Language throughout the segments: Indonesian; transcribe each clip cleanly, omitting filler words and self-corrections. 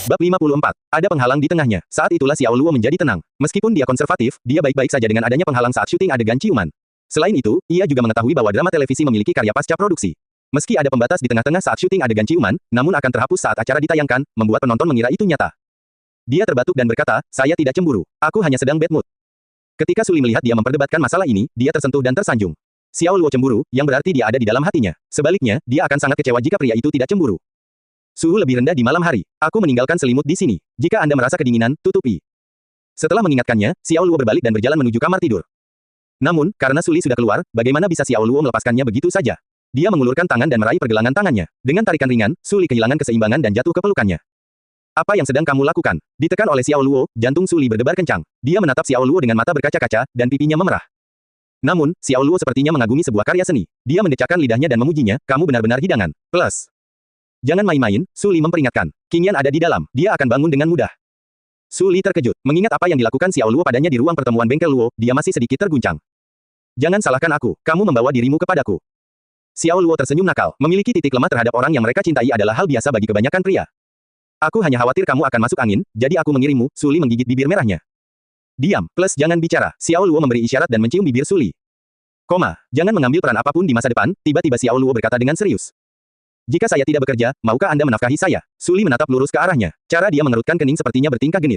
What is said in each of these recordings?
Bab 54. Ada penghalang di tengahnya. Saat itulah Xiao Luo menjadi tenang. Meskipun dia konservatif, dia baik-baik saja dengan adanya penghalang saat syuting adegan ciuman. Selain itu, ia juga mengetahui bahwa drama televisi memiliki karya pasca produksi. Meski ada pembatas di tengah-tengah saat syuting adegan ciuman, namun akan terhapus saat acara ditayangkan, membuat penonton mengira itu nyata. Dia terbatuk dan berkata, saya tidak cemburu. Aku hanya sedang bad mood. Ketika Suli melihat dia memperdebatkan masalah ini, dia tersentuh dan tersanjung. Xiao Luo cemburu, yang berarti dia ada di dalam hatinya. Sebaliknya, dia akan sangat kecewa jika pria itu tidak cemburu. Suhu lebih rendah di malam hari. Aku meninggalkan selimut di sini. Jika Anda merasa kedinginan, tutupi. Setelah mengingatkannya, Xiao Luo berbalik dan berjalan menuju kamar tidur. Namun, karena Suli sudah keluar, bagaimana bisa Xiao Luo melepaskannya begitu saja? Dia mengulurkan tangan dan meraih pergelangan tangannya. Dengan tarikan ringan, Suli kehilangan keseimbangan dan jatuh ke pelukannya. Apa yang sedang kamu lakukan? Ditekan oleh Xiao Luo, jantung Suli berdebar kencang. Dia menatap Xiao Luo dengan mata berkaca-kaca, dan pipinya memerah. Namun, Xiao Luo sepertinya mengagumi sebuah karya seni. Dia mendecakkan lidahnya dan memujinya, kamu benar-benar hidangan. Plus. Jangan main-main, Suli memperingatkan. Qingyan ada di dalam, dia akan bangun dengan mudah. Suli terkejut, mengingat apa yang dilakukan Xiao Luo padanya di ruang pertemuan bengkel Luo, dia masih sedikit terguncang. Jangan salahkan aku, kamu membawa dirimu kepadaku. Xiao Luo tersenyum nakal, memiliki titik lemah terhadap orang yang mereka cintai adalah hal biasa bagi kebanyakan pria. Aku hanya khawatir kamu akan masuk angin, jadi aku mengirimmu, Suli menggigit bibir merahnya. Diam, plus jangan bicara, Xiao Luo memberi isyarat dan mencium bibir Suli. Jangan mengambil peran apapun di masa depan, tiba-tiba Xiao Luo berkata dengan serius. Jika saya tidak bekerja, maukah Anda menafkahi saya? Suli menatap lurus ke arahnya. Cara dia mengerutkan kening sepertinya bertingkah genit.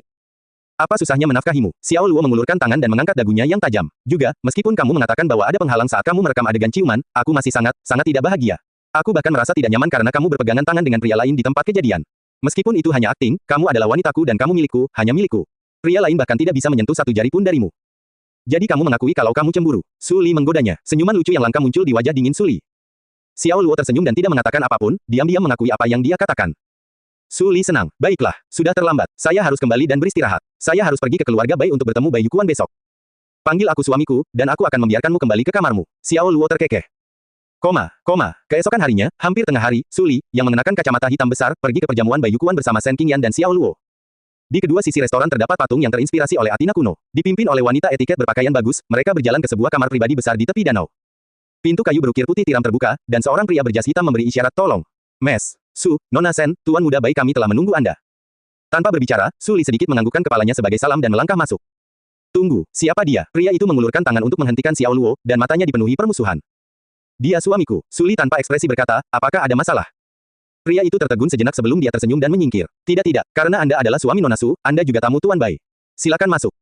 Apa susahnya menafkahimu? Xiao Luo mengulurkan tangan dan mengangkat dagunya yang tajam. Juga, meskipun kamu mengatakan bahwa ada penghalang saat kamu merekam adegan ciuman, aku masih sangat tidak bahagia. Aku bahkan merasa tidak nyaman karena kamu berpegangan tangan dengan pria lain di tempat kejadian. Meskipun itu hanya akting, kamu adalah wanitaku dan kamu milikku, hanya milikku. Pria lain bahkan tidak bisa menyentuh satu jari pun darimu. Jadi kamu mengakui kalau kamu cemburu. Suli menggodanya. Senyuman lucu yang langka muncul di wajah dingin Suli. Xiao Luo tersenyum dan tidak mengatakan apapun, diam-diam mengakui apa yang dia katakan. Suli senang. Baiklah, sudah terlambat. Saya harus kembali dan beristirahat. Saya harus pergi ke keluarga Bai untuk bertemu Bai Yukuan besok. Panggil aku suamiku, dan aku akan membiarkanmu kembali ke kamarmu. Xiao Luo terkekeh. Keesokan harinya, hampir tengah hari, Suli, yang mengenakan kacamata hitam besar, pergi ke perjamuan Bai Yukuan bersama Shen Qingyan dan Xiao Luo. Di kedua sisi restoran terdapat patung yang terinspirasi oleh Athena kuno. Dipimpin oleh wanita etiket berpakaian bagus, mereka berjalan ke sebuah kamar pribadi besar di tepi danau. Pintu kayu berukir putih tiram terbuka, dan seorang pria berjas hitam memberi isyarat tolong. Mes, Su, Nona Shen, Tuan Muda Bai kami telah menunggu Anda. Tanpa berbicara, Suli sedikit menganggukkan kepalanya sebagai salam dan melangkah masuk. Tunggu, siapa dia? Pria itu mengulurkan tangan untuk menghentikan Xiao Luo, dan matanya dipenuhi permusuhan. Dia suamiku. Suli tanpa ekspresi berkata, apakah ada masalah? Pria itu tertegun sejenak sebelum dia tersenyum dan menyingkir. Tidak, karena Anda adalah suami Nona Su, Anda juga tamu Tuan Bai. Silakan masuk.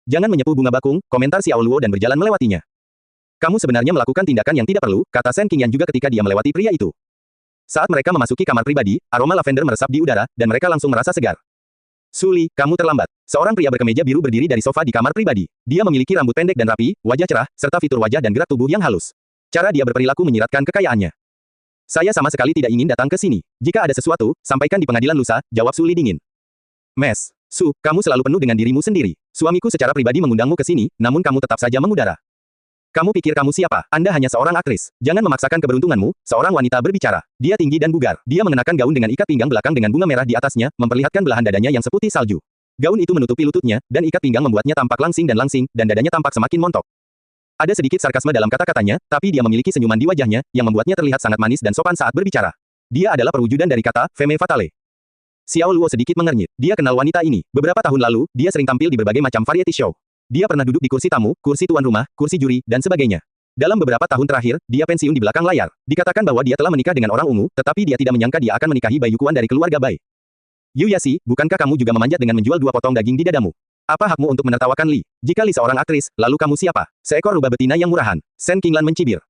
Jangan menyepuh bunga bakung, komentar Xiao Luo dan berjalan melewatinya. Kamu sebenarnya melakukan tindakan yang tidak perlu, kata Shen Qingyan juga ketika dia melewati pria itu. Saat mereka memasuki kamar pribadi, aroma lavender meresap di udara, dan mereka langsung merasa segar. Suli, kamu terlambat. Seorang pria berkemeja biru berdiri dari sofa di kamar pribadi. Dia memiliki rambut pendek dan rapi, wajah cerah, serta fitur wajah dan gerak tubuh yang halus. Cara dia berperilaku menyiratkan kekayaannya. Saya sama sekali tidak ingin datang ke sini. Jika ada sesuatu, sampaikan di pengadilan lusa, jawab Suli dingin. Mes, Su, kamu selalu penuh dengan dirimu sendiri. Suamiku secara pribadi mengundangmu ke sini, namun kamu tetap saja mengudara. Kamu pikir kamu siapa? Anda hanya seorang aktris. Jangan memaksakan keberuntunganmu, seorang wanita berbicara. Dia tinggi dan bugar. Dia mengenakan gaun dengan ikat pinggang belakang dengan bunga merah di atasnya, memperlihatkan belahan dadanya yang seputih salju. Gaun itu menutupi lututnya, dan ikat pinggang membuatnya tampak langsing, dan dadanya tampak semakin montok. Ada sedikit sarkasme dalam kata-katanya, tapi dia memiliki senyuman di wajahnya, yang membuatnya terlihat sangat manis dan sopan saat berbicara. Dia adalah perwujudan dari kata, femme fatale. Xiao Luo sedikit mengernyit. Dia kenal wanita ini. Beberapa tahun lalu, dia sering tampil di berbagai macam variety show. Dia pernah duduk di kursi tamu, kursi tuan rumah, kursi juri, dan sebagainya. Dalam beberapa tahun terakhir, dia pensiun di belakang layar. Dikatakan bahwa dia telah menikah dengan orang ungu, tetapi dia tidak menyangka dia akan menikahi Bai Yukuan dari keluarga Bai. Yu Yasi, bukankah kamu juga memanjat dengan menjual 2 potong daging di dadamu? Apa hakmu untuk menertawakan Li? Jika Li seorang aktris, lalu kamu siapa? Seekor rubah betina yang murahan. Shen Qingyan mencibir.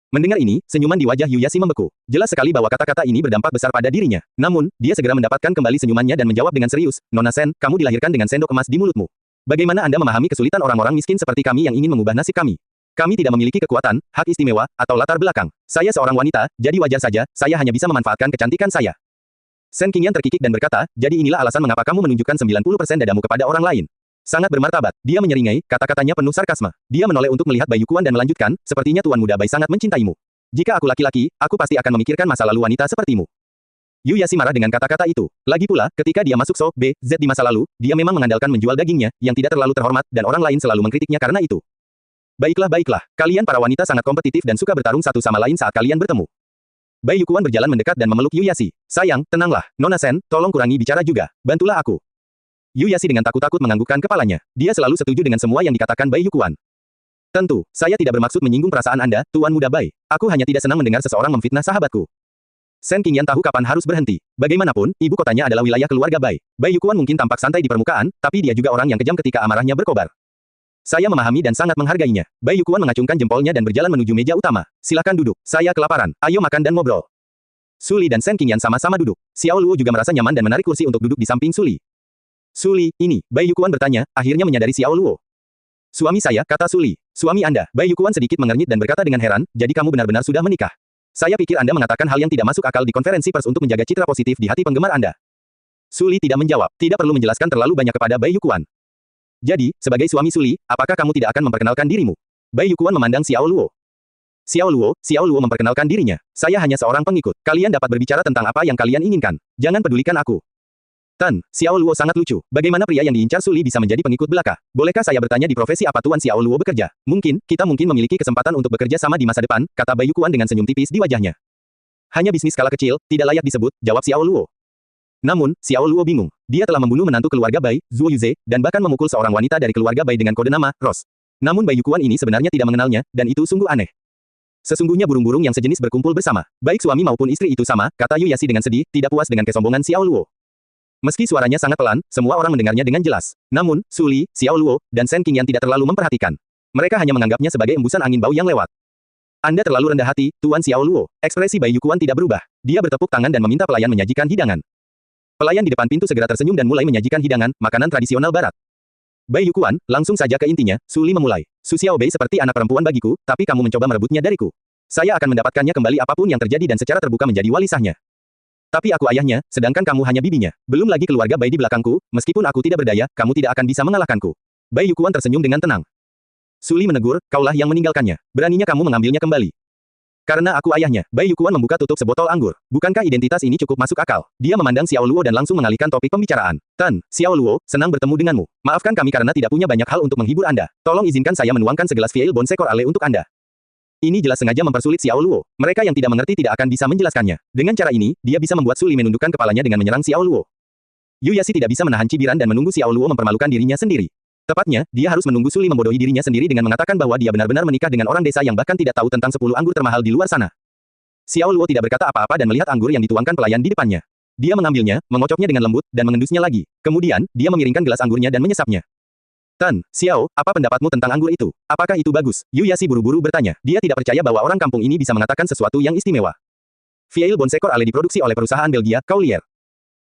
Mendengar ini, senyuman di wajah Yu Yasi membeku. Jelas sekali bahwa kata-kata ini berdampak besar pada dirinya. Namun, dia segera mendapatkan kembali senyumannya dan menjawab dengan serius, Nona Shen, kamu dilahirkan dengan sendok emas di mulutmu. Bagaimana Anda memahami kesulitan orang-orang miskin seperti kami yang ingin mengubah nasib kami? Kami tidak memiliki kekuatan, hak istimewa, atau latar belakang. Saya seorang wanita, jadi wajar saja, saya hanya bisa memanfaatkan kecantikan saya. Shen Qingyan terkikik dan berkata, jadi inilah alasan mengapa kamu menunjukkan 90% dadamu kepada orang lain. Sangat bermartabat. Dia menyeringai, kata-katanya penuh sarkasme. Dia menoleh untuk melihat Bai Yukuan dan melanjutkan, sepertinya Tuan Muda Bai sangat mencintaimu. Jika aku laki-laki, aku pasti akan memikirkan masa lalu wanita sepertimu. Yu Yasi marah dengan kata-kata itu. Lagi pula, ketika dia masuk So, B, Z di masa lalu, dia memang mengandalkan menjual dagingnya, yang tidak terlalu terhormat, dan orang lain selalu mengkritiknya karena itu. Baiklah, kalian para wanita sangat kompetitif dan suka bertarung satu sama lain saat kalian bertemu. Bai Yukuan berjalan mendekat dan memeluk Yu Yasi. Sayang, tenanglah, Nona Sen, tolong kurangi bicara juga. Bantulah aku. Yu Yasi dengan takut-takut menganggukkan kepalanya. Dia selalu setuju dengan semua yang dikatakan Bai Yukuan. Tentu, saya tidak bermaksud menyinggung perasaan Anda, Tuan Muda Bai. Aku hanya tidak senang mendengar seseorang memfitnah sahabatku. Sen Qingyan tahu kapan harus berhenti. Bagaimanapun, ibu kotanya adalah wilayah keluarga Bai. Bai Yukuan mungkin tampak santai di permukaan, tapi dia juga orang yang kejam ketika amarahnya berkobar. Saya memahami dan sangat menghargainya. Bai Yukuan mengacungkan jempolnya dan berjalan menuju meja utama. Silakan duduk. Saya kelaparan. Ayo makan dan ngobrol. Suli dan Sen Qingyan sama-sama duduk. Xiao Luo juga merasa nyaman dan menarik kursi untuk duduk di samping Suli. Suli, ini, Bai Yukuan bertanya, akhirnya menyadari Xiao Luo. Suami saya, kata Suli. Suami Anda, Bai Yukuan sedikit mengernyit dan berkata dengan heran, jadi kamu benar-benar sudah menikah. Saya pikir Anda mengatakan hal yang tidak masuk akal di konferensi pers untuk menjaga citra positif di hati penggemar Anda. Suli tidak menjawab, tidak perlu menjelaskan terlalu banyak kepada Bai Yukuan. Jadi, sebagai suami Suli, apakah kamu tidak akan memperkenalkan dirimu? Bai Yukuan memandang Xiao Luo. Xiao Luo memperkenalkan dirinya. Saya hanya seorang pengikut. Kalian dapat berbicara tentang apa yang kalian inginkan. Jangan pedulikan aku. Tan, Xiao Luo sangat lucu. Bagaimana pria yang diincar Suli bisa menjadi pengikut belaka? Bolehkah saya bertanya di profesi apa Tuan Xiao Luo bekerja? Kita mungkin memiliki kesempatan untuk bekerja sama di masa depan, kata Bai Yukuan dengan senyum tipis di wajahnya. Hanya bisnis skala kecil, tidak layak disebut, jawab Xiao Luo. Namun, Xiao Luo bingung. Dia telah membunuh menantu keluarga Bai, Zuo Yuze, dan bahkan memukul seorang wanita dari keluarga Bai dengan kode nama, Rose. Namun Bai Yukuan ini sebenarnya tidak mengenalnya, dan itu sungguh aneh. Sesungguhnya burung-burung yang sejenis berkumpul bersama. Baik suami maupun istri itu sama, kata Yu Yasi dengan sedih, tidak puas dengan kesombongan Xiao Luo. Meski suaranya sangat pelan, semua orang mendengarnya dengan jelas. Namun, Suli, Xiao Luo, dan Sen Qingyan tidak terlalu memperhatikan. Mereka hanya menganggapnya sebagai embusan angin bau yang lewat. Anda terlalu rendah hati, Tuan Xiao Luo. Ekspresi Bai Yukuan tidak berubah. Dia bertepuk tangan dan meminta pelayan menyajikan hidangan. Pelayan di depan pintu segera tersenyum dan mulai menyajikan hidangan, makanan tradisional barat. Bai Yukuan, langsung saja ke intinya, Suli memulai. Su Xiaobei seperti anak perempuan bagiku, tapi kamu mencoba merebutnya dariku. Saya akan mendapatkannya kembali apapun yang terjadi dan secara terbuka menjadi wali sahnya. Tapi aku ayahnya, sedangkan kamu hanya bibinya. Belum lagi keluarga Bai di belakangku, meskipun aku tidak berdaya, kamu tidak akan bisa mengalahkanku. Bai Yukuan tersenyum dengan tenang. Suli menegur, kaulah yang meninggalkannya. Beraninya kamu mengambilnya kembali. Karena aku ayahnya, Bai Yukuan membuka tutup sebotol anggur. Bukankah identitas ini cukup masuk akal? Dia memandang Xiao Luo dan langsung mengalihkan topik pembicaraan. Tan, Xiao Luo, senang bertemu denganmu. Maafkan kami karena tidak punya banyak hal untuk menghibur Anda. Tolong izinkan saya menuangkan segelas Viel Bon Sekor Ale untuk Anda. Ini jelas sengaja mempersulit Xiao Luo. Mereka yang tidak mengerti tidak akan bisa menjelaskannya. Dengan cara ini, dia bisa membuat Suli menundukkan kepalanya dengan menyerang Xiao Luo. Yu Yasi tidak bisa menahan cibiran dan menunggu Xiao Luo mempermalukan dirinya sendiri. Tepatnya, dia harus menunggu Suli membodohi dirinya sendiri dengan mengatakan bahwa dia benar-benar menikah dengan orang desa yang bahkan tidak tahu tentang 10 anggur termahal di luar sana. Xiao Luo tidak berkata apa-apa dan melihat anggur yang dituangkan pelayan di depannya. Dia mengambilnya, mengocoknya dengan lembut, dan mengendusnya lagi. Kemudian, dia mengiringkan gelas anggurnya dan menyesapnya. Tan, Xiao, apa pendapatmu tentang anggur itu? Apakah itu bagus? Yu Yasi buru-buru bertanya. Dia tidak percaya bahwa orang kampung ini bisa mengatakan sesuatu yang istimewa. Viel Bon Sekor Ale diproduksi oleh perusahaan Belgia, Kaulier.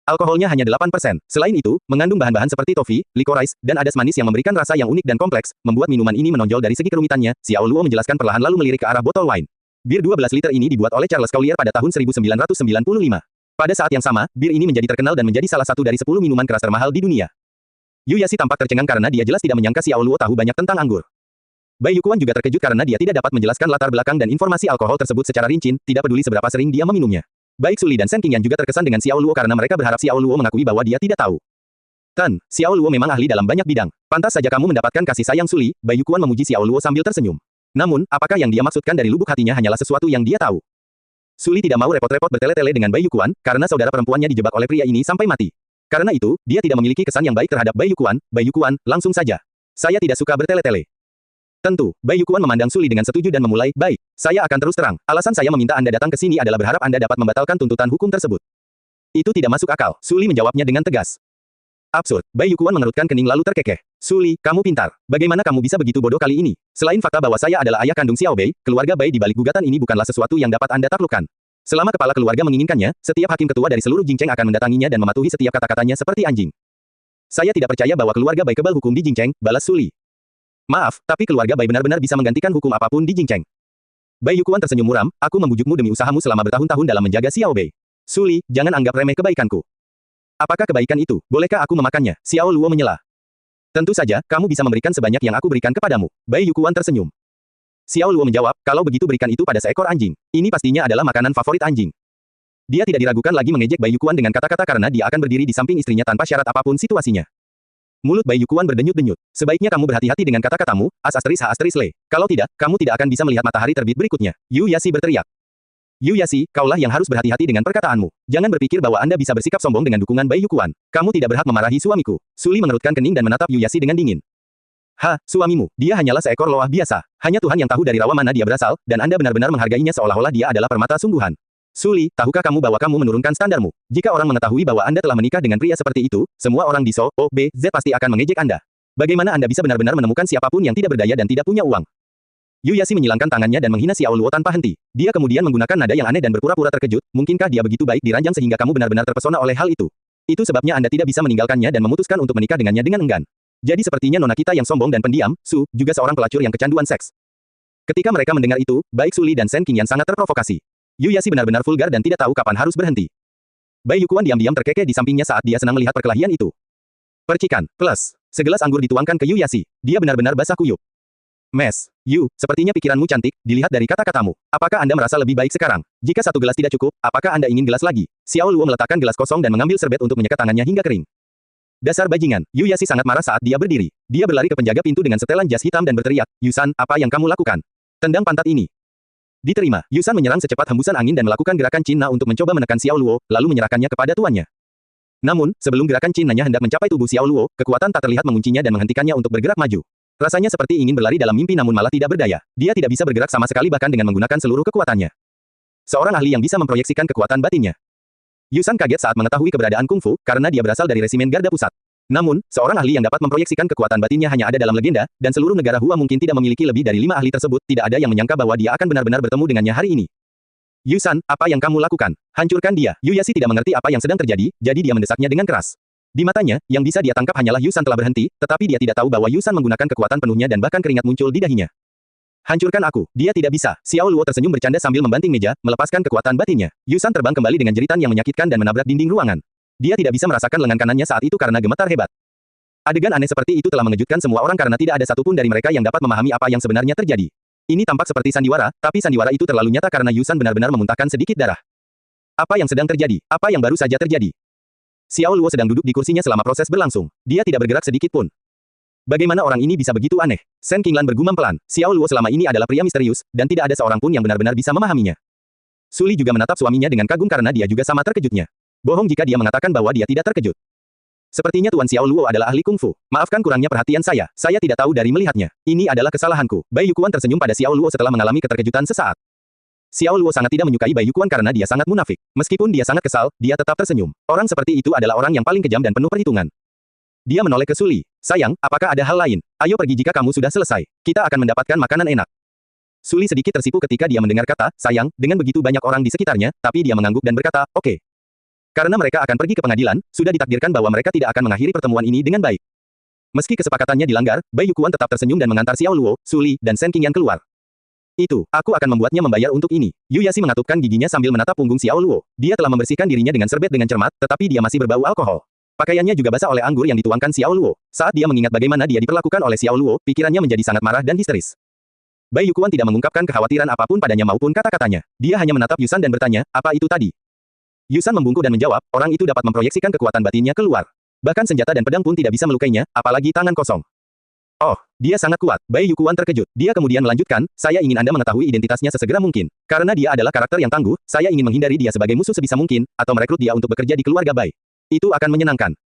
Alkoholnya hanya 8%. Selain itu, mengandung bahan-bahan seperti tofi, licorice, dan adas manis yang memberikan rasa yang unik dan kompleks, membuat minuman ini menonjol dari segi kerumitannya. Xiao Luo menjelaskan perlahan lalu melirik ke arah botol wine. Bir 12 liter ini dibuat oleh Charles Kaulier pada tahun 1995. Pada saat yang sama, bir ini menjadi terkenal dan menjadi salah satu dari 10 minuman keras termahal di dunia. Yu Yasi tampak tercengang karena dia jelas tidak menyangka Xiao Luo tahu banyak tentang anggur. Bai Yukuan juga terkejut karena dia tidak dapat menjelaskan latar belakang dan informasi alkohol tersebut secara rinci, tidak peduli seberapa sering dia meminumnya. Baik Suli dan Sen Qingyan juga terkesan dengan Xiao Luo karena mereka berharap Xiao Luo mengakui bahwa dia tidak tahu. Tan, Xiao Luo memang ahli dalam banyak bidang. Pantas saja kamu mendapatkan kasih sayang Suli, Bai Yukuan memuji Xiao Luo sambil tersenyum. Namun, apakah yang dia maksudkan dari lubuk hatinya hanyalah sesuatu yang dia tahu. Suli tidak mau repot-repot bertele-tele dengan Bai Yukuan, karena saudara perempuannya dijebak oleh pria ini sampai mati. Karena itu, dia tidak memiliki kesan yang baik terhadap Bai Yukuan, langsung saja. Saya tidak suka bertele-tele. Tentu, Bai Yukuan memandang Suli dengan setuju dan memulai, baik, saya akan terus terang. Alasan saya meminta Anda datang ke sini adalah berharap Anda dapat membatalkan tuntutan hukum tersebut. Itu tidak masuk akal, Suli menjawabnya dengan tegas. Absurd, Bai Yukuan mengerutkan kening lalu terkekeh. Suli, kamu pintar. Bagaimana kamu bisa begitu bodoh kali ini? Selain fakta bahwa saya adalah ayah kandung Xiaobei, keluarga Bai di balik gugatan ini bukanlah sesuatu yang dapat Anda taklukkan. Selama kepala keluarga menginginkannya, setiap hakim ketua dari seluruh Jingcheng akan mendatanginya dan mematuhi setiap kata-katanya seperti anjing. Saya tidak percaya bahwa keluarga Bai kebal hukum di Jingcheng, balas Suli. Maaf, tapi keluarga Bai benar-benar bisa menggantikan hukum apapun di Jingcheng. Bai Yukuan tersenyum muram, aku membujukmu demi usahamu selama bertahun-tahun dalam menjaga Xiaobei. Suli, jangan anggap remeh kebaikanku. Apakah kebaikan itu? Bolehkah aku memakannya? Xiao Luo menyela. Tentu saja, kamu bisa memberikan sebanyak yang aku berikan kepadamu. Bai Yukuan tersenyum. Xiao Luo menjawab, kalau begitu berikan itu pada seekor anjing. Ini pastinya adalah makanan favorit anjing. Dia tidak diragukan lagi mengejek Bai Yukuan dengan kata-kata karena dia akan berdiri di samping istrinya tanpa syarat apapun situasinya. Mulut Bai Yukuan berdenyut-denyut. Sebaiknya kamu berhati-hati dengan kata-katamu, as asterisk h asterisk le. Kalau tidak, kamu tidak akan bisa melihat matahari terbit berikutnya. Yu Yasi berteriak. Yu Yasi, kaulah yang harus berhati-hati dengan perkataanmu. Jangan berpikir bahwa Anda bisa bersikap sombong dengan dukungan Bai Yukuan. Kamu tidak berhak memarahi suamiku. Suli mengerutkan kening dan menatap Yu Yasi dengan dingin. Suamimu, dia hanyalah seekor loah biasa. Hanya Tuhan yang tahu dari rawa mana dia berasal, dan Anda benar-benar menghargainya seolah-olah dia adalah permata sungguhan. Suli, tahukah kamu bahwa kamu menurunkan standarmu? Jika orang mengetahui bahwa Anda telah menikah dengan pria seperti itu, semua orang di So, O, B, Z pasti akan mengejek Anda. Bagaimana Anda bisa benar-benar menemukan siapapun yang tidak berdaya dan tidak punya uang? Yu Yasi menyilangkan tangannya dan menghina Xiao Luo tanpa henti. Dia kemudian menggunakan nada yang aneh dan berpura-pura terkejut. Mungkinkah dia begitu baik diranjang sehingga kamu benar-benar terpesona oleh hal itu? Itu sebabnya Anda tidak bisa meninggalkannya dan memutuskan untuk menikah dengannya dengan enggan. Jadi sepertinya nona kita yang sombong dan pendiam, Su, juga seorang pelacur yang kecanduan seks. Ketika mereka mendengar itu, baik Suli dan Shen Qingyan sangat terprovokasi. Yu Yasi benar-benar vulgar dan tidak tahu kapan harus berhenti. Bai Yukuan diam-diam terkekeh di sampingnya saat dia senang melihat perkelahian itu. Percikan, plus. Segelas anggur dituangkan ke Yu Yasi. Dia benar-benar basah kuyup. Mes, Yu, sepertinya pikiranmu cantik, dilihat dari kata-katamu. Apakah Anda merasa lebih baik sekarang? Jika satu gelas tidak cukup, apakah Anda ingin gelas lagi? Xiao Luo meletakkan gelas kosong dan mengambil serbet untuk menyekat tangannya hingga kering. Dasar bajingan, Yu Yasi sangat marah saat dia berdiri. Dia berlari ke penjaga pintu dengan setelan jas hitam dan berteriak, Yusan, apa yang kamu lakukan? Tendang pantat ini. Diterima, Yusan menyerang secepat hembusan angin dan melakukan gerakan Cina untuk mencoba menekan Xiao Luo, lalu menyerahkannya kepada tuannya. Namun, sebelum gerakan Cinanya hendak mencapai tubuh Xiao Luo, kekuatan tak terlihat menguncinya dan menghentikannya untuk bergerak maju. Rasanya seperti ingin berlari dalam mimpi namun malah tidak berdaya. Dia tidak bisa bergerak sama sekali bahkan dengan menggunakan seluruh kekuatannya. Seorang ahli yang bisa memproyeksikan kekuatan batinnya. Yusan kaget saat mengetahui keberadaan kungfu, karena dia berasal dari resimen Garda Pusat. Namun, seorang ahli yang dapat memproyeksikan kekuatan batinnya hanya ada dalam legenda, dan seluruh negara Hua mungkin tidak memiliki lebih dari 5 ahli tersebut, tidak ada yang menyangka bahwa dia akan benar-benar bertemu dengannya hari ini. Yusan, apa yang kamu lakukan? Hancurkan dia. Yu Yasi tidak mengerti apa yang sedang terjadi, jadi dia mendesaknya dengan keras. Di matanya, yang bisa dia tangkap hanyalah Yusan telah berhenti, tetapi dia tidak tahu bahwa Yusan menggunakan kekuatan penuhnya dan bahkan keringat muncul di dahinya. Hancurkan aku, dia tidak bisa. Xiao Luo tersenyum bercanda sambil membanting meja, melepaskan kekuatan batinnya. Yusan terbang kembali dengan jeritan yang menyakitkan dan menabrak dinding ruangan. Dia tidak bisa merasakan lengan kanannya saat itu karena gemetar hebat. Adegan aneh seperti itu telah mengejutkan semua orang karena tidak ada satupun dari mereka yang dapat memahami apa yang sebenarnya terjadi. Ini tampak seperti sandiwara, tapi sandiwara itu terlalu nyata karena Yusan benar-benar memuntahkan sedikit darah. Apa yang sedang terjadi? Apa yang baru saja terjadi? Xiao Luo sedang duduk di kursinya selama proses berlangsung. Dia tidak bergerak sedikit pun. Bagaimana orang ini bisa begitu aneh? Shen Qinglan bergumam pelan. Xiao Luo selama ini adalah pria misterius, dan tidak ada seorang pun yang benar-benar bisa memahaminya. Suli juga menatap suaminya dengan kagum karena dia juga sama terkejutnya. Bohong jika dia mengatakan bahwa dia tidak terkejut. Sepertinya Tuan Xiao Luo adalah ahli kungfu. Maafkan kurangnya perhatian saya tidak tahu dari melihatnya. Ini adalah kesalahanku. Bai Yukuan tersenyum pada Xiao Luo setelah mengalami keterkejutan sesaat. Xiao Luo sangat tidak menyukai Bai Yukuan karena dia sangat munafik. Meskipun dia sangat kesal, dia tetap tersenyum. Orang seperti itu adalah orang yang paling kejam dan penuh perhitungan. Dia menoleh ke Suli. Sayang, apakah ada hal lain? Ayo pergi jika kamu sudah selesai. Kita akan mendapatkan makanan enak. Suli sedikit tersipu ketika dia mendengar kata, sayang, dengan begitu banyak orang di sekitarnya, tapi dia mengangguk dan berkata, oke. Karena mereka akan pergi ke pengadilan, sudah ditakdirkan bahwa mereka tidak akan mengakhiri pertemuan ini dengan baik. Meski kesepakatannya dilanggar, Bai Yukuan tetap tersenyum dan mengantar Xiao Luo, Suli, dan Shen Qingyan keluar. Aku akan membuatnya membayar untuk ini. Yu Yasi mengatupkan giginya sambil menatap punggung Xiao Luo. Dia telah membersihkan dirinya dengan serbet dengan cermat, tetapi dia masih berbau alkohol. Pakaiannya juga basah oleh anggur yang dituangkan Xiao Luo. Saat dia mengingat bagaimana dia diperlakukan oleh Xiao Luo, pikirannya menjadi sangat marah dan histeris. Bai Yukuan tidak mengungkapkan kekhawatiran apapun padanya maupun kata-katanya. Dia hanya menatap Yusan dan bertanya, apa itu tadi? Yusan membungkuk dan menjawab, orang itu dapat memproyeksikan kekuatan batinnya keluar. Bahkan senjata dan pedang pun tidak bisa melukainya, apalagi tangan kosong. Oh, dia sangat kuat. Bai Yukuan terkejut. Dia kemudian melanjutkan, saya ingin Anda mengetahui identitasnya sesegera mungkin. Karena dia adalah karakter yang tangguh, saya ingin menghindari dia sebagai musuh sebisa mungkin, atau merekrut dia untuk bekerja di keluarga Bai. Itu akan menyenangkan.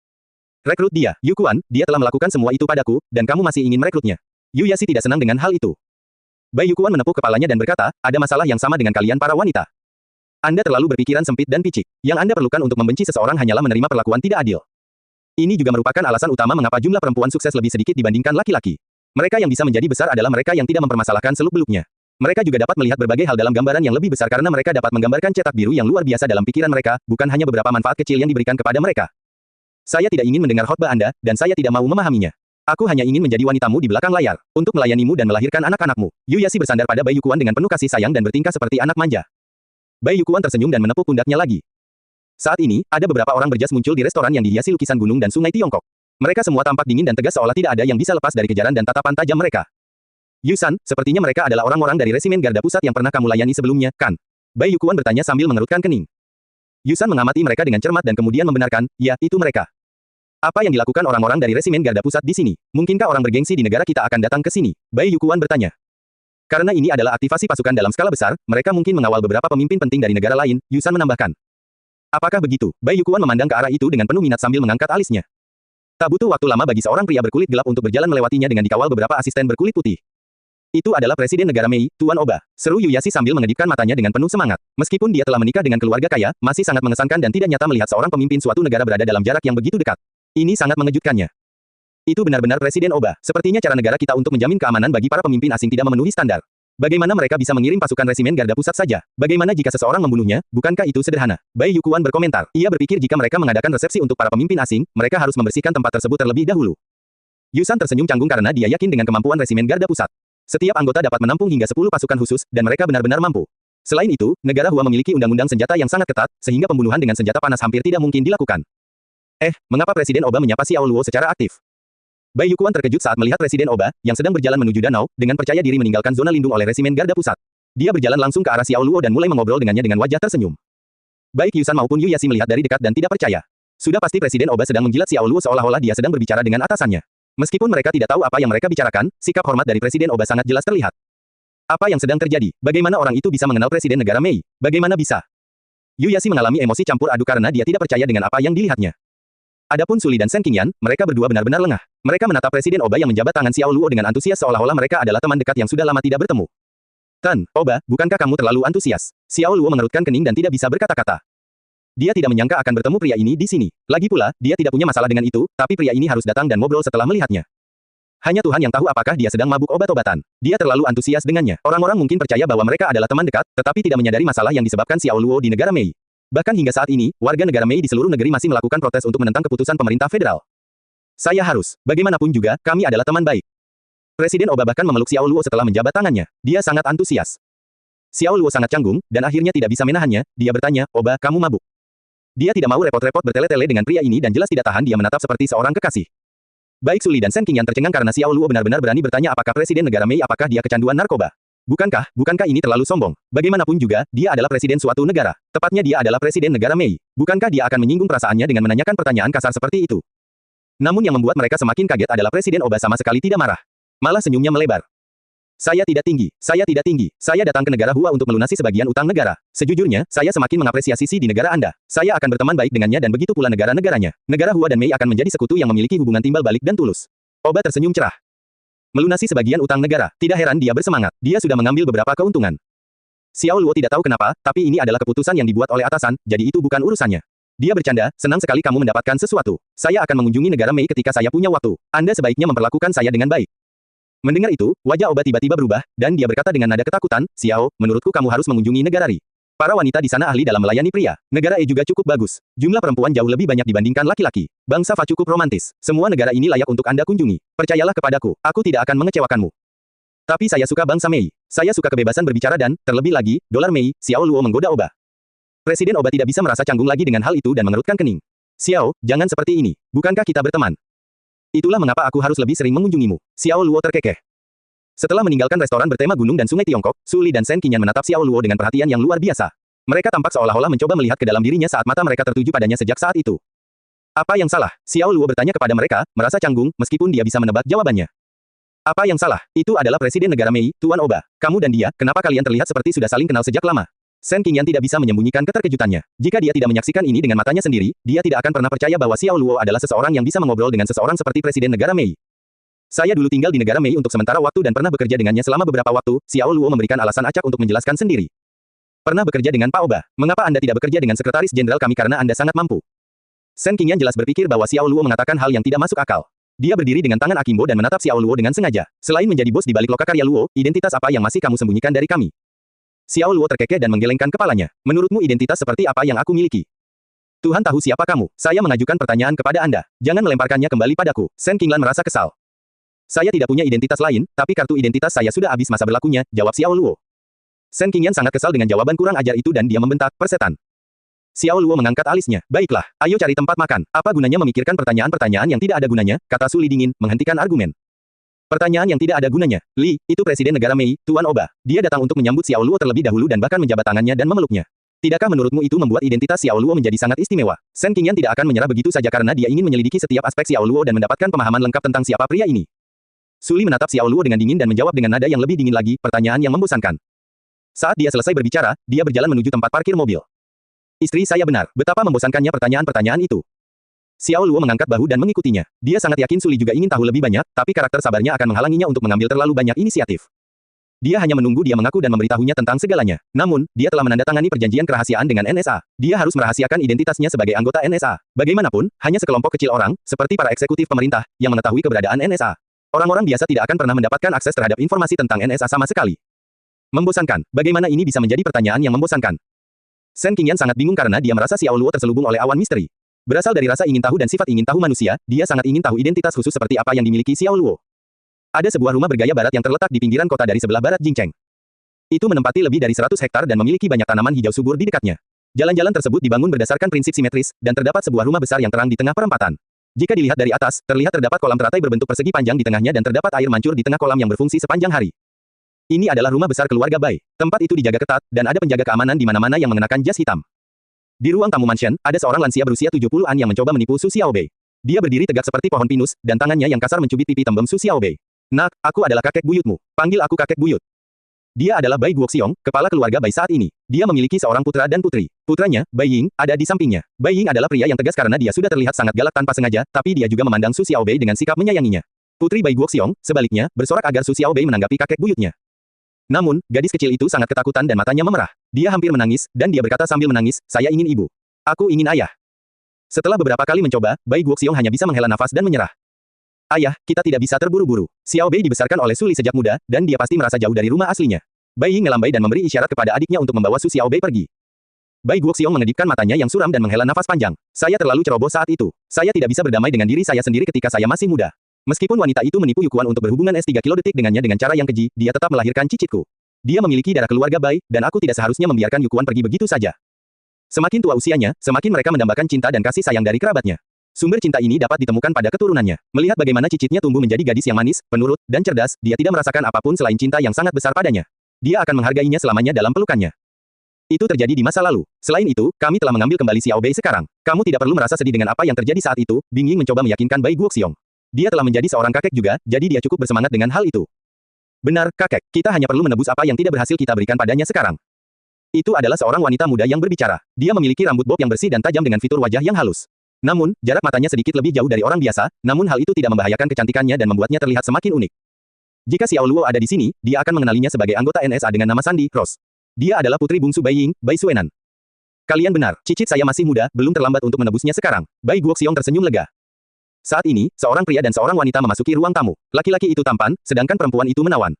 Rekrut dia, Yukuan, dia telah melakukan semua itu padaku, dan kamu masih ingin merekrutnya. Yu Yasi tidak senang dengan hal itu. Bai Yukuan menepuk kepalanya dan berkata, ada masalah yang sama dengan kalian para wanita. Anda terlalu berpikiran sempit dan picik. Yang Anda perlukan untuk membenci seseorang hanyalah menerima perlakuan tidak adil. Ini juga merupakan alasan utama mengapa jumlah perempuan sukses lebih sedikit dibandingkan laki-laki. Mereka yang bisa menjadi besar adalah mereka yang tidak mempermasalahkan seluk-beluknya. Mereka juga dapat melihat berbagai hal dalam gambaran yang lebih besar karena mereka dapat menggambarkan cetak biru yang luar biasa dalam pikiran mereka, bukan hanya beberapa manfaat kecil yang diberikan kepada mereka. Saya tidak ingin mendengar khotbah Anda, dan saya tidak mau memahaminya. Aku hanya ingin menjadi wanitamu di belakang layar, untuk melayanimu dan melahirkan anak-anakmu. Yu Yasi bersandar pada Bai Yukuan dengan penuh kasih sayang dan bertingkah seperti anak manja. Bai Yukuan tersenyum dan menepuk pundaknya lagi. Saat ini, ada beberapa orang berjas muncul di restoran yang dihiasi lukisan gunung dan sungai Tiongkok. Mereka semua tampak dingin dan tegas seolah tidak ada yang bisa lepas dari kejaran dan tatapan tajam mereka. Yusan, sepertinya mereka adalah orang-orang dari resimen Garda Pusat yang pernah kamu layani sebelumnya, kan? Bai Yukuan bertanya sambil mengerutkan kening. Yusan mengamati mereka dengan cermat dan kemudian membenarkan, ya, itu mereka. Apa yang dilakukan orang-orang dari resimen Garda Pusat di sini? Mungkinkah orang bergengsi di negara kita akan datang ke sini? Bai Yukuan bertanya. Karena ini adalah aktivasi pasukan dalam skala besar, mereka mungkin mengawal beberapa pemimpin penting dari negara lain, Yusan menambahkan. Apakah begitu? Bai Yukuan memandang ke arah itu dengan penuh minat sambil mengangkat alisnya. Tak butuh waktu lama bagi seorang pria berkulit gelap untuk berjalan melewatinya dengan dikawal beberapa asisten berkulit putih. Itu adalah Presiden Negara Mei, Tuan Oba. Seru Yuyashi sambil mengedipkan matanya dengan penuh semangat. Meskipun dia telah menikah dengan keluarga kaya, masih sangat mengesankan dan tidak nyata melihat seorang pemimpin suatu negara berada dalam jarak yang begitu dekat. Ini sangat mengejutkannya. Itu benar-benar Presiden Oba. Sepertinya cara negara kita untuk menjamin keamanan bagi para pemimpin asing tidak memenuhi standar. Bagaimana mereka bisa mengirim pasukan resimen garda pusat saja? Bagaimana jika seseorang membunuhnya? Bukankah itu sederhana? Bai Yukuan berkomentar. Ia berpikir jika mereka mengadakan resepsi untuk para pemimpin asing, mereka harus membersihkan tempat tersebut terlebih dahulu. Yusan tersenyum canggung karena dia yakin dengan kemampuan resimen garda pusat. Setiap anggota dapat menampung hingga 10 pasukan khusus, dan mereka benar-benar mampu. Selain itu, negara Hua memiliki undang-undang senjata yang sangat ketat, sehingga pembunuhan dengan senjata panas hampir tidak mungkin dilakukan. Mengapa Presiden Oba menyapa Xiao Luo secara aktif? Bai Yukuan terkejut saat melihat Presiden Oba, yang sedang berjalan menuju danau, dengan percaya diri meninggalkan zona lindung oleh resimen garda pusat. Dia berjalan langsung ke arah Xiao Luo dan mulai mengobrol dengannya dengan wajah tersenyum. Baik Yusan maupun Yuyashi melihat dari dekat dan tidak percaya. Sudah pasti Presiden Oba sedang menjilat Xiao Luo seolah-olah dia sedang berbicara dengan atasannya. Meskipun mereka tidak tahu apa yang mereka bicarakan, sikap hormat dari Presiden Oba sangat jelas terlihat. Apa yang sedang terjadi? Bagaimana orang itu bisa mengenal Presiden Negara Mei? Bagaimana bisa? Yuyashi mengalami emosi campur aduk karena dia tidak percaya dengan apa yang dilihatnya. Adapun Suli dan Shen Qingyan, mereka berdua benar-benar lengah. Mereka menatap Presiden Oba yang menjabat tangan Xiao Luo dengan antusias seolah-olah mereka adalah teman dekat yang sudah lama tidak bertemu. Tan, Oba, bukankah kamu terlalu antusias? Xiao Luo mengerutkan kening dan tidak bisa berkata-kata. Dia tidak menyangka akan bertemu pria ini di sini. Lagi pula, dia tidak punya masalah dengan itu, tapi pria ini harus datang dan ngobrol setelah melihatnya. Hanya Tuhan yang tahu apakah dia sedang mabuk obat-obatan. Dia terlalu antusias dengannya. Orang-orang mungkin percaya bahwa mereka adalah teman dekat, tetapi tidak menyadari masalah yang disebabkan Xiao Luo di negara Mei. Bahkan hingga saat ini, warga negara Mei di seluruh negeri masih melakukan protes untuk menentang keputusan pemerintah federal. Saya harus. Bagaimanapun juga, kami adalah teman baik. Presiden Oba bahkan memeluk Xiao Luo setelah menjabat tangannya. Dia sangat antusias. Xiao Luo sangat canggung, dan akhirnya tidak bisa menahannya. Dia bertanya, Oba, kamu mabuk? Dia tidak mau repot-repot bertele-tele dengan pria ini dan jelas tidak tahan dia menatap seperti seorang kekasih. Baik Suli dan Shen Qingyan tercengang karena Xiao Luo benar-benar berani bertanya apakah Presiden Negara Mei apakah dia kecanduan narkoba. Bukankah ini terlalu sombong? Bagaimanapun juga, dia adalah presiden suatu negara. Tepatnya dia adalah presiden negara Mei. Bukankah dia akan menyinggung perasaannya dengan menanyakan pertanyaan kasar seperti itu? Namun yang membuat mereka semakin kaget adalah Presiden Oba sama sekali tidak marah. Malah senyumnya melebar. Saya tidak tinggi. Saya datang ke negara Hua untuk melunasi sebagian utang negara. Sejujurnya, saya semakin mengapresiasi Si di negara Anda. Saya akan berteman baik dengannya dan begitu pula negara-negaranya. Negara Hua dan Mei akan menjadi sekutu yang memiliki hubungan timbal balik dan tulus. Oba tersenyum cerah. Melunasi sebagian utang negara. Tidak heran dia bersemangat. Dia sudah mengambil beberapa keuntungan. Xiao Luo tidak tahu kenapa, tapi ini adalah keputusan yang dibuat oleh atasan, jadi itu bukan urusannya. Dia bercanda, senang sekali kamu mendapatkan sesuatu. Saya akan mengunjungi negara Mei ketika saya punya waktu. Anda sebaiknya memperlakukan saya dengan baik. Mendengar itu, wajah Oba tiba-tiba berubah, dan dia berkata dengan nada ketakutan, Xiao, menurutku kamu harus mengunjungi negara Ri. Para wanita di sana ahli dalam melayani pria. Negara E juga cukup bagus. Jumlah perempuan jauh lebih banyak dibandingkan laki-laki. Bangsa Fa cukup romantis. Semua negara ini layak untuk Anda kunjungi. Percayalah kepadaku, aku tidak akan mengecewakanmu. Tapi saya suka bangsa Mei. Saya suka kebebasan berbicara dan, terlebih lagi, dolar Mei. Xiao Luo menggoda Oba. Presiden Oba tidak bisa merasa canggung lagi dengan hal itu dan mengerutkan kening. Xiao, jangan seperti ini. Bukankah kita berteman? Itulah mengapa aku harus lebih sering mengunjungimu. Xiao Luo terkekeh. Setelah meninggalkan restoran bertema gunung dan sungai Tiongkok, Suli dan Shen Qingyan menatap Xiao Luo dengan perhatian yang luar biasa. Mereka tampak seolah-olah mencoba melihat ke dalam dirinya saat mata mereka tertuju padanya sejak saat itu. Apa yang salah? Xiao Luo bertanya kepada mereka, merasa canggung, meskipun dia bisa menebak jawabannya. Apa yang salah? Itu adalah Presiden Negara Mei, Tuan Oba. Kamu dan dia, kenapa kalian terlihat seperti sudah saling kenal sejak lama? Shen Qingyan tidak bisa menyembunyikan keterkejutannya. Jika dia tidak menyaksikan ini dengan matanya sendiri, dia tidak akan pernah percaya bahwa Xiao Luo adalah seseorang yang bisa mengobrol dengan seseorang seperti Presiden Negara Mei. Saya dulu tinggal di negara Mei untuk sementara waktu dan pernah bekerja dengannya selama beberapa waktu. Xiao Luo memberikan alasan acak untuk menjelaskan sendiri. Pernah bekerja dengan Pak Oba. Mengapa Anda tidak bekerja dengan sekretaris jenderal kami karena Anda sangat mampu? Shen Qingyan jelas berpikir bahwa Xiao Luo mengatakan hal yang tidak masuk akal. Dia berdiri dengan tangan akimbo dan menatap Xiao Luo dengan sengaja. Selain menjadi bos di balik lokakarya Luo, identitas apa yang masih kamu sembunyikan dari kami? Xiao Luo terkekeh dan menggelengkan kepalanya. Menurutmu identitas seperti apa yang aku miliki? Tuhan tahu siapa kamu. Saya mengajukan pertanyaan kepada Anda. Jangan melemparkannya kembali padaku. Shen Qingyan merasa kesal. Saya tidak punya identitas lain, tapi kartu identitas saya sudah habis masa berlakunya, jawab Xiao Luo. Shen Qingyan sangat kesal dengan jawaban kurang ajar itu dan dia membentak, persetan. Xiao Luo mengangkat alisnya. Baiklah, ayo cari tempat makan. Apa gunanya memikirkan pertanyaan-pertanyaan yang tidak ada gunanya, kata Suli dingin, menghentikan argumen. Pertanyaan yang tidak ada gunanya. Li, itu Presiden Negara Mei, Tuan Oba. Dia datang untuk menyambut Xiao Luo terlebih dahulu dan bahkan menjabat tangannya dan memeluknya. Tidakkah menurutmu itu membuat identitas Xiao Luo menjadi sangat istimewa? Shen Qingyan tidak akan menyerah begitu saja karena dia ingin menyelidiki setiap aspek Xiao Luo dan mendapatkan pemahaman lengkap tentang siapa pria ini. Suli menatap Xiao Luo dengan dingin dan menjawab dengan nada yang lebih dingin lagi, pertanyaan yang membosankan. Saat dia selesai berbicara, dia berjalan menuju tempat parkir mobil. Istri saya benar, betapa membosankannya pertanyaan-pertanyaan itu. Xiao Luo mengangkat bahu dan mengikutinya. Dia sangat yakin Suli juga ingin tahu lebih banyak, tapi karakter sabarnya akan menghalanginya untuk mengambil terlalu banyak inisiatif. Dia hanya menunggu dia mengaku dan memberitahunya tentang segalanya. Namun, dia telah menandatangani perjanjian kerahasiaan dengan NSA. Dia harus merahasiakan identitasnya sebagai anggota NSA. Bagaimanapun, hanya sekelompok kecil orang, seperti para eksekutif pemerintah, yang mengetahui keberadaan NSA. Orang-orang biasa tidak akan pernah mendapatkan akses terhadap informasi tentang NSA sama sekali. Membosankan. Bagaimana ini bisa menjadi pertanyaan yang membosankan? Shen Qingyan sangat bingung karena dia merasa Xiao Luo terselubung oleh awan misteri. Berasal dari rasa ingin tahu dan sifat ingin tahu manusia, dia sangat ingin tahu identitas khusus seperti apa yang dimiliki Xiao Luo. Ada sebuah rumah bergaya barat yang terletak di pinggiran kota dari sebelah barat Jingcheng. Itu menempati lebih dari 100 hektar dan memiliki banyak tanaman hijau subur di dekatnya. Jalan-jalan tersebut dibangun berdasarkan prinsip simetris, dan terdapat sebuah rumah besar yang terang di tengah perempatan. Jika dilihat dari atas, terlihat terdapat kolam teratai berbentuk persegi panjang di tengahnya dan terdapat air mancur di tengah kolam yang berfungsi sepanjang hari. Ini adalah rumah besar keluarga Bai. Tempat itu dijaga ketat, dan ada penjaga keamanan di mana-mana yang mengenakan jas hitam. Di ruang tamu mansion, ada seorang lansia berusia 70-an yang mencoba menipu Su Xiaobei. Dia berdiri tegak seperti pohon pinus, dan tangannya yang kasar mencubit pipi tembem Su Xiaobei. Nak, aku adalah kakek buyutmu. Panggil aku kakek buyut. Dia adalah Bai Guoxiong, kepala keluarga Bai saat ini. Dia memiliki seorang putra dan putri. Putranya, Bai Ying, ada di sampingnya. Bai Ying adalah pria yang tegas karena dia sudah terlihat sangat galak tanpa sengaja, tapi dia juga memandang Su Xiaobei dengan sikap menyayanginya. Putri Bai Guoxiong, sebaliknya, bersorak agar Su Xiaobei menanggapi kakek buyutnya. Namun, gadis kecil itu sangat ketakutan dan matanya memerah. Dia hampir menangis, dan dia berkata sambil menangis, saya ingin ibu. Aku ingin ayah. Setelah beberapa kali mencoba, Bai Guoxiong hanya bisa menghela nafas dan menyerah. Ayah, kita tidak bisa terburu-buru. Xiaobei dibesarkan oleh Suli sejak muda, dan dia pasti merasa jauh dari rumah aslinya. Bai Ying melambai dan memberi isyarat kepada adiknya untuk membawa Su Xiaobei pergi. Bai Guoxiong mengedipkan matanya yang suram dan menghela nafas panjang. Saya terlalu ceroboh saat itu. Saya tidak bisa berdamai dengan diri saya sendiri ketika saya masih muda. Meskipun wanita itu menipu Yukuan untuk berhubungan S3 kilodetik dengannya dengan cara yang keji, dia tetap melahirkan cicitku. Dia memiliki darah keluarga Bai, dan aku tidak seharusnya membiarkan Yukuan pergi begitu saja. Semakin tua usianya, semakin mereka mendambakan cinta dan kasih sayang dari kerabatnya. Sumber cinta ini dapat ditemukan pada keturunannya. Melihat bagaimana cicitnya tumbuh menjadi gadis yang manis, penurut, dan cerdas, dia tidak merasakan apapun selain cinta yang sangat besar padanya. Dia akan menghargainya selamanya dalam pelukannya. Itu terjadi di masa lalu. Selain itu, kami telah mengambil kembali Xiaobei sekarang. Kamu tidak perlu merasa sedih dengan apa yang terjadi saat itu, Bing Ying mencoba meyakinkan Bai Guoxiong. Dia telah menjadi seorang kakek juga, jadi dia cukup bersemangat dengan hal itu. Benar, kakek, kita hanya perlu menebus apa yang tidak berhasil kita berikan padanya sekarang. Itu adalah seorang wanita muda yang berbicara. Dia memiliki rambut bob yang bersih dan tajam dengan fitur wajah yang halus. Namun, jarak matanya sedikit lebih jauh dari orang biasa, namun hal itu tidak membahayakan kecantikannya dan membuatnya terlihat semakin unik. Jika Xiao Luo ada di sini, dia akan mengenalinya sebagai anggota NSA dengan nama Sandy Rose. Dia adalah putri bungsu Bai Ying, Bai Suenan. Kalian benar, cicit saya masih muda, belum terlambat untuk menebusnya sekarang. Bai Guoxiong tersenyum lega. Saat ini, seorang pria dan seorang wanita memasuki ruang tamu. Laki-laki itu tampan, sedangkan perempuan itu menawan.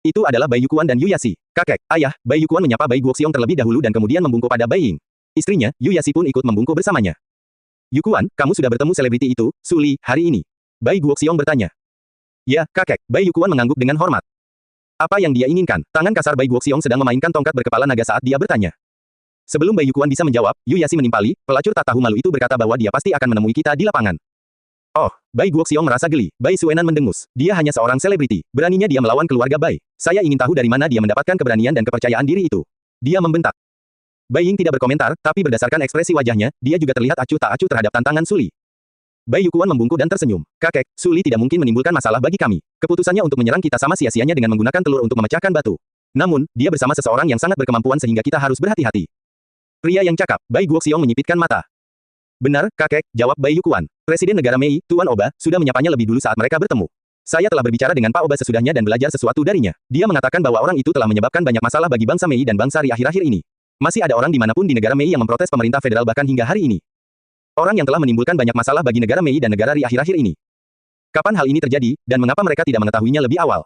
Itu adalah Bai Yukuan dan Yu Yasi. Kakek, ayah, Bai Yukuan menyapa Bai Guoxiong terlebih dahulu dan kemudian membungkuk pada Bai Ying. Istrinya, Yu Yasi pun ikut membungkuk bersamanya. Yukuan, kamu sudah bertemu selebriti itu, Suli, hari ini? Bai Guoxiong bertanya. Ya, kakek, Bai Yukuan mengangguk dengan hormat. Apa yang dia inginkan? Tangan kasar Bai Guoxiong sedang memainkan tongkat berkepala naga saat dia bertanya. Sebelum Bai Yukuan bisa menjawab, Yu Yasi menimpali, pelacur tak tahu malu itu berkata bahwa dia pasti akan menemui kita di lapangan. Oh, Bai Guoxiong merasa geli. Bai Suenan mendengus. Dia hanya seorang selebriti. Beraninya dia melawan keluarga Bai. Saya ingin tahu dari mana dia mendapatkan keberanian dan kepercayaan diri itu. Dia membentak. Bai Ying tidak berkomentar, tapi berdasarkan ekspresi wajahnya, dia juga terlihat acuh tak acuh terhadap tantangan Suli. Bai Yukuan membungkuk dan tersenyum. Kakek, Suli tidak mungkin menimbulkan masalah bagi kami. Keputusannya untuk menyerang kita sama sia-sianya dengan menggunakan telur untuk memecahkan batu. Namun, dia bersama seseorang yang sangat berkemampuan sehingga kita harus berhati-hati. Pria yang cakap, Bai Guoxiong menyipitkan mata. Benar, kakek, jawab Bai Yukuan. Presiden negara Mei, Tuan Oba, sudah menyapanya lebih dulu saat mereka bertemu. Saya telah berbicara dengan Pak Oba sesudahnya dan belajar sesuatu darinya. Dia mengatakan bahwa orang itu telah menyebabkan banyak masalah bagi bangsa Mei dan bangsa Ri akhir-akhir ini. Masih ada orang dimanapun di negara Mei yang memprotes pemerintah federal bahkan hingga hari ini. Orang yang telah menimbulkan banyak masalah bagi negara Mei dan negara Ri akhir-akhir ini. Kapan hal ini terjadi, dan mengapa mereka tidak mengetahuinya lebih awal?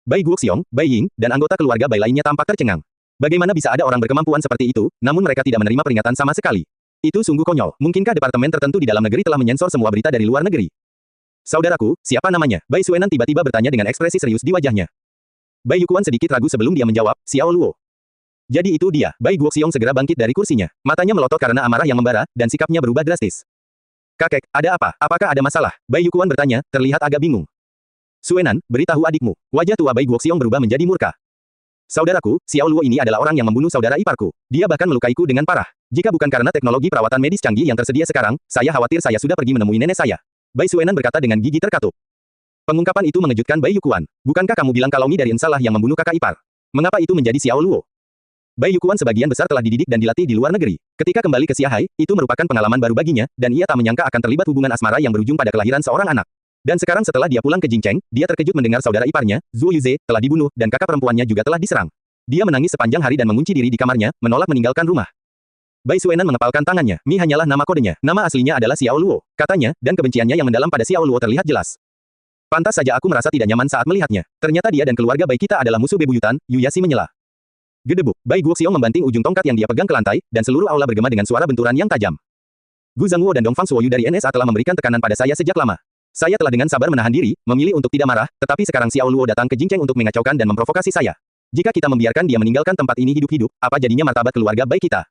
Bai Guoxiong, Bai Ying, dan anggota keluarga Bai lainnya tampak tercengang. Bagaimana bisa ada orang berkemampuan seperti itu, namun mereka tidak menerima peringatan sama sekali? Itu sungguh konyol. Mungkinkah departemen tertentu di dalam negeri telah menyensor semua berita dari luar negeri? Saudaraku, siapa namanya? Bai Suenan tiba-tiba bertanya dengan ekspresi serius di wajahnya. Bai Yukuan sedikit ragu sebelum dia menjawab, Xiao Luo. Jadi itu dia. Bai Guoxiong segera bangkit dari kursinya. Matanya melotot karena amarah yang membara, dan sikapnya berubah drastis. Kakek, ada apa? Apakah ada masalah? Bai Yukuan bertanya, terlihat agak bingung. Suenan, beritahu adikmu. Wajah tua Bai Guoxiong berubah menjadi murka. Saudaraku, Xiao Luo ini adalah orang yang membunuh saudara iparku. Dia bahkan melukaiku dengan parah. Jika bukan karena teknologi perawatan medis canggih yang tersedia sekarang, saya khawatir saya sudah pergi menemui nenek saya. Bai Suenan berkata dengan gigi terkatup. Pengungkapan itu mengejutkan Bai Yukuan. Bukankah kamu bilang kalau Mi dari Ensalah yang membunuh kakak ipar? Mengapa itu menjadi Xiao Luo? Bai Yukuan sebagian besar telah dididik dan dilatih di luar negeri. Ketika kembali ke Xiahai, itu merupakan pengalaman baru baginya, dan ia tak menyangka akan terlibat hubungan asmara yang berujung pada kelahiran seorang anak. Dan sekarang setelah dia pulang ke Jingcheng, dia terkejut mendengar saudara iparnya, Zhuo Yuze, telah dibunuh, dan kakak perempuannya juga telah diserang. Dia menangis sepanjang hari dan mengunci diri di kamarnya, menolak meninggalkan rumah. Bai Suenan mengepalkan tangannya. Mi hanyalah nama kodenya. Nama aslinya adalah Xiao Luo, katanya, dan kebenciannya yang mendalam pada Xiao Luo terlihat jelas. Pantas saja aku merasa tidak nyaman saat melihatnya. Ternyata dia dan keluarga baik kita adalah musuh bebuyutan, Yu Yasi menyela. Gedebuk, Bai Guoxiong membanting ujung tongkat yang dia pegang ke lantai, dan seluruh aula bergema dengan suara benturan yang tajam. Gu Zhangguo dan Dongfang Suoyu dari NSA telah memberikan tekanan pada saya sejak lama. Saya telah dengan sabar menahan diri, memilih untuk tidak marah, tetapi sekarang Xiao Luo datang ke Jingcheng untuk mengacaukan dan memprovokasi saya. Jika kita membiarkan dia meninggalkan tempat ini hidup-hidup, apa jadinya martabat keluarga baik kita?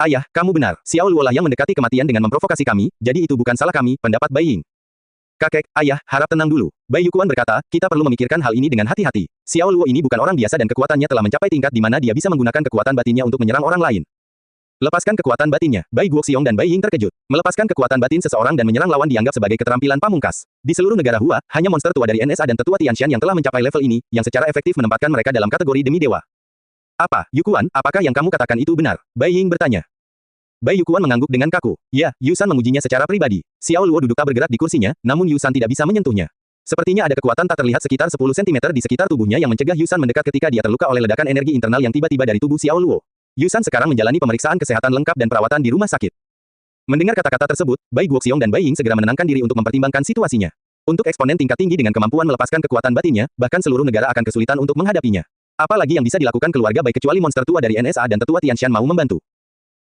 Ayah, kamu benar. Xiao Luo lah yang mendekati kematian dengan memprovokasi kami, jadi itu bukan salah kami, pendapat Bai Ying. Kakek, ayah, harap tenang dulu. Bai Yukuan berkata, kita perlu memikirkan hal ini dengan hati-hati. Xiao Luo ini bukan orang biasa dan kekuatannya telah mencapai tingkat di mana dia bisa menggunakan kekuatan batinnya untuk menyerang orang lain. Lepaskan kekuatan batinnya. Bai Guoxiong dan Bai Ying terkejut. Melepaskan kekuatan batin seseorang dan menyerang lawan dianggap sebagai keterampilan pamungkas. Di seluruh negara Hua, hanya monster tua dari NSA dan tetua Tianshan yang telah mencapai level ini, yang secara efektif menempatkan mereka dalam kategori demi dewa. Apa, Yukuan, apakah yang kamu katakan itu benar? Bai Ying bertanya. Bai Yukuan mengangguk dengan kaku. Ya, Yusan mengujinya secara pribadi. Xiao Luo duduk tak bergerak di kursinya, namun Yusan tidak bisa menyentuhnya. Sepertinya ada kekuatan tak terlihat sekitar 10 cm di sekitar tubuhnya yang mencegah Yusan mendekat ketika dia terluka oleh ledakan energi internal yang tiba-tiba dari tubuh Xiao Luo. Yusan sekarang menjalani pemeriksaan kesehatan lengkap dan perawatan di rumah sakit. Mendengar kata-kata tersebut, Bai Guoxiong dan Bai Ying segera menenangkan diri untuk mempertimbangkan situasinya. Untuk eksponen tingkat tinggi dengan kemampuan melepaskan kekuatan batinnya, bahkan seluruh negara akan kesulitan untuk menghadapinya. Apalagi yang bisa dilakukan keluarga Bai kecuali monster tua dari NSA dan tetua Tianshan mau membantu.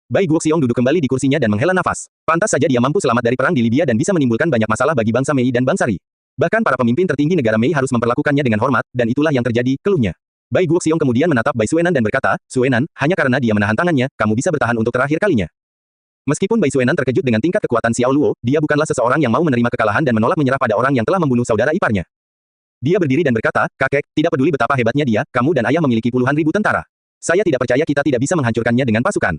Bai Guoxiong duduk kembali di kursinya dan menghela nafas. Pantas saja dia mampu selamat dari perang di Libya dan bisa menimbulkan banyak masalah bagi bangsa Mei dan bangsa Ri. Bahkan para pemimpin tertinggi negara Mei harus memperlakukannya dengan hormat, dan itulah yang terjadi, keluhnya. Bai Guoxiong kemudian menatap Bai Suenan dan berkata, Suenan, hanya karena dia menahan tangannya, kamu bisa bertahan untuk terakhir kalinya. Meskipun Bai Suenan terkejut dengan tingkat kekuatan Xiao Luo, dia bukanlah seseorang yang mau menerima kekalahan dan menolak menyerah pada orang yang telah membunuh saudara iparnya. Dia berdiri dan berkata, kakek, tidak peduli betapa hebatnya dia, kamu dan ayah memiliki puluhan ribu tentara. Saya tidak percaya kita tidak bisa menghancurkannya dengan pasukan.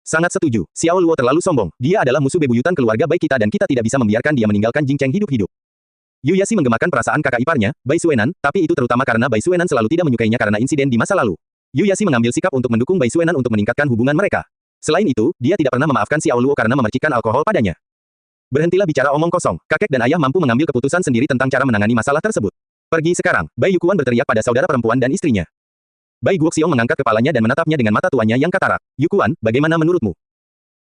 Sangat setuju, Xiao Luo terlalu sombong. Dia adalah musuh bebuyutan keluarga baik kita dan kita tidak bisa membiarkan dia meninggalkan Jingcheng hidup-hidup. Yu Yasi menggemakan perasaan kakak iparnya, Bai Suenan, tapi itu terutama karena Bai Suenan selalu tidak menyukainya karena insiden di masa lalu. Yu Yasi mengambil sikap untuk mendukung Bai Suenan untuk meningkatkan hubungan mereka. Selain itu, dia tidak pernah memaafkan Xiao Luo karena memercikan alkohol padanya. Berhentilah bicara omong kosong, kakek dan ayah mampu mengambil keputusan sendiri tentang cara menangani masalah tersebut. Pergi sekarang, Bai Yukuan berteriak pada saudara perempuan dan istrinya. Bai Guoxiong mengangkat kepalanya dan menatapnya dengan mata tuanya yang katarak. Yukuan, bagaimana menurutmu?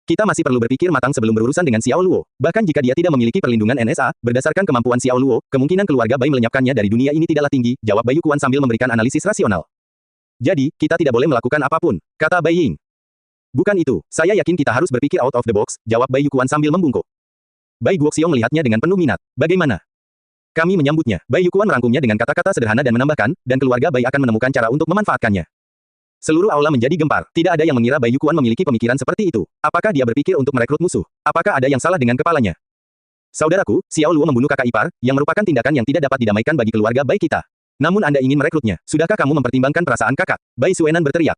Kita masih perlu berpikir matang sebelum berurusan dengan Xiao Luo. Bahkan jika dia tidak memiliki perlindungan NSA, berdasarkan kemampuan Xiao Luo, kemungkinan keluarga Bai melenyapkannya dari dunia ini tidaklah tinggi, jawab Bai Yukuan sambil memberikan analisis rasional. Jadi, kita tidak boleh melakukan apapun, kata Bai Ying. Bukan itu, saya yakin kita harus berpikir out of the box, jawab Bai Yukuan sambil membungkuk. Bai Guoxiong melihatnya dengan penuh minat. Bagaimana? Kami menyambutnya. Bai Yukuan merangkumnya dengan kata-kata sederhana dan menambahkan, dan keluarga Bai akan menemukan cara untuk memanfaatkannya. Seluruh aula menjadi gempar. Tidak ada yang mengira Bai Yukuan memiliki pemikiran seperti itu. Apakah dia berpikir untuk merekrut musuh? Apakah ada yang salah dengan kepalanya? Saudaraku, Xiao Luo membunuh kakak ipar, yang merupakan tindakan yang tidak dapat didamaikan bagi keluarga Bai kita. Namun Anda ingin merekrutnya. Sudahkah kamu mempertimbangkan perasaan kakak? Bai Suenan berteriak.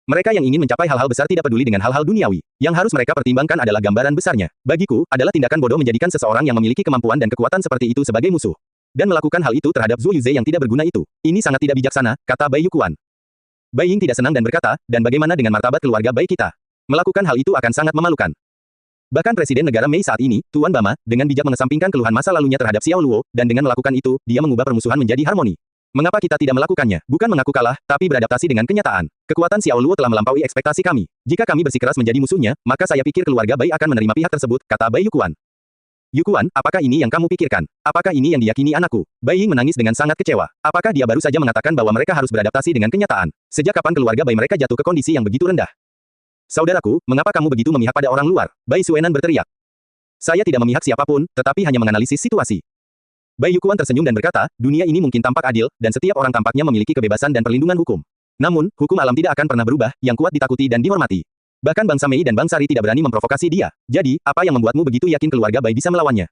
Mereka yang ingin mencapai hal-hal besar tidak peduli dengan hal-hal duniawi. Yang harus mereka pertimbangkan adalah gambaran besarnya. Bagiku, adalah tindakan bodoh menjadikan seseorang yang memiliki kemampuan dan kekuatan seperti itu sebagai musuh. Dan melakukan hal itu terhadap Zhuo Yuze yang tidak berguna itu. Ini sangat tidak bijaksana, kata Bai Yukuan. Bai Ying tidak senang dan berkata, dan bagaimana dengan martabat keluarga Bai kita? Melakukan hal itu akan sangat memalukan. Bahkan Presiden Negara Mei saat ini, Tuan Bama, dengan bijak mengesampingkan keluhan masa lalunya terhadap Xiao Luo, dan dengan melakukan itu, dia mengubah permusuhan menjadi harmoni. Mengapa kita tidak melakukannya? Bukan mengaku kalah, tapi beradaptasi dengan kenyataan. Kekuatan Xiao Luo telah melampaui ekspektasi kami. Jika kami bersikeras menjadi musuhnya, maka saya pikir keluarga Bai akan menerima pihak tersebut, kata Bai Yukuan. Yukuan, apakah ini yang kamu pikirkan? Apakah ini yang diyakini anakku? Bai Ying menangis dengan sangat kecewa. Apakah dia baru saja mengatakan bahwa mereka harus beradaptasi dengan kenyataan? Sejak kapan keluarga Bai mereka jatuh ke kondisi yang begitu rendah? Saudaraku, mengapa kamu begitu memihak pada orang luar? Bai Suenan berteriak. Saya tidak memihak siapapun, tetapi hanya menganalisis situasi. Bai Yukuan tersenyum dan berkata, dunia ini mungkin tampak adil, dan setiap orang tampaknya memiliki kebebasan dan perlindungan hukum. Namun, hukum alam tidak akan pernah berubah, yang kuat ditakuti dan dihormati. Bahkan bangsa Mei dan bangsa Ri tidak berani memprovokasi dia. Jadi, apa yang membuatmu begitu yakin keluarga Bai bisa melawannya?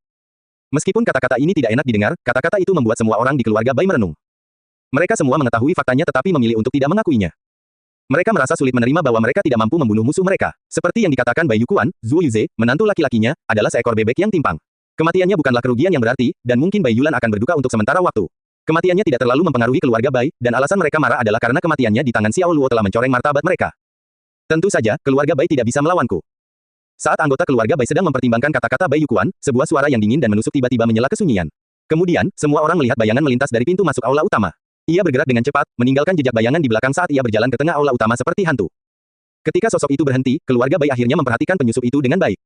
Meskipun kata-kata ini tidak enak didengar, kata-kata itu membuat semua orang di keluarga Bai merenung. Mereka semua mengetahui faktanya tetapi memilih untuk tidak mengakuinya. Mereka merasa sulit menerima bahwa mereka tidak mampu membunuh musuh mereka. Seperti yang dikatakan Bai Yukuan, Zhuo Yuze, menantu laki-lakinya, adalah seekor bebek yang timpang. Kematiannya bukanlah kerugian yang berarti, dan mungkin Bai Yulan akan berduka untuk sementara waktu. Kematiannya tidak terlalu mempengaruhi keluarga Bai, dan alasan mereka marah adalah karena kematiannya di tangan Xiao Luo telah mencoreng martabat mereka. Tentu saja, keluarga Bai tidak bisa melawanku. Saat anggota keluarga Bai sedang mempertimbangkan kata-kata Bai Yukuan, sebuah suara yang dingin dan menusuk tiba-tiba menyela kesunyian. Kemudian, semua orang melihat bayangan melintas dari pintu masuk aula utama. Ia bergerak dengan cepat, meninggalkan jejak bayangan di belakang saat ia berjalan ke tengah aula utama seperti hantu. Ketika sosok itu berhenti, keluarga Bai akhirnya memperhatikan penyusup itu dengan baik.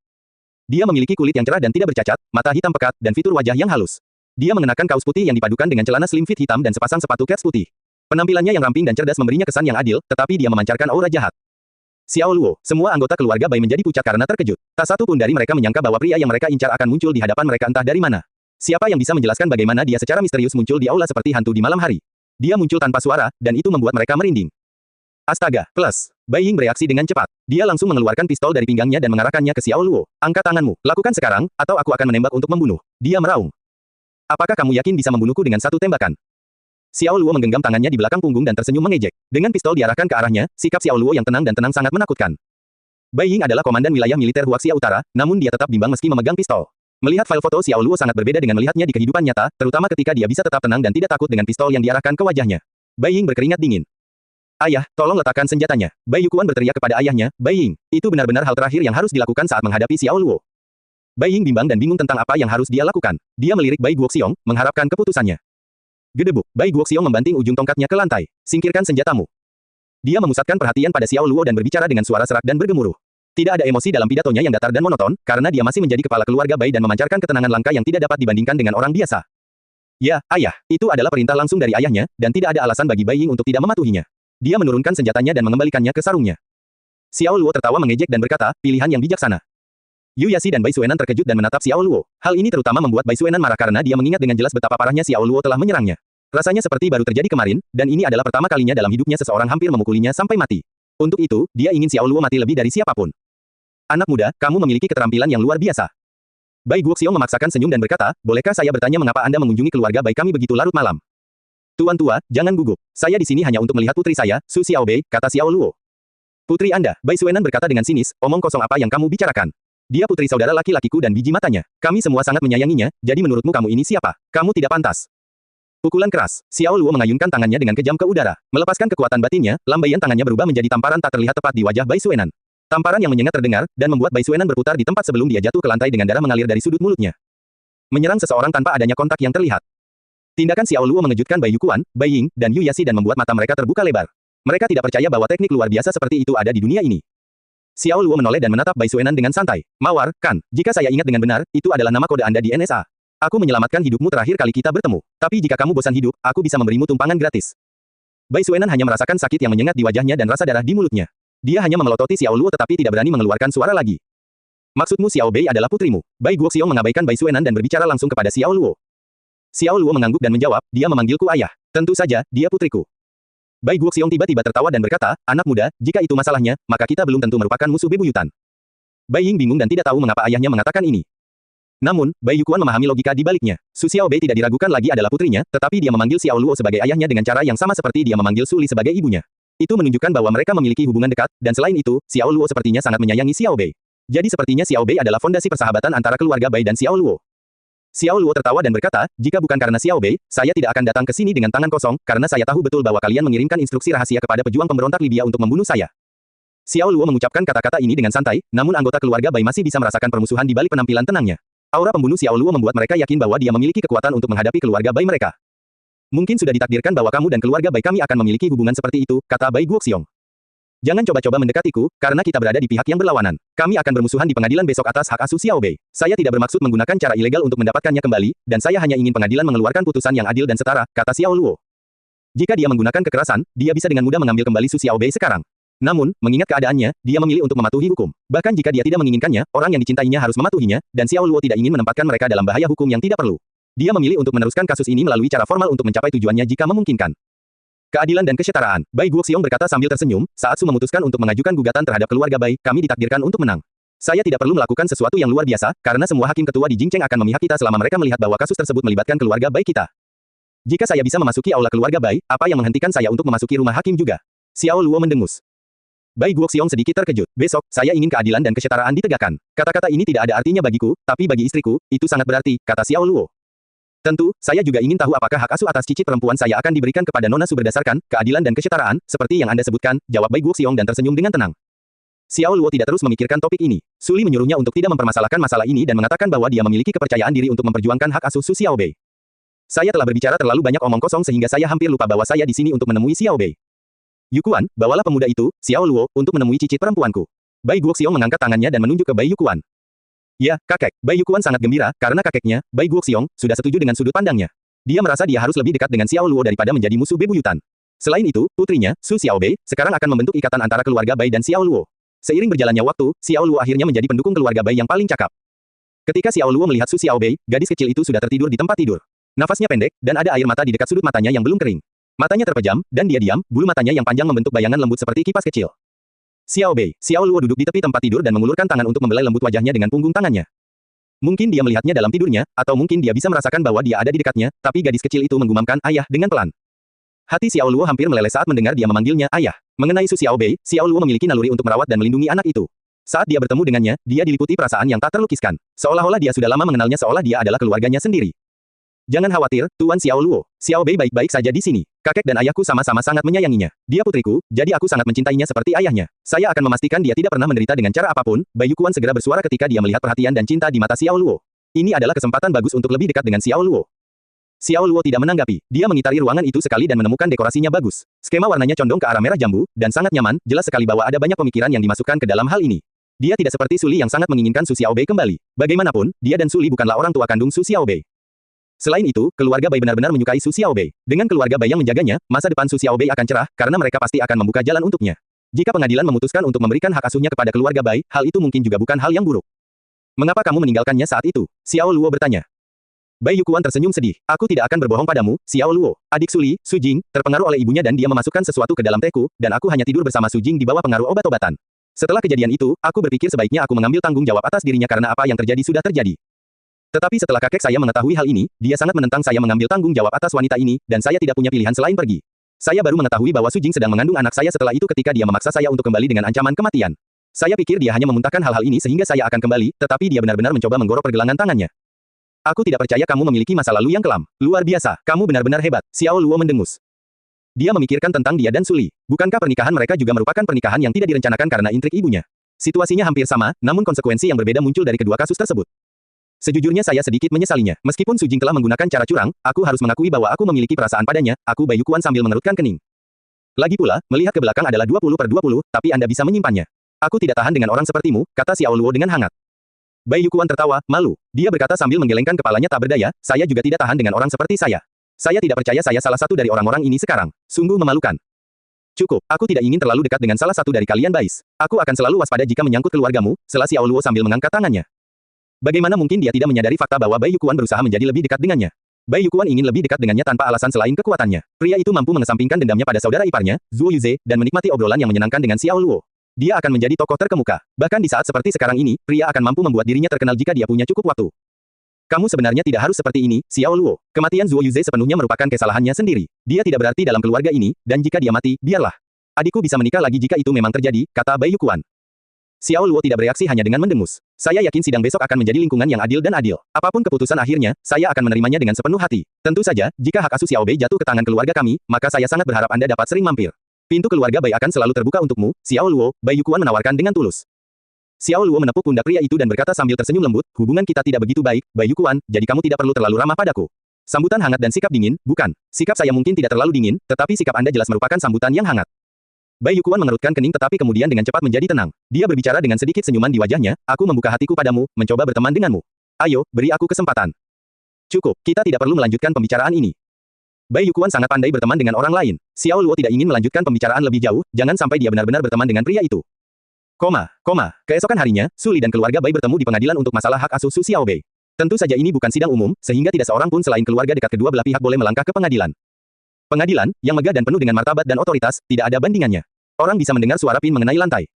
Dia memiliki kulit yang cerah dan tidak bercacat, mata hitam pekat, dan fitur wajah yang halus. Dia mengenakan kaos putih yang dipadukan dengan celana slim fit hitam dan sepasang sepatu kets putih. Penampilannya yang ramping dan cerdas memberinya kesan yang adil, tetapi dia memancarkan aura jahat. Xiao Luo, semua anggota keluarga Bai menjadi pucat karena terkejut. Tak satu pun dari mereka menyangka bahwa pria yang mereka incar akan muncul di hadapan mereka entah dari mana. Siapa yang bisa menjelaskan bagaimana dia secara misterius muncul di aula seperti hantu di malam hari? Dia muncul tanpa suara, dan itu membuat mereka merinding. Astaga, plus. Bai Ying bereaksi dengan cepat. Dia langsung mengeluarkan pistol dari pinggangnya dan mengarahkannya ke Xiao Luo. Angkat tanganmu, lakukan sekarang, atau aku akan menembak untuk membunuh. Dia meraung. Apakah kamu yakin bisa membunuhku dengan satu tembakan? Xiao Luo menggenggam tangannya di belakang punggung dan tersenyum mengejek. Dengan pistol diarahkan ke arahnya, sikap Xiao Luo yang tenang dan tenang sangat menakutkan. Bai Ying adalah komandan wilayah militer Huaxia Utara, namun dia tetap bimbang meski memegang pistol. Melihat file foto Xiao Luo sangat berbeda dengan melihatnya di kehidupan nyata, terutama ketika dia bisa tetap tenang dan tidak takut dengan pistol yang diarahkan ke wajahnya. Bai Ying berkeringat dingin. Ayah, tolong letakkan senjatanya. Bai Yukuan berteriak kepada ayahnya, Bai Ying. Itu benar-benar hal terakhir yang harus dilakukan saat menghadapi Xiao Luo. Bai Ying bimbang dan bingung tentang apa yang harus dia lakukan. Dia melirik Bai Guoxiong, mengharapkan keputusannya. Gedebuk, Bai Guoxiong membanting ujung tongkatnya ke lantai. Singkirkan senjatamu. Dia memusatkan perhatian pada Xiao Luo dan berbicara dengan suara serak dan bergemuruh. Tidak ada emosi dalam pidatonya yang datar dan monoton, karena dia masih menjadi kepala keluarga Bai dan memancarkan ketenangan langka yang tidak dapat dibandingkan dengan orang biasa. Ya, ayah, itu adalah perintah langsung dari ayahnya, dan tidak ada alasan bagi Bai Ying untuk tidak mematuhinya. Dia menurunkan senjatanya dan mengembalikannya ke sarungnya. Xiao Luo tertawa mengejek dan berkata, pilihan yang bijaksana. Yu Yaxi dan Bai Suenan terkejut dan menatap Xiao Luo. Hal ini terutama membuat Bai Suenan marah karena dia mengingat dengan jelas betapa parahnya Xiao Luo telah menyerangnya. Rasanya seperti baru terjadi kemarin, dan ini adalah pertama kalinya dalam hidupnya seseorang hampir memukulinya sampai mati. Untuk itu, dia ingin Xiao Luo mati lebih dari siapapun. Anak muda, kamu memiliki keterampilan yang luar biasa. Bai Guoxiong memaksakan senyum dan berkata, bolehkah saya bertanya mengapa Anda mengunjungi keluarga Bai kami begitu larut malam? Tuan tua, jangan gugup. Saya di sini hanya untuk melihat putri saya, Su Xiaobei, kata Xiao Luo. Putri Anda, Bai Suenan berkata dengan sinis, omong kosong apa yang kamu bicarakan? Dia putri saudara laki-lakiku dan biji matanya. Kami semua sangat menyayanginya, jadi menurutmu kamu ini siapa? Kamu tidak pantas. Pukulan keras, Xiao Luo mengayunkan tangannya dengan kejam ke udara. Melepaskan kekuatan batinnya, lambaian tangannya berubah menjadi tamparan tak terlihat tepat di wajah Bai Suenan. Tamparan yang menyengat terdengar, dan membuat Bai Suenan berputar di tempat sebelum dia jatuh ke lantai dengan darah mengalir dari sudut mulutnya. Menyerang seseorang tanpa adanya kontak yang terlihat. Tindakan Xiao Luo mengejutkan Bai Yukuan, Bai Ying, dan Yu Yaxi dan membuat mata mereka terbuka lebar. Mereka tidak percaya bahwa teknik luar biasa seperti itu ada di dunia ini. Xiao Luo menoleh dan menatap Bai Suenan dengan santai. Mawar, kan, jika saya ingat dengan benar, itu adalah nama kode Anda di NSA. Aku menyelamatkan hidupmu terakhir kali kita bertemu. Tapi jika kamu bosan hidup, aku bisa memberimu tumpangan gratis. Bai Suenan hanya merasakan sakit yang menyengat di wajahnya dan rasa darah di mulutnya. Dia hanya memelototi Xiao Luo tetapi tidak berani mengeluarkan suara lagi. Maksudmu Xiao Bei adalah putrimu? Bai Guoxiong mengabaikan Bai Suenan dan berbicara langsung kepada Xiao Luo. Xiao Luo mengangguk dan menjawab, dia memanggilku ayah. Tentu saja, dia putriku. Bai Guoxiong tiba-tiba tertawa dan berkata, anak muda, jika itu masalahnya, maka kita belum tentu merupakan musuh bebuyutan. Bai Ying bingung dan tidak tahu mengapa ayahnya mengatakan ini. Namun, Bai Yukuan memahami logika di baliknya. Su Xiaobei tidak diragukan lagi adalah putrinya, tetapi dia memanggil Xiao Luo sebagai ayahnya dengan cara yang sama seperti dia memanggil Su Li sebagai ibunya. Itu menunjukkan bahwa mereka memiliki hubungan dekat, dan selain itu, Xiao Luo sepertinya sangat menyayangi Xiao Bei. Jadi sepertinya Xiao Bei adalah fondasi persahabatan antara keluarga Bai dan Xiao Luo. Xiao Luo tertawa dan berkata, jika bukan karena Xiao Bei, saya tidak akan datang ke sini dengan tangan kosong, karena saya tahu betul bahwa kalian mengirimkan instruksi rahasia kepada pejuang pemberontak Libya untuk membunuh saya. Xiao Luo mengucapkan kata-kata ini dengan santai, namun anggota keluarga Bai masih bisa merasakan permusuhan di balik penampilan tenangnya. Aura pembunuh Xiao Luo membuat mereka yakin bahwa dia memiliki kekuatan untuk menghadapi keluarga Bai mereka. Mungkin sudah ditakdirkan bahwa kamu dan keluarga Bai kami akan memiliki hubungan seperti itu, kata Bai Guoxiong. Jangan coba-coba mendekatiku, karena kita berada di pihak yang berlawanan. Kami akan bermusuhan di pengadilan besok atas hak asuh Xiao Bei. Saya tidak bermaksud menggunakan cara ilegal untuk mendapatkannya kembali, dan saya hanya ingin pengadilan mengeluarkan putusan yang adil dan setara, kata Xiao Luo. Jika dia menggunakan kekerasan, dia bisa dengan mudah mengambil kembali Su Xiao Bei sekarang. Namun, mengingat keadaannya, dia memilih untuk mematuhi hukum. Bahkan jika dia tidak menginginkannya, orang yang dicintainya harus mematuhinya, dan Xiao Luo tidak ingin menempatkan mereka dalam bahaya hukum yang tidak perlu. Dia memilih untuk meneruskan kasus ini melalui cara formal untuk mencapai tujuannya jika memungkinkan. Keadilan dan kesetaraan. Bai Guoxiong berkata sambil tersenyum, saat Su memutuskan untuk mengajukan gugatan terhadap keluarga Bai, kami ditakdirkan untuk menang. Saya tidak perlu melakukan sesuatu yang luar biasa, karena semua hakim ketua di Jingcheng akan memihak kita selama mereka melihat bahwa kasus tersebut melibatkan keluarga Bai kita. Jika saya bisa memasuki aula keluarga Bai, apa yang menghentikan saya untuk memasuki rumah hakim juga? Xiao Luo mendengus. Bai Guoxiong sedikit terkejut. Besok, saya ingin keadilan dan kesetaraan ditegakkan. Kata-kata ini tidak ada artinya bagiku, tapi bagi istriku, itu sangat berarti, kata Xiao Luo. Tentu, saya juga ingin tahu apakah hak asuh atas cicit perempuan saya akan diberikan kepada Nona Su berdasarkan keadilan dan kesetaraan, seperti yang Anda sebutkan, jawab Bai Guoxiong dan tersenyum dengan tenang. Xiao Luo tidak terus memikirkan topik ini. Su Li menyuruhnya untuk tidak mempermasalahkan masalah ini dan mengatakan bahwa dia memiliki kepercayaan diri untuk memperjuangkan hak asuh Su Xiaobei. Saya telah berbicara terlalu banyak omong kosong sehingga saya hampir lupa bahwa saya di sini untuk menemui Xiaobei. Yukuan, bawalah pemuda itu, Xiao Luo, untuk menemui cicit perempuanku. Bai Guoxiong mengangkat tangannya dan menunjuk ke Bai Yukuan. Ya, kakek. Bai Yukuan sangat gembira, karena kakeknya, Bai Guoxiong, sudah setuju dengan sudut pandangnya. Dia merasa dia harus lebih dekat dengan Xiao Luo daripada menjadi musuh bebuyutan. Selain itu, putrinya, Su Xiaobei, sekarang akan membentuk ikatan antara keluarga Bai dan Xiao Luo. Seiring berjalannya waktu, Xiao Luo akhirnya menjadi pendukung keluarga Bai yang paling cakap. Ketika Xiao Luo melihat Su Xiaobei, gadis kecil itu sudah tertidur di tempat tidur. Nafasnya pendek, dan ada air mata di dekat sudut matanya yang belum kering. Matanya terpejam, dan dia diam, bulu matanya yang panjang membentuk bayangan lembut seperti kipas kecil. Xiaobei, Xiao Luo duduk di tepi tempat tidur dan mengulurkan tangan untuk membelai lembut wajahnya dengan punggung tangannya. Mungkin dia melihatnya dalam tidurnya, atau mungkin dia bisa merasakan bahwa dia ada di dekatnya, tapi gadis kecil itu menggumamkan ayah dengan pelan. Hati Xiao Luo hampir meleleh saat mendengar dia memanggilnya ayah. Mengenai Su Xiaobei, Xiao Luo memiliki naluri untuk merawat dan melindungi anak itu. Saat dia bertemu dengannya, dia diliputi perasaan yang tak terlukiskan. Seolah-olah dia sudah lama mengenalnya seolah dia adalah keluarganya sendiri. Jangan khawatir, Tuan Xiao Luo. Xiaobei baik-baik saja di sini. Kakek dan ayahku sama-sama sangat menyayanginya. Dia putriku, jadi aku sangat mencintainya seperti ayahnya. Saya akan memastikan dia tidak pernah menderita dengan cara apapun. Bai Yukuan segera bersuara ketika dia melihat perhatian dan cinta di mata Xiao Luo. Ini adalah kesempatan bagus untuk lebih dekat dengan Xiao Luo. Xiao Luo tidak menanggapi. Dia mengitari ruangan itu sekali dan menemukan dekorasinya bagus. Skema warnanya condong ke arah merah jambu, dan sangat nyaman, jelas sekali bahwa ada banyak pemikiran yang dimasukkan ke dalam hal ini. Dia tidak seperti Su Li yang sangat menginginkan Su Xiaobei kembali. Bagaimanapun, dia dan Su Li bukanlah orang tua kandung Su Xiaobei. Selain itu, keluarga Bai benar-benar menyukai Su Xiaobei. Dengan keluarga Bai yang menjaganya, masa depan Su Xiaobei akan cerah, karena mereka pasti akan membuka jalan untuknya. Jika pengadilan memutuskan untuk memberikan hak asuhnya kepada keluarga Bai, hal itu mungkin juga bukan hal yang buruk. Mengapa kamu meninggalkannya saat itu? Xiao Luo bertanya. Bai Yukuan tersenyum sedih. Aku tidak akan berbohong padamu, Xiao Luo. Adik Su Li, Su Jing, terpengaruh oleh ibunya dan dia memasukkan sesuatu ke dalam tehku, dan aku hanya tidur bersama Su Jing di bawah pengaruh obat-obatan. Setelah kejadian itu, aku berpikir sebaiknya aku mengambil tanggung jawab atas dirinya karena apa yang terjadi sudah terjadi. Tetapi setelah kakek saya mengetahui hal ini, dia sangat menentang saya mengambil tanggung jawab atas wanita ini, dan saya tidak punya pilihan selain pergi. Saya baru mengetahui bahwa Su Jing sedang mengandung anak saya setelah itu ketika dia memaksa saya untuk kembali dengan ancaman kematian. Saya pikir dia hanya memuntahkan hal-hal ini sehingga saya akan kembali, tetapi dia benar-benar mencoba menggorok pergelangan tangannya. Aku tidak percaya kamu memiliki masa lalu yang kelam. Luar biasa, kamu benar-benar hebat. Xiao Luo mendengus. Dia memikirkan tentang dia dan Su Li. Bukankah pernikahan mereka juga merupakan pernikahan yang tidak direncanakan karena intrik ibunya? Situasinya hampir sama, namun konsekuensi yang berbeda muncul dari kedua kasus tersebut. Sejujurnya saya sedikit menyesalinya. Meskipun Su Jing telah menggunakan cara curang, aku harus mengakui bahwa aku memiliki perasaan padanya, aku Bai Yukuan sambil mengerutkan kening. Lagi pula, melihat ke belakang adalah 20/20, tapi Anda bisa menyimpannya. Aku tidak tahan dengan orang sepertimu, kata Xiao Luo dengan hangat. Bai Yukuan tertawa, malu. Dia berkata sambil menggelengkan kepalanya tak berdaya, saya juga tidak tahan dengan orang seperti saya. Saya tidak percaya saya salah satu dari orang-orang ini sekarang. Sungguh memalukan. Cukup, aku tidak ingin terlalu dekat dengan salah satu dari kalian Bais. Aku akan selalu waspada jika menyangkut keluargamu, sela Xiao Luo sambil mengangkat tangannya. Bagaimana mungkin dia tidak menyadari fakta bahwa Bai Yukuan berusaha menjadi lebih dekat dengannya? Bai Yukuan ingin lebih dekat dengannya tanpa alasan selain kekuatannya. Pria itu mampu mengesampingkan dendamnya pada saudara iparnya, Zuo Yuze, dan menikmati obrolan yang menyenangkan dengan Xiao Luo. Dia akan menjadi tokoh terkemuka. Bahkan di saat seperti sekarang ini, pria akan mampu membuat dirinya terkenal jika dia punya cukup waktu. Kamu sebenarnya tidak harus seperti ini, Xiao Luo. Kematian Zuo Yuze sepenuhnya merupakan kesalahannya sendiri. Dia tidak berarti dalam keluarga ini, dan jika dia mati, biarlah. Adikku bisa menikah lagi jika itu memang terjadi, kata Bai Yukuan. Xiao Luo tidak bereaksi hanya dengan mendengus. Saya yakin sidang besok akan menjadi lingkungan yang adil dan adil. Apapun keputusan akhirnya, saya akan menerimanya dengan sepenuh hati. Tentu saja, jika hak asuh Xiaobei jatuh ke tangan keluarga kami, maka saya sangat berharap Anda dapat sering mampir. Pintu keluarga Bai akan selalu terbuka untukmu, Xiao Luo, Bai Yukuan menawarkan dengan tulus. Xiao Luo menepuk pundak pria itu dan berkata sambil tersenyum lembut, hubungan kita tidak begitu baik, Bai Yukuan, jadi kamu tidak perlu terlalu ramah padaku. Sambutan hangat dan sikap dingin, bukan. Sikap saya mungkin tidak terlalu dingin, tetapi sikap Anda jelas merupakan sambutan yang hangat. Bai Yukuan mengerutkan kening tetapi kemudian dengan cepat menjadi tenang. Dia berbicara dengan sedikit senyuman di wajahnya, aku membuka hatiku padamu, mencoba berteman denganmu. Ayo, beri aku kesempatan. Cukup, kita tidak perlu melanjutkan pembicaraan ini. Bai Yukuan sangat pandai berteman dengan orang lain. Xiao Luo tidak ingin melanjutkan pembicaraan lebih jauh, jangan sampai dia benar-benar berteman dengan pria itu. Keesokan harinya, Su Li dan keluarga Bai bertemu di pengadilan untuk masalah hak asuh Su Xiaobei. Tentu saja ini bukan sidang umum, sehingga tidak seorang pun selain keluarga dekat kedua belah pihak boleh melangkah ke pengadilan. Pengadilan, yang megah dan penuh dengan martabat dan otoritas, tidak ada bandingannya. Orang bisa mendengar suara pin mengenai lantai.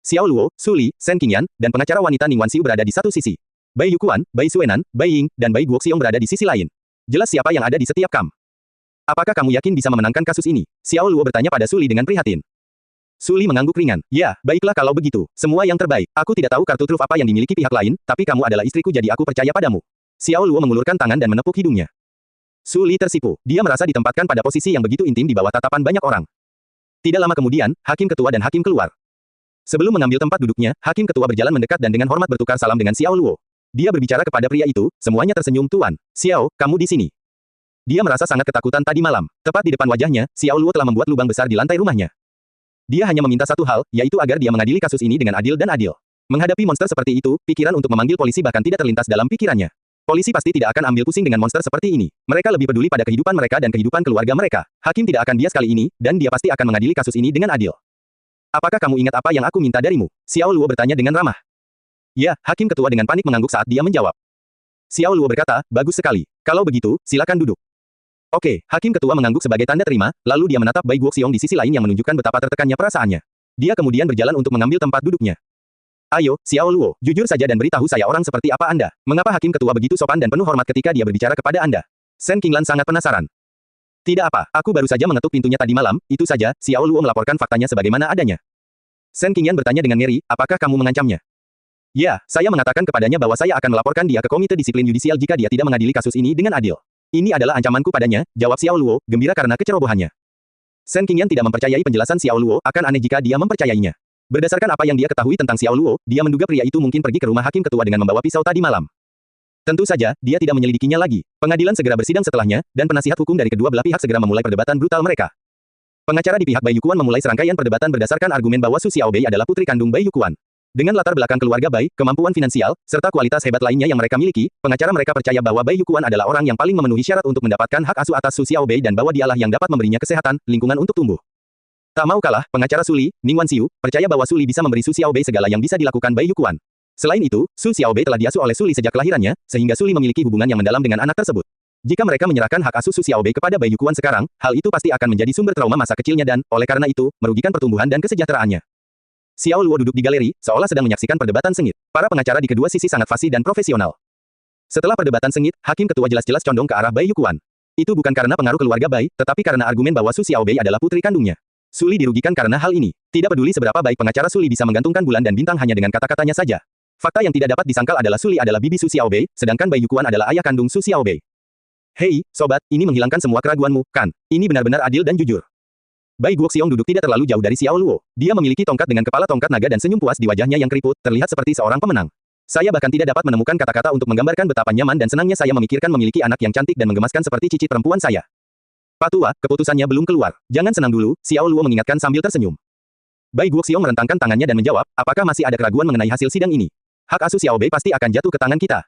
Xiao Luo, Su Li, Shen Qingyan, dan pengacara wanita Ning Wanxiu berada di satu sisi. Bai Yukuan, Bai Suenan, Bai Ying, dan Bai Guoxiong berada di sisi lain. Jelas siapa yang ada di setiap kamp. Apakah kamu yakin bisa memenangkan kasus ini? Xiao Luo bertanya pada Su Li dengan prihatin. Suli mengangguk ringan. Ya, baiklah kalau begitu. Semua yang terbaik. Aku tidak tahu kartu truf apa yang dimiliki pihak lain, tapi kamu adalah istriku jadi aku percaya padamu. Xiao Luo mengulurkan tangan dan menepuk hidungnya. Suli tersipu. Dia merasa ditempatkan pada posisi yang begitu intim di bawah tatapan banyak orang. Tidak lama kemudian, hakim ketua dan hakim keluar. Sebelum mengambil tempat duduknya, hakim ketua berjalan mendekat dan dengan hormat bertukar salam dengan Xiao Luo. Dia berbicara kepada pria itu, semuanya tersenyum. Tuan, Xiao, kamu di sini. Dia merasa sangat ketakutan tadi malam. Tepat di depan wajahnya, Xiao Luo telah membuat lubang besar di lantai rumahnya. Dia hanya meminta satu hal, yaitu agar dia mengadili kasus ini dengan adil dan adil. Menghadapi monster seperti itu, pikiran untuk memanggil polisi bahkan tidak terlintas dalam pikirannya. Polisi pasti tidak akan ambil pusing dengan monster seperti ini. Mereka lebih peduli pada kehidupan mereka dan kehidupan keluarga mereka. Hakim tidak akan bias kali ini, dan dia pasti akan mengadili kasus ini dengan adil. Apakah kamu ingat apa yang aku minta darimu? Xiao Luo bertanya dengan ramah. Ya, hakim ketua dengan panik mengangguk saat dia menjawab. Xiao Luo berkata, bagus sekali. Kalau begitu, silakan duduk. Oke, hakim ketua mengangguk sebagai tanda terima, lalu dia menatap Bai Guoxiong di sisi lain yang menunjukkan betapa tertekannya perasaannya. Dia kemudian berjalan untuk mengambil tempat duduknya. Ayo, Xiao Luo, jujur saja dan beritahu saya orang seperti apa Anda. Mengapa hakim ketua begitu sopan dan penuh hormat ketika dia berbicara kepada Anda? Shen Qinglan sangat penasaran. Tidak apa, aku baru saja mengetuk pintunya tadi malam, itu saja. Xiao Luo melaporkan faktanya sebagaimana adanya. Shen Qingyan bertanya dengan ngeri, apakah kamu mengancamnya? Ya, saya mengatakan kepadanya bahwa saya akan melaporkan dia ke Komite Disiplin Yudisial jika dia tidak mengadili kasus ini dengan adil. Ini adalah ancamanku padanya, jawab Xiao Luo, gembira karena kecerobohannya. Shen Qingyan tidak mempercayai penjelasan Xiao Luo, akan aneh jika dia mempercayainya. Berdasarkan apa yang dia ketahui tentang Xiao Luo, dia menduga pria itu mungkin pergi ke rumah hakim ketua dengan membawa pisau tadi malam. Tentu saja, dia tidak menyelidikinya lagi. Pengadilan segera bersidang setelahnya, dan penasihat hukum dari kedua belah pihak segera memulai perdebatan brutal mereka. Pengacara di pihak Bai Yukuan memulai serangkaian perdebatan berdasarkan argumen bahwa Su Xiaobei adalah putri kandung Bai Yukuan. Dengan latar belakang keluarga Bai, kemampuan finansial, serta kualitas hebat lainnya yang mereka miliki, pengacara mereka percaya bahwa Bai Yukuan adalah orang yang paling memenuhi syarat untuk mendapatkan hak asuh atas Su Xiaobei dan bahwa dialah yang dapat memberinya kesehatan, lingkungan untuk tumbuh. Tak mau kalah, pengacara Suli, Ning Wanxiu, percaya bahwa Suli bisa memberi Su Xiaobei segala yang bisa dilakukan Bai Yukuan. Selain itu, Su Xiaobei telah diasuh oleh Suli sejak kelahirannya, sehingga Suli memiliki hubungan yang mendalam dengan anak tersebut. Jika mereka menyerahkan hak asuh Su Xiaobei kepada Bai Yukuan sekarang, hal itu pasti akan menjadi sumber trauma masa kecilnya dan, oleh karena itu, merugikan pertumbuhan dan kesejahteraannya. Xiao Luo duduk di galeri, seolah sedang menyaksikan perdebatan sengit. Para pengacara di kedua sisi sangat fasih dan profesional. Setelah perdebatan sengit, hakim ketua jelas-jelas condong ke arah Bai Yukuan. Itu bukan karena pengaruh keluarga Bai, tetapi karena argumen bahwa Su Xiaobei adalah putri kandungnya. Suli dirugikan karena hal ini. Tidak peduli seberapa baik pengacara Suli bisa menggantungkan bulan dan bintang hanya dengan kata-katanya saja. Fakta yang tidak dapat disangkal adalah Suli adalah bibi Su Xiaobei, sedangkan Bai Yukuan adalah ayah kandung Su Xiaobei. Hei, sobat, ini menghilangkan semua keraguanmu, kan? Ini benar-benar adil dan jujur. Bai Guoxiong duduk tidak terlalu jauh dari Xiao Luo. Dia memiliki tongkat dengan kepala tongkat naga dan senyum puas di wajahnya yang keriput, terlihat seperti seorang pemenang. Saya bahkan tidak dapat menemukan kata-kata untuk menggambarkan betapa nyaman dan senangnya saya memikirkan memiliki anak yang cantik dan menggemaskan seperti cicit perempuan saya. Pak Tua, keputusannya belum keluar. Jangan senang dulu, Xiao Luo mengingatkan sambil tersenyum. Bai Guoxiong merentangkan tangannya dan menjawab, apakah masih ada keraguan mengenai hasil sidang ini? Hak asuh Xiaobei pasti akan jatuh ke tangan kita.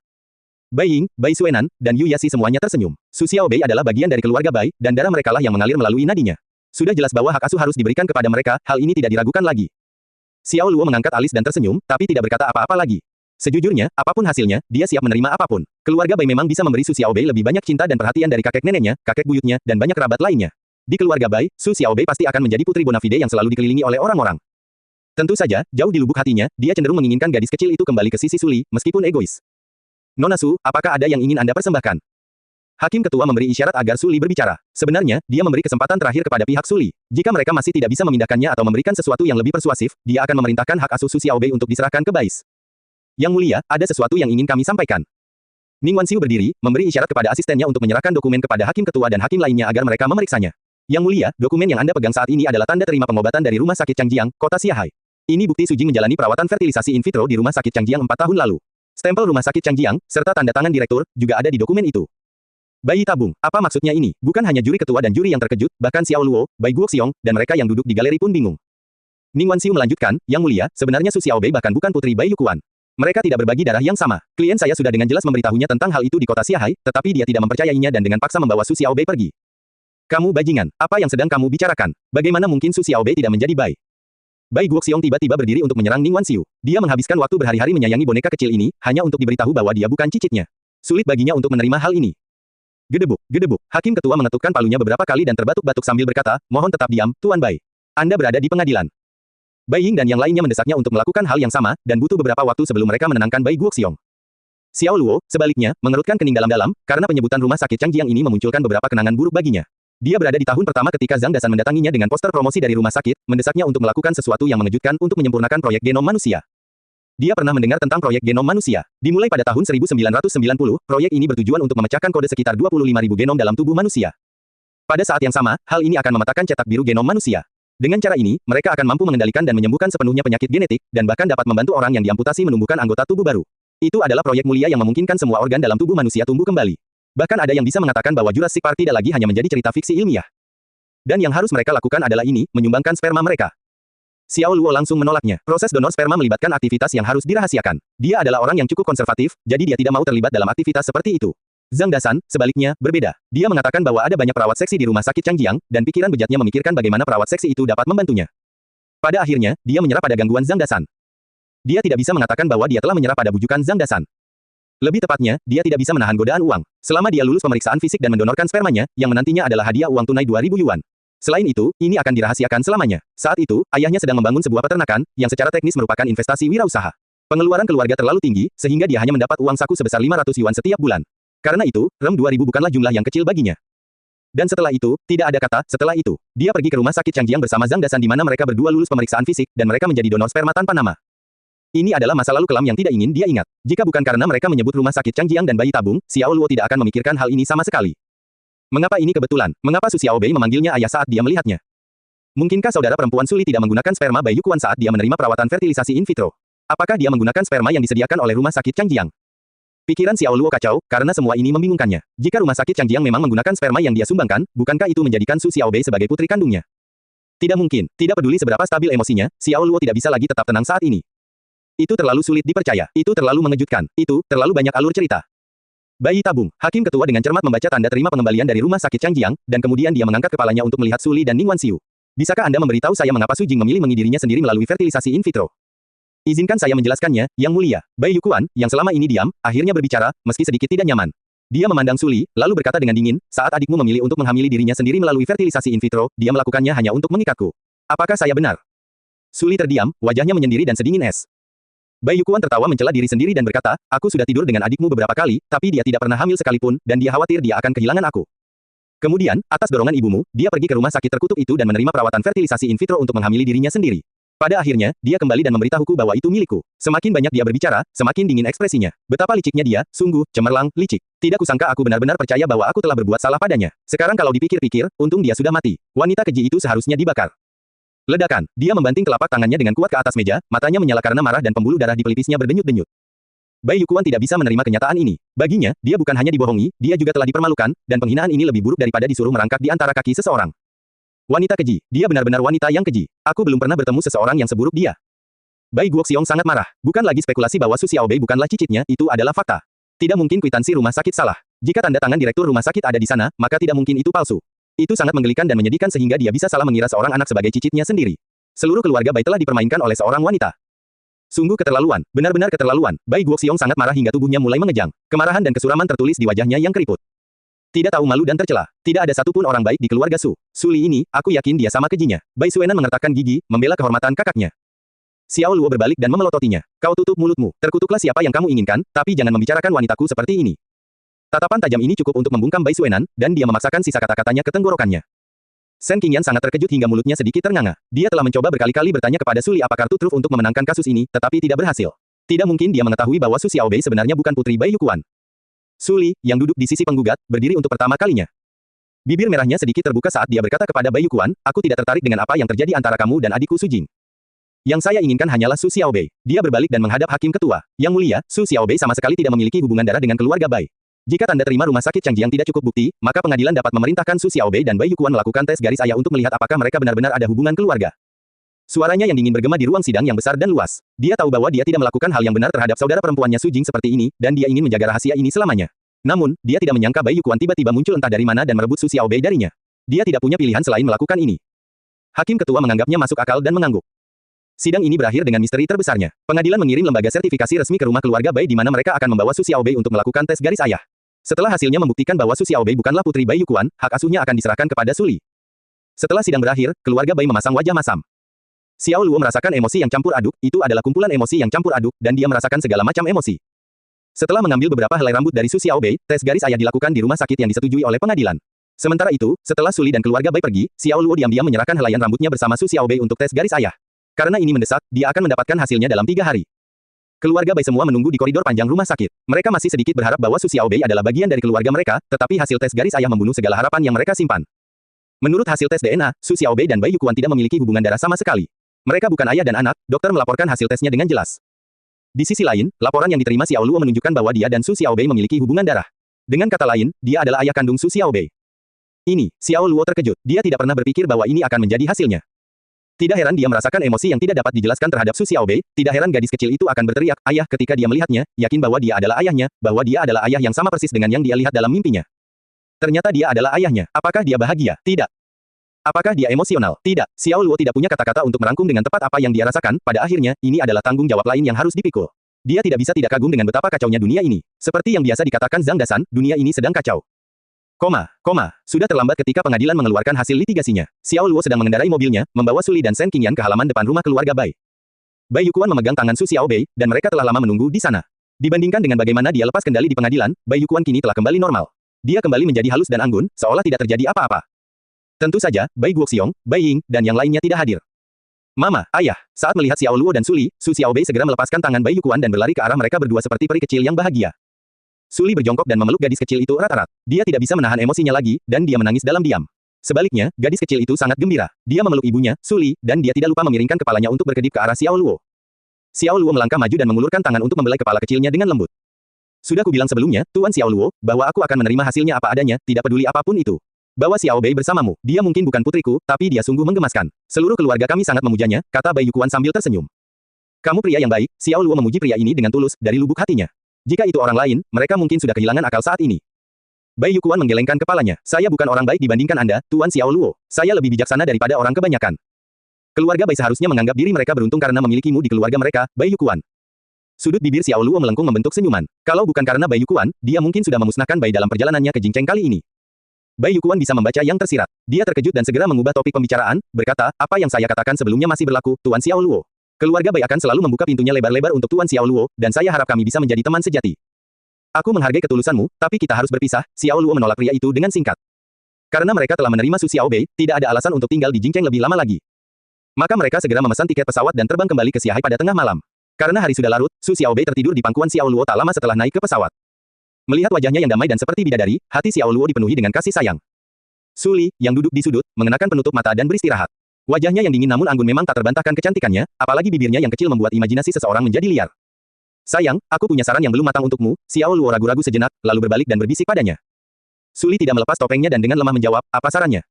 Bai Ying, Bai Suenan, dan Yu Yasi semuanya tersenyum. Su Xiaobei adalah bagian dari keluarga Bai, dan darah merekalah yang mengalir melalui nadinya. Sudah jelas bahwa hak asuh harus diberikan kepada mereka, hal ini tidak diragukan lagi. Xiao Luo mengangkat alis dan tersenyum, tapi tidak berkata apa-apa lagi. Sejujurnya, apapun hasilnya, dia siap menerima apapun. Keluarga Bai memang bisa memberi Su Xiaobei lebih banyak cinta dan perhatian dari kakek neneknya, kakek buyutnya, dan banyak kerabat lainnya. Di keluarga Bai, Su Xiaobei pasti akan menjadi putri bona fide yang selalu dikelilingi oleh orang-orang. Tentu saja, jauh di lubuk hatinya, dia cenderung menginginkan gadis kecil itu kembali ke sisi Suli, meskipun egois. Nona Su, apakah ada yang ingin Anda persembahkan? Hakim ketua memberi isyarat agar Suli berbicara. Sebenarnya, dia memberi kesempatan terakhir kepada pihak Suli. Jika mereka masih tidak bisa memindahkannya atau memberikan sesuatu yang lebih persuasif, dia akan memerintahkan hak asuh Su Xiaobei untuk diserahkan ke Bais. Yang mulia, ada sesuatu yang ingin kami sampaikan. Ning Wanxiu berdiri, memberi isyarat kepada asistennya untuk menyerahkan dokumen kepada hakim ketua dan hakim lainnya agar mereka memeriksanya. Yang mulia, dokumen yang Anda pegang saat ini adalah tanda terima pengobatan dari Rumah Sakit Changjiang, Kota Xiahai. Ini bukti Su Jing menjalani perawatan fertilisasi in vitro di Rumah Sakit Changjiang 4 tahun lalu. Stempel Rumah Sakit Changjiang, serta tanda tangan direktur, juga ada di dokumen itu. Bayi tabung, apa maksudnya ini? Bukan hanya juri ketua dan juri yang terkejut, bahkan Xiao Luo, Bai Guoxiong, dan mereka yang duduk di galeri pun bingung. Ning Wanxiu melanjutkan, Yang mulia, sebenarnya Su Xiaobei bahkan bukan putri Bai Yukuan. Mereka tidak berbagi darah yang sama. Klien saya sudah dengan jelas memberitahunya tentang hal itu di kota Xiahai, tetapi dia tidak mempercayainya dan dengan paksa membawa Su Xiaobei pergi. Kamu bajingan, apa yang sedang kamu bicarakan? Bagaimana mungkin Su Xiaobei tidak menjadi Bai? Bai Guoxiong tiba-tiba berdiri untuk menyerang Ning Wanxiu. Dia menghabiskan waktu berhari-hari menyayangi boneka kecil ini, hanya untuk diberitahu bahwa dia bukan cicitnya. Sulit baginya untuk menerima hal ini. Gedebuk, gedebuk. Hakim ketua mengetukkan palunya beberapa kali dan terbatuk-batuk sambil berkata, mohon tetap diam, Tuan Bai. Anda berada di pengadilan. Bai Ying dan yang lainnya mendesaknya untuk melakukan hal yang sama, dan butuh beberapa waktu sebelum mereka menenangkan Bai Guoxiong. Xiao Luo, sebaliknya, mengerutkan kening dalam-dalam, karena penyebutan Rumah Sakit Changjiang ini memunculkan beberapa kenangan buruk baginya. Dia berada di tahun pertama ketika Zhang Dasan mendatanginya dengan poster promosi dari rumah sakit, mendesaknya untuk melakukan sesuatu yang mengejutkan untuk menyempurnakan proyek genom manusia. Dia pernah mendengar tentang proyek genom manusia. Dimulai pada tahun 1990, proyek ini bertujuan untuk memecahkan kode sekitar 25.000 genom dalam tubuh manusia. Pada saat yang sama, hal ini akan memetakan cetak biru genom manusia. Dengan cara ini, mereka akan mampu mengendalikan dan menyembuhkan sepenuhnya penyakit genetik, dan bahkan dapat membantu orang yang diamputasi menumbuhkan anggota tubuh baru. Itu adalah proyek mulia yang memungkinkan semua organ dalam tubuh manusia tumbuh kembali. Bahkan ada yang bisa mengatakan bahwa Jurassic Park tidak lagi hanya menjadi cerita fiksi ilmiah. Dan yang harus mereka lakukan adalah ini, menyumbangkan sperma mereka. Xiao Luo langsung menolaknya. Proses donor sperma melibatkan aktivitas yang harus dirahasiakan. Dia adalah orang yang cukup konservatif, jadi dia tidak mau terlibat dalam aktivitas seperti itu. Zhang Dasan, sebaliknya, berbeda. Dia mengatakan bahwa ada banyak perawat seksi di rumah sakit Changjiang, dan pikiran bejatnya memikirkan bagaimana perawat seksi itu dapat membantunya. Pada akhirnya, dia menyerah pada gangguan Zhang Dasan. Dia tidak bisa mengatakan bahwa dia telah menyerah pada bujukan Zhang Dasan. Lebih tepatnya, dia tidak bisa menahan godaan uang. Selama dia lulus pemeriksaan fisik dan mendonorkan spermanya, yang menantinya adalah hadiah uang tunai 2.000 yuan. Selain itu, ini akan dirahasiakan selamanya. Saat itu, ayahnya sedang membangun sebuah peternakan, yang secara teknis merupakan investasi wirausaha. Pengeluaran keluarga terlalu tinggi, sehingga dia hanya mendapat uang saku sebesar 500 yuan setiap bulan. Karena itu, rem 2.000 bukanlah jumlah yang kecil baginya. Dan setelah itu, tidak ada kata, setelah itu. Dia pergi ke rumah sakit Changjiang bersama Zhang Dasan di mana mereka berdua lulus pemeriksaan fisik, dan mereka menjadi donor sperma tanpa nama. Ini adalah masa lalu kelam yang tidak ingin dia ingat. Jika bukan karena mereka menyebut rumah sakit Changjiang dan bayi tabung, Xiao Luo tidak akan memikirkan hal ini sama sekali. Mengapa ini kebetulan? Mengapa Su Xiaobei memanggilnya ayah saat dia melihatnya? Mungkinkah saudara perempuan Suli tidak menggunakan sperma bayi Yukuan saat dia menerima perawatan fertilisasi in vitro? Apakah dia menggunakan sperma yang disediakan oleh rumah sakit Changjiang? Pikiran Xiao Luo kacau, karena semua ini membingungkannya. Jika rumah sakit Changjiang memang menggunakan sperma yang dia sumbangkan, bukankah itu menjadikan Su Xiaobei sebagai putri kandungnya? Tidak mungkin. Tidak peduli seberapa stabil emosinya, Xiao Luo tidak bisa lagi tetap tenang saat ini. Itu terlalu sulit dipercaya. Itu terlalu mengejutkan. Itu terlalu banyak alur cerita. Bayi tabung. Hakim ketua dengan cermat membaca tanda terima pengembalian dari rumah sakit Changjiang, dan kemudian dia mengangkat kepalanya untuk melihat Suli dan Ning Wanxiu. Bisakah Anda memberitahu saya mengapa Su Jing memilih dirinya sendiri melalui fertilisasi in vitro? Izinkan saya menjelaskannya, Yang Mulia. Bayi Yukuan, yang selama ini diam, akhirnya berbicara, meski sedikit tidak nyaman. Dia memandang Suli, lalu berkata dengan dingin, saat adikmu memilih untuk menghamili dirinya sendiri melalui fertilisasi in vitro, dia melakukannya hanya untuk mengikatku. Apakah saya benar? Suli terdiam, wajahnya menyendiri dan sedingin es. Bayi Yukuan tertawa mencela diri sendiri dan berkata, aku sudah tidur dengan adikmu beberapa kali, tapi dia tidak pernah hamil sekalipun, dan dia khawatir dia akan kehilangan aku. Kemudian, atas dorongan ibumu, dia pergi ke rumah sakit terkutuk itu dan menerima perawatan fertilisasi in vitro untuk menghamili dirinya sendiri. Pada akhirnya, dia kembali dan memberitahuku bahwa itu milikku. Semakin banyak dia berbicara, semakin dingin ekspresinya. Betapa liciknya dia, sungguh, cemerlang, licik. Tidak kusangka aku benar-benar percaya bahwa aku telah berbuat salah padanya. Sekarang kalau dipikir-pikir, untung dia sudah mati. Wanita keji itu seharusnya dibakar. Ledakan. Dia membanting telapak tangannya dengan kuat ke atas meja, matanya menyala karena marah dan pembuluh darah di pelipisnya berdenyut-denyut. Bayi Yukuan tidak bisa menerima kenyataan ini. Baginya, dia bukan hanya dibohongi, dia juga telah dipermalukan, dan penghinaan ini lebih buruk daripada disuruh merangkak di antara kaki seseorang. Wanita keji. Dia benar-benar wanita yang keji. Aku belum pernah bertemu seseorang yang seburuk dia. Bayi Guoxiong sangat marah. Bukan lagi spekulasi bahwa Su Xiaobei bukanlah cicitnya, itu adalah fakta. Tidak mungkin kwitansi rumah sakit salah. Jika tanda tangan direktur rumah sakit ada di sana, maka tidak mungkin itu palsu. Itu sangat menggelikan dan menyedihkan sehingga dia bisa salah mengira seorang anak sebagai cicitnya sendiri. Seluruh keluarga Bai telah dipermainkan oleh seorang wanita. Sungguh keterlaluan, benar-benar keterlaluan. Bai Guoxiong sangat marah hingga tubuhnya mulai mengejang. Kemarahan dan kesuraman tertulis di wajahnya yang keriput. Tidak tahu malu dan tercela. Tidak ada satupun orang baik di keluarga Su. Suli ini, aku yakin dia sama kejinya. Bai Suenan mengertakkan gigi, membela kehormatan kakaknya. Xiao Luo berbalik dan memelototinya. Kau tutup mulutmu. Terkutuklah siapa yang kamu inginkan, tapi jangan membicarakan wanitaku seperti ini. Tatapan tajam ini cukup untuk membungkam Bai Suenan, dan dia memaksakan sisa kata-katanya ke tenggorokannya. Shen Qingyan sangat terkejut hingga mulutnya sedikit ternganga. Dia telah mencoba berkali-kali bertanya kepada Suli apakah kartu truf untuk memenangkan kasus ini, tetapi tidak berhasil. Tidak mungkin dia mengetahui bahwa Su Xiaobei sebenarnya bukan putri Bai Yukuan. Suli, yang duduk di sisi penggugat, berdiri untuk pertama kalinya. Bibir merahnya sedikit terbuka saat dia berkata kepada Bai Yukuan, aku tidak tertarik dengan apa yang terjadi antara kamu dan adikku Su Jing. Yang saya inginkan hanyalah Su Xiaobei. Dia berbalik dan menghadap hakim ketua. Yang Mulia, Su Xiaobei sama sekali tidak memiliki hubungan darah dengan keluarga Bai. Jika tanda terima rumah sakit Changjiang tidak cukup bukti, maka pengadilan dapat memerintahkan Su Xiaobei dan Bai Yukuan melakukan tes garis ayah untuk melihat apakah mereka benar-benar ada hubungan keluarga. Suaranya yang dingin bergema di ruang sidang yang besar dan luas. Dia tahu bahwa dia tidak melakukan hal yang benar terhadap saudara perempuannya Su Jing seperti ini, dan dia ingin menjaga rahasia ini selamanya. Namun, dia tidak menyangka Bai Yukuan tiba-tiba muncul entah dari mana dan merebut Su Xiaobei darinya. Dia tidak punya pilihan selain melakukan ini. Hakim ketua menganggapnya masuk akal dan mengangguk. Sidang ini berakhir dengan misteri terbesarnya. Pengadilan mengirim lembaga sertifikasi resmi ke rumah keluarga Bai di mana mereka akan membawa Su Xiaobei untuk melakukan tes garis ayah. Setelah hasilnya membuktikan bahwa Su Xiaobei bukanlah putri Bai Yukuan, hak asuhnya akan diserahkan kepada Suli. Setelah sidang berakhir, keluarga Bai memasang wajah masam. Xiao Luo merasakan emosi yang campur aduk, itu adalah kumpulan emosi yang campur aduk, dan dia merasakan segala macam emosi. Setelah mengambil beberapa helai rambut dari Su Xiaobei, tes garis ayah dilakukan di rumah sakit yang disetujui oleh pengadilan. Sementara itu, setelah Suli dan keluarga Bai pergi, Xiao Luo diam-diam menyerahkan helaian rambutnya bersama Su Xiaobei untuk tes garis ayah. Karena ini mendesak, dia akan mendapatkan hasilnya dalam 3 hari. Keluarga Bai semua menunggu di koridor panjang rumah sakit. Mereka masih sedikit berharap bahwa Su Xiaobei adalah bagian dari keluarga mereka, tetapi hasil tes garis ayah membunuh segala harapan yang mereka simpan. Menurut hasil tes DNA, Su Xiaobei dan Bai Yuquan tidak memiliki hubungan darah sama sekali. Mereka bukan ayah dan anak, dokter melaporkan hasil tesnya dengan jelas. Di sisi lain, laporan yang diterima Xiao Luo menunjukkan bahwa dia dan Su Xiaobei memiliki hubungan darah. Dengan kata lain, dia adalah ayah kandung Su Xiaobei. Ini, Xiao Luo terkejut. Dia tidak pernah berpikir bahwa ini akan menjadi hasilnya. Tidak heran dia merasakan emosi yang tidak dapat dijelaskan terhadap Su Xiaobei, tidak heran gadis kecil itu akan berteriak, ayah ketika dia melihatnya, yakin bahwa dia adalah ayahnya, bahwa dia adalah ayah yang sama persis dengan yang dia lihat dalam mimpinya. Ternyata dia adalah ayahnya. Apakah dia bahagia? Tidak. Apakah dia emosional? Tidak. Xiao Luo tidak punya kata-kata untuk merangkum dengan tepat apa yang dia rasakan, pada akhirnya, ini adalah tanggung jawab lain yang harus dipikul. Dia tidak bisa tidak kagum dengan betapa kacaunya dunia ini. Seperti yang biasa dikatakan Zhang Dasan, dunia ini sedang kacau. Sudah terlambat ketika pengadilan mengeluarkan hasil litigasinya. Xiao Luo sedang mengendarai mobilnya, membawa Suli dan Shen Qingyan ke halaman depan rumah keluarga Bai. Bai Yuquan memegang tangan Su Xiaobei, dan mereka telah lama menunggu di sana. Dibandingkan dengan bagaimana dia lepas kendali di pengadilan, Bai Yuquan kini telah kembali normal. Dia kembali menjadi halus dan anggun, seolah tidak terjadi apa-apa. Tentu saja, Bai Guoxiong, Bai Ying, dan yang lainnya tidak hadir. Mama, ayah, saat melihat Xiao Luo dan Suli, Su Xiaobei segera melepaskan tangan Bai Yuquan dan berlari ke arah mereka berdua seperti peri kecil yang bahagia. Suli berjongkok dan memeluk gadis kecil itu erat-erat. Dia tidak bisa menahan emosinya lagi, dan dia menangis dalam diam. Sebaliknya, gadis kecil itu sangat gembira. Dia memeluk ibunya, Suli, dan dia tidak lupa memiringkan kepalanya untuk berkedip ke arah Xiao Luo. Xiao Luo melangkah maju dan mengulurkan tangan untuk membelai kepala kecilnya dengan lembut. Sudah kubilang sebelumnya, Tuan Xiao Luo, bahwa aku akan menerima hasilnya apa adanya, tidak peduli apapun itu. Bawa Xiaobei bersamamu. Dia mungkin bukan putriku, tapi dia sungguh menggemaskan. Seluruh keluarga kami sangat memujanya, kata Bai Yuquan sambil tersenyum. Kamu pria yang baik, Xiao Luo memuji pria ini dengan tulus, dari lubuk hatinya. Jika itu orang lain, mereka mungkin sudah kehilangan akal saat ini. Bai Yuquan menggelengkan kepalanya. Saya bukan orang baik dibandingkan Anda, Tuan Xiao Luo. Saya lebih bijaksana daripada orang kebanyakan. Keluarga Bai seharusnya menganggap diri mereka beruntung karena memilikimu di keluarga mereka, Bai Yuquan. Sudut bibir Xiao Luo melengkung membentuk senyuman. Kalau bukan karena Bai Yuquan, dia mungkin sudah memusnahkan Bai dalam perjalanannya ke Jingcheng kali ini. Bai Yuquan bisa membaca yang tersirat. Dia terkejut dan segera mengubah topik pembicaraan, berkata, apa yang saya katakan sebelumnya masih berlaku, Tuan Xiao Luo. Keluarga Bai akan selalu membuka pintunya lebar-lebar untuk Tuan Xiao Luo, dan saya harap kami bisa menjadi teman sejati. Aku menghargai ketulusanmu, tapi kita harus berpisah. Xiao Luo menolak pria itu dengan singkat. Karena mereka telah menerima Su Xiaobei, tidak ada alasan untuk tinggal di Jingcheng lebih lama lagi. Maka mereka segera memesan tiket pesawat dan terbang kembali ke Xiahai pada tengah malam. Karena hari sudah larut, Su Xiaobei tertidur di pangkuan Xiao Luo tak lama setelah naik ke pesawat. Melihat wajahnya yang damai dan seperti bidadari, hati Xiao Luo dipenuhi dengan kasih sayang. Suli, yang duduk di sudut, mengenakan penutup mata dan beristirahat. Wajahnya yang dingin namun anggun memang tak terbantahkan kecantikannya, apalagi bibirnya yang kecil membuat imajinasi seseorang menjadi liar. Sayang, aku punya saran yang belum matang untukmu. Xiao Luo ragu-ragu sejenak, lalu berbalik dan berbisik padanya. Suli tidak melepas topengnya dan dengan lemah menjawab, apa sarannya?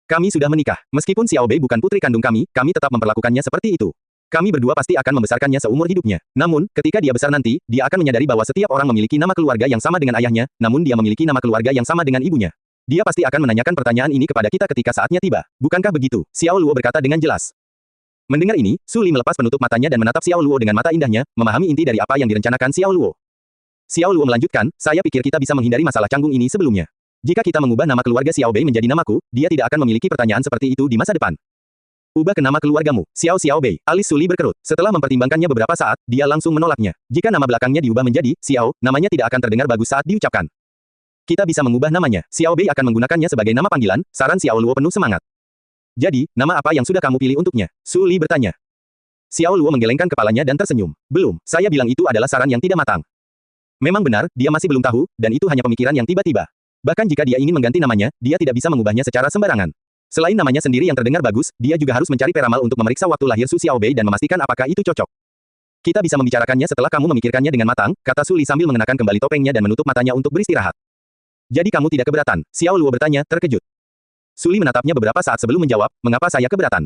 Kami sudah menikah. Meskipun Xiaobei bukan putri kandung kami tetap memperlakukannya seperti itu. Kami berdua pasti akan membesarkannya seumur hidupnya. Namun, ketika dia besar nanti, dia akan menyadari bahwa setiap orang memiliki nama keluarga yang sama dengan ayahnya, namun dia memiliki nama keluarga yang sama dengan ibunya. Dia pasti akan menanyakan pertanyaan ini kepada kita ketika saatnya tiba. Bukankah begitu? Xiao Luo berkata dengan jelas. Mendengar ini, Suli melepas penutup matanya dan menatap Xiao Luo dengan mata indahnya, memahami inti dari apa yang direncanakan Xiao Luo. Xiao Luo melanjutkan, saya pikir kita bisa menghindari masalah canggung ini sebelumnya. Jika kita mengubah nama keluarga Xiaobei menjadi namaku, dia tidak akan memiliki pertanyaan seperti itu di masa depan. Ubah ke nama keluargamu, Xiaobei. Alis Suli berkerut. Setelah mempertimbangkannya beberapa saat, dia langsung menolaknya. Jika nama belakangnya diubah menjadi Xiao, namanya tidak akan terdengar bagus saat diucapkan. Kita bisa mengubah namanya. Xiaobei akan menggunakannya sebagai nama panggilan, saran Xiao Luo penuh semangat. Jadi, nama apa yang sudah kamu pilih untuknya? Suli bertanya. Xiao Luo menggelengkan kepalanya dan tersenyum. Belum, saya bilang itu adalah saran yang tidak matang. Memang benar, dia masih belum tahu, dan itu hanya pemikiran yang tiba-tiba. Bahkan jika dia ingin mengganti namanya, dia tidak bisa mengubahnya secara sembarangan. Selain namanya sendiri yang terdengar bagus, dia juga harus mencari peramal untuk memeriksa waktu lahir Su Xiaobei dan memastikan apakah itu cocok. Kita bisa membicarakannya setelah kamu memikirkannya dengan matang, kata Suli sambil mengenakan kembali topengnya dan menutup matanya untuk beristirahat. Jadi kamu tidak keberatan? Xiao Luo bertanya, terkejut. Suli menatapnya beberapa saat sebelum menjawab, mengapa saya keberatan?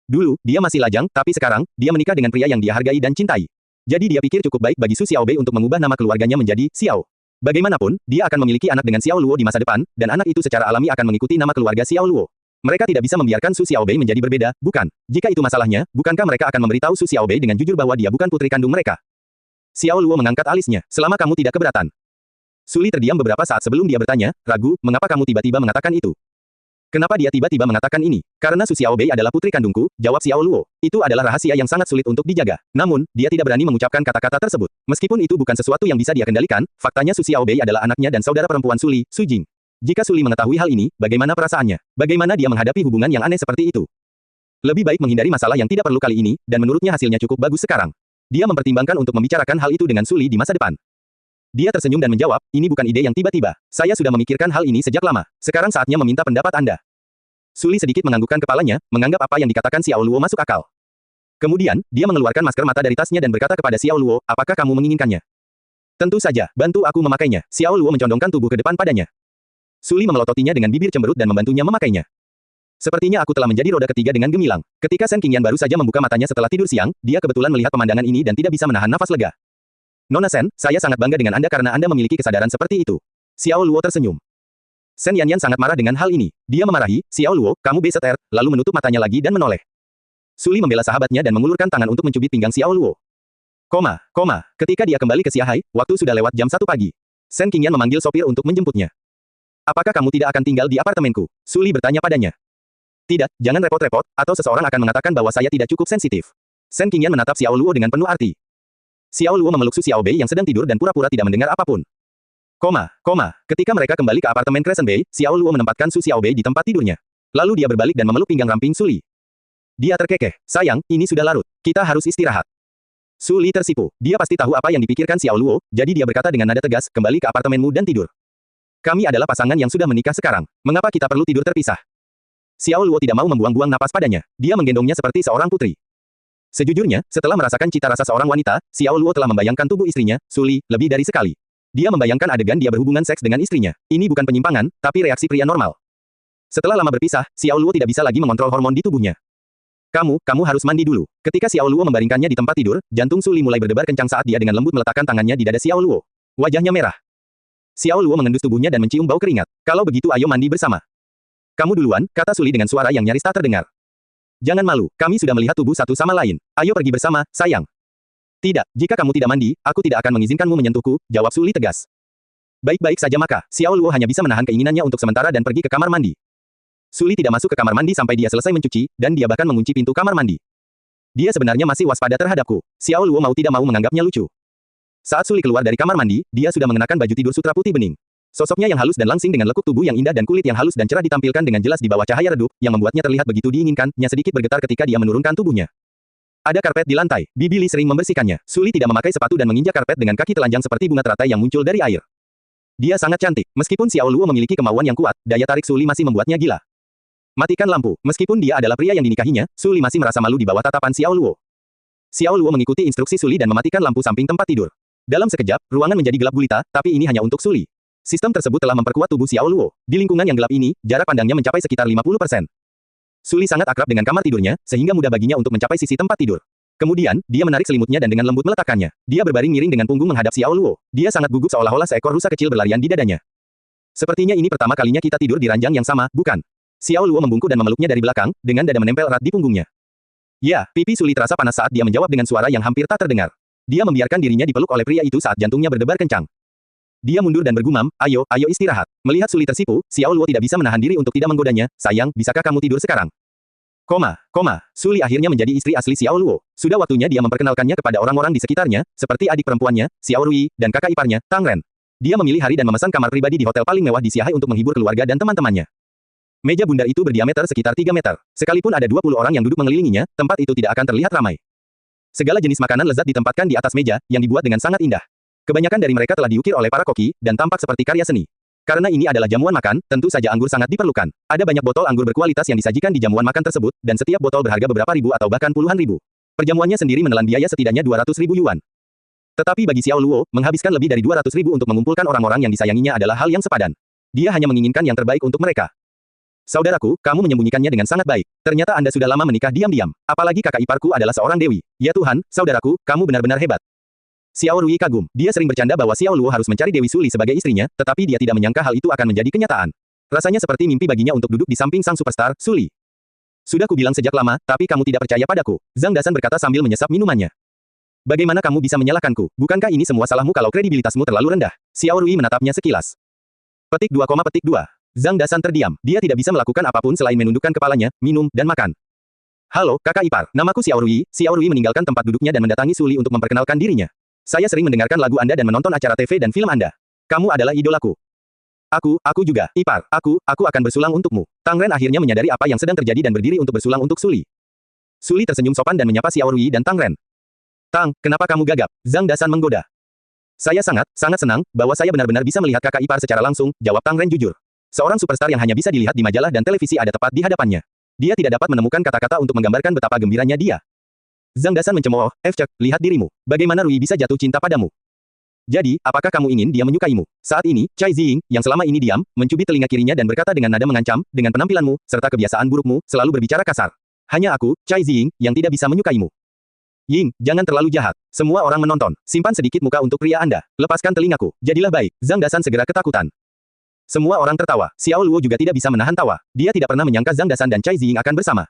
Dulu, dia masih lajang, tapi sekarang, dia menikah dengan pria yang dia hargai dan cintai. Jadi dia pikir cukup baik bagi Su Xiaobei untuk mengubah nama keluarganya menjadi Xiao. Bagaimanapun, dia akan memiliki anak dengan Xiao Luo di masa depan, dan anak itu secara alami akan mengikuti nama keluarga Xiao Luo. Mereka tidak bisa membiarkan Su Xiaobei menjadi berbeda, bukan? Jika itu masalahnya, bukankah mereka akan memberitahu Su Xiaobei dengan jujur bahwa dia bukan putri kandung mereka? Xiao Luo mengangkat alisnya, selama kamu tidak keberatan. Suli terdiam beberapa saat sebelum dia bertanya, ragu, mengapa kamu tiba-tiba mengatakan itu? Kenapa dia tiba-tiba mengatakan ini? Karena Su Xiaobei adalah putri kandungku, jawab Xiao Luo. Itu adalah rahasia yang sangat sulit untuk dijaga. Namun, dia tidak berani mengucapkan kata-kata tersebut. Meskipun itu bukan sesuatu yang bisa dia kendalikan, faktanya Su Xiaobei adalah anaknya dan saudara perempuan Suli, Su Jing. Jika Suli mengetahui hal ini, bagaimana perasaannya? Bagaimana dia menghadapi hubungan yang aneh seperti itu? Lebih baik menghindari masalah yang tidak perlu kali ini, dan menurutnya hasilnya cukup bagus sekarang. Dia mempertimbangkan untuk membicarakan hal itu dengan Suli di masa depan. Dia tersenyum dan menjawab, ini bukan ide yang tiba-tiba. Saya sudah memikirkan hal ini sejak lama. Sekarang saatnya meminta pendapat Anda. Suli sedikit menganggukkan kepalanya, menganggap apa yang dikatakan Xiao Luo masuk akal. Kemudian, dia mengeluarkan masker mata dari tasnya dan berkata kepada Xiao Luo, apakah kamu menginginkannya? Tentu saja, bantu aku memakainya. Xiao Luo mencondongkan tubuh ke depan padanya. Suli memelototinya dengan bibir cemberut dan membantunya memakainya. Sepertinya aku telah menjadi roda ketiga dengan gemilang. Ketika Shen Qingyan baru saja membuka matanya setelah tidur siang, dia kebetulan melihat pemandangan ini dan tidak bisa menahan nafas lega. Nona Shen, saya sangat bangga dengan Anda karena Anda memiliki kesadaran seperti itu. Xiao Luo tersenyum. Shen Yanyan sangat marah dengan hal ini. Dia memarahi, Xiao Luo, kamu beset lalu menutup matanya lagi dan menoleh. Suli membela sahabatnya dan mengulurkan tangan untuk mencubit pinggang Xiao Luo. Ketika dia kembali ke Xiahai, waktu sudah lewat jam 1 pagi. Shen Qingyan memanggil sopir untuk menjemputnya. Apakah kamu tidak akan tinggal di apartemenku? Suli bertanya padanya. Tidak, jangan repot-repot, atau seseorang akan mengatakan bahwa saya tidak cukup sensitif. Shen Qingyan menatap Xiao Luo dengan penuh arti. Xiao Luo memeluk Su Xiaobei yang sedang tidur dan pura-pura tidak mendengar apapun. Ketika mereka kembali ke apartemen Crescent Bay, Xiao Luo menempatkan Su Xiaobei di tempat tidurnya. Lalu dia berbalik dan memeluk pinggang ramping Suli. Dia terkekeh. Sayang, ini sudah larut. Kita harus istirahat. Suli tersipu. Dia pasti tahu apa yang dipikirkan Xiao Luo, jadi dia berkata dengan nada tegas, kembali ke apartemenmu dan tidur. Kami adalah pasangan yang sudah menikah sekarang. Mengapa kita perlu tidur terpisah? Xiao Luo tidak mau membuang-buang napas padanya. Dia menggendongnya seperti seorang putri. Sejujurnya, setelah merasakan cita rasa seorang wanita, Xiao Luo telah membayangkan tubuh istrinya, Suli, lebih dari sekali. Dia membayangkan adegan dia berhubungan seks dengan istrinya. Ini bukan penyimpangan, tapi reaksi pria normal. Setelah lama berpisah, Xiao Luo tidak bisa lagi mengontrol hormon di tubuhnya. Kamu harus mandi dulu. Ketika Xiao Luo membaringkannya di tempat tidur, jantung Suli mulai berdebar kencang saat dia dengan lembut meletakkan tangannya di dada Xiao Luo. Wajahnya merah. Xiao Luo mengendus tubuhnya dan mencium bau keringat. Kalau begitu ayo mandi bersama. Kamu duluan, kata Suli dengan suara yang nyaris tak terdengar. Jangan malu, kami sudah melihat tubuh satu sama lain. Ayo pergi bersama, sayang. Tidak, jika kamu tidak mandi, aku tidak akan mengizinkanmu menyentuhku, jawab Suli tegas. Baik-baik saja maka, Xiao Luo hanya bisa menahan keinginannya untuk sementara dan pergi ke kamar mandi. Suli tidak masuk ke kamar mandi sampai dia selesai mencuci, dan dia bahkan mengunci pintu kamar mandi. Dia sebenarnya masih waspada terhadapku. Xiao Luo mau tidak mau menganggapnya lucu. Saat Suli keluar dari kamar mandi, dia sudah mengenakan baju tidur sutra putih bening. Sosoknya yang halus dan langsing dengan lekuk tubuh yang indah dan kulit yang halus dan cerah ditampilkan dengan jelas di bawah cahaya redup, yang membuatnya terlihat begitu diinginkannya sedikit bergetar ketika dia menurunkan tubuhnya. Ada karpet di lantai. Bibi Li sering membersihkannya. Suli tidak memakai sepatu dan menginjak karpet dengan kaki telanjang seperti bunga teratai yang muncul dari air. Dia sangat cantik. Meskipun Xiao Luo memiliki kemauan yang kuat, daya tarik Suli masih membuatnya gila. Matikan lampu. Meskipun dia adalah pria yang dinikahinya, Suli masih merasa malu di bawah tatapan Xiao Luo. Xiao Luo mengikuti instruksi Suli dan mematikan lampu samping tempat tidur. Dalam sekejap, ruangan menjadi gelap gulita, tapi ini hanya untuk Suli. Sistem tersebut telah memperkuat tubuh Xiao Luo. Di lingkungan yang gelap ini, jarak pandangnya mencapai sekitar 50%. Suli sangat akrab dengan kamar tidurnya, sehingga mudah baginya untuk mencapai sisi tempat tidur. Kemudian, dia menarik selimutnya dan dengan lembut meletakkannya. Dia berbaring miring dengan punggung menghadap Xiao Luo. Dia sangat gugup seolah-olah seekor rusa kecil berlarian di dadanya. Sepertinya ini pertama kalinya kita tidur di ranjang yang sama, bukan? Xiao Luo membungkuk dan memeluknya dari belakang, dengan dada menempel erat di punggungnya. Ya, pipi Suli terasa panas saat dia menjawab dengan suara yang hampir tak terdengar. Dia membiarkan dirinya dipeluk oleh pria itu saat jantungnya berdebar kencang. Dia mundur dan bergumam, ayo istirahat. Melihat Suli tersipu, Xiao Luo tidak bisa menahan diri untuk tidak menggodanya, sayang, bisakah kamu tidur sekarang? Suli akhirnya menjadi istri asli Xiao Luo. Sudah waktunya dia memperkenalkannya kepada orang-orang di sekitarnya, seperti adik perempuannya, Xiao Rui, dan kakak iparnya, Tang Ren. Dia memilih hari dan memesan kamar pribadi di hotel paling mewah di Xiahai untuk menghibur keluarga dan teman-temannya. Meja bundar itu berdiameter sekitar 3 meter. Sekalipun ada 20 orang yang duduk mengelilinginya, tempat itu tidak akan terlihat ramai. Segala jenis makanan lezat ditempatkan di atas meja, yang dibuat dengan sangat indah. Kebanyakan dari mereka telah diukir oleh para koki, dan tampak seperti karya seni. Karena ini adalah jamuan makan, tentu saja anggur sangat diperlukan. Ada banyak botol anggur berkualitas yang disajikan di jamuan makan tersebut, dan setiap botol berharga beberapa ribu atau bahkan puluhan ribu. Perjamuannya sendiri menelan biaya setidaknya 200.000 yuan. Tetapi bagi Xiao Luo, menghabiskan lebih dari 200.000 untuk mengumpulkan orang-orang yang disayanginya adalah hal yang sepadan. Dia hanya menginginkan yang terbaik untuk mereka. Saudaraku, kamu menyembunyikannya dengan sangat baik. Ternyata Anda sudah lama menikah diam-diam. Apalagi kakak iparku adalah seorang dewi. Ya Tuhan, saudaraku, kamu benar-benar hebat. Xiao Rui kagum. Dia sering bercanda bahwa Xiao Luo harus mencari Dewi Suli sebagai istrinya, tetapi dia tidak menyangka hal itu akan menjadi kenyataan. Rasanya seperti mimpi baginya untuk duduk di samping sang superstar, Suli. Sudah kubilang sejak lama, tapi kamu tidak percaya padaku. Zhang Dasan berkata sambil menyesap minumannya. Bagaimana kamu bisa menyalahkanku? Bukankah ini semua salahmu kalau kredibilitasmu terlalu rendah? Xiao Rui menatapnya sekilas. Petik 2, Zhang Dasan terdiam. Dia tidak bisa melakukan apapun selain menundukkan kepalanya, minum, dan makan. Halo, kakak ipar. Namaku Xiao Rui. Xiao Rui meninggalkan tempat duduknya dan mendatangi Suli untuk memperkenalkan dirinya. Saya sering mendengarkan lagu Anda dan menonton acara TV dan film Anda. Kamu adalah idolaku. Aku juga, ipar. Aku akan bersulang untukmu. Tang Ren akhirnya menyadari apa yang sedang terjadi dan berdiri untuk bersulang untuk Suli. Suli tersenyum sopan dan menyapa Xiao Rui dan Tang Ren. Tang, kenapa kamu gagap? Zhang Dasan menggoda. Saya sangat senang, bahwa saya benar-benar bisa melihat kakak ipar secara langsung, jawab Tang Ren jujur. Seorang superstar yang hanya bisa dilihat di majalah dan televisi ada tepat di hadapannya. Dia tidak dapat menemukan kata-kata untuk menggambarkan betapa gembiranya dia. Zhang Dasan mencemooh, Cek, lihat dirimu. Bagaimana Rui bisa jatuh cinta padamu? Jadi, apakah kamu ingin dia menyukaimu? Saat ini, Cai Ziying, yang selama ini diam, mencubit telinga kirinya dan berkata dengan nada mengancam, dengan penampilanmu, serta kebiasaan burukmu, selalu berbicara kasar. Hanya aku, Cai Ziying, yang tidak bisa menyukaimu. Ying, jangan terlalu jahat. Semua orang menonton. Simpan sedikit muka untuk pria Anda. Lepaskan telingaku. Jadilah baik. Zhang Dasan segera ketakutan. Semua orang tertawa. Xiao Luo juga tidak bisa menahan tawa. Dia tidak pernah menyangka Zhang Dasan dan Cai Ziying akan bersama.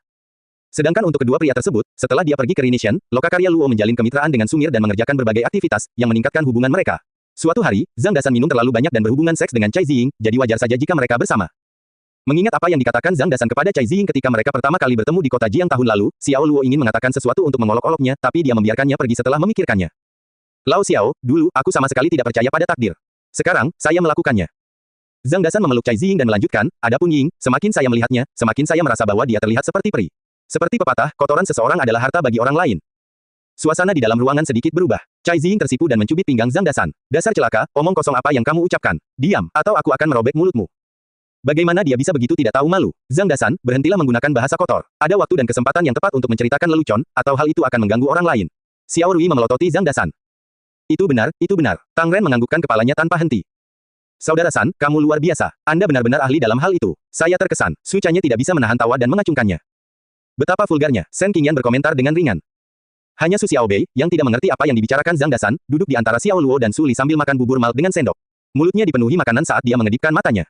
Sedangkan untuk kedua pria tersebut, setelah dia pergi ke Rinishan, Lokakarya Luo menjalin kemitraan dengan Sumir dan mengerjakan berbagai aktivitas yang meningkatkan hubungan mereka. Suatu hari, Zhang Dasan minum terlalu banyak dan berhubungan seks dengan Cai Ziying, jadi wajar saja jika mereka bersama. Mengingat apa yang dikatakan Zhang Dasan kepada Cai Ziying ketika mereka pertama kali bertemu di kota Jiang tahun lalu, Xiao Luo ingin mengatakan sesuatu untuk mengolok-oloknya, tapi dia membiarkannya pergi setelah memikirkannya. Lao Xiao, dulu, aku sama sekali tidak percaya pada takdir. Sekarang, saya melakukannya. Zhang Dasan memeluk Cai Ziying dan melanjutkan, adapun Ying, semakin saya melihatnya, semakin saya merasa bahwa dia terlihat seperti peri. Seperti pepatah, kotoran seseorang adalah harta bagi orang lain. Suasana di dalam ruangan sedikit berubah. Cai Ziying tersipu dan mencubit pinggang Zhang Dasan. Dasar celaka, omong kosong apa yang kamu ucapkan? Diam, atau aku akan merobek mulutmu. Bagaimana dia bisa begitu tidak tahu malu? Zhang Dasan, berhentilah menggunakan bahasa kotor. Ada waktu dan kesempatan yang tepat untuk menceritakan lelucon, atau hal itu akan mengganggu orang lain. Xiao Rui memelototi Zhang Dasan. Itu benar, itu benar. Tang Ren menganggukkan kepalanya tanpa henti. Saudara San, kamu luar biasa. Anda benar-benar ahli dalam hal itu. Saya terkesan. Su Chanye tidak bisa menahan tawa dan mengacungkannya. Betapa vulgarnya, Shen Qingyan berkomentar dengan ringan. Hanya Su Xiaobei, yang tidak mengerti apa yang dibicarakan Zhang Dasan, duduk di antara Xiao Luo dan Su Li sambil makan bubur malt dengan sendok. Mulutnya dipenuhi makanan saat dia mengedipkan matanya.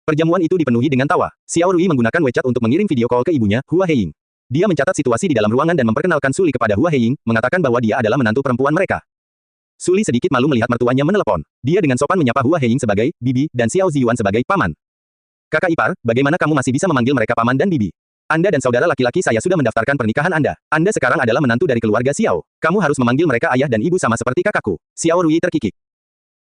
Perjamuan itu dipenuhi dengan tawa. Xiao Rui menggunakan WeChat untuk mengirim video call ke ibunya, Hua Heying. Dia mencatat situasi di dalam ruangan dan memperkenalkan Su Li kepada Hua Heying, mengatakan bahwa dia adalah menantu perempuan mereka. Su Li sedikit malu melihat mertuanya menelepon. Dia dengan sopan menyapa Hua Heying sebagai Bibi dan Xiao Ziyuan sebagai paman. Kakak ipar, bagaimana kamu masih bisa memanggil mereka paman dan Bibi? Anda dan saudara laki-laki saya sudah mendaftarkan pernikahan Anda. Anda sekarang adalah menantu dari keluarga Xiao. Kamu harus memanggil mereka ayah dan ibu sama seperti kakakku. Xiao Rui terkikik.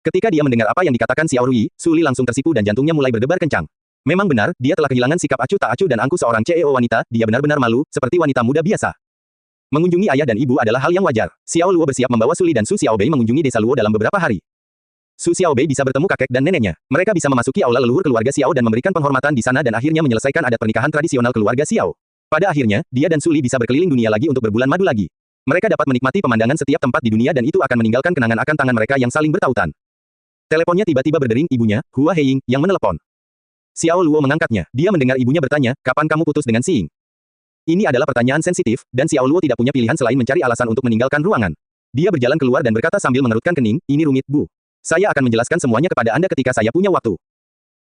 Ketika dia mendengar apa yang dikatakan Xiao Rui, Su Li langsung tersipu dan jantungnya mulai berdebar kencang. Memang benar, dia telah kehilangan sikap acuh tak acuh dan angkuh seorang CEO wanita, dia benar-benar malu, seperti wanita muda biasa. Mengunjungi ayah dan ibu adalah hal yang wajar. Xiao Luo bersiap membawa Su Li dan Su Xiaobei mengunjungi desa Luo dalam beberapa hari. Su Xiaobei bisa bertemu kakek dan neneknya. Mereka bisa memasuki aula leluhur keluarga Xiao dan memberikan penghormatan di sana dan akhirnya menyelesaikan adat pernikahan tradisional keluarga Xiao. Pada akhirnya, dia dan Su Li bisa berkeliling dunia lagi untuk berbulan madu lagi. Mereka dapat menikmati pemandangan setiap tempat di dunia dan itu akan meninggalkan kenangan akan tangan mereka yang saling bertautan. Teleponnya tiba-tiba berdering ibunya, Hua Heying, yang menelepon. Xiao Luo mengangkatnya. Dia mendengar ibunya bertanya, kapan kamu putus dengan Si Ying? Ini adalah pertanyaan sensitif, dan Xiao Luo tidak punya pilihan selain mencari alasan untuk meninggalkan ruangan. Dia berjalan keluar dan berkata sambil mengerutkan kening, ini rumit, Bu. Saya akan menjelaskan semuanya kepada Anda ketika saya punya waktu.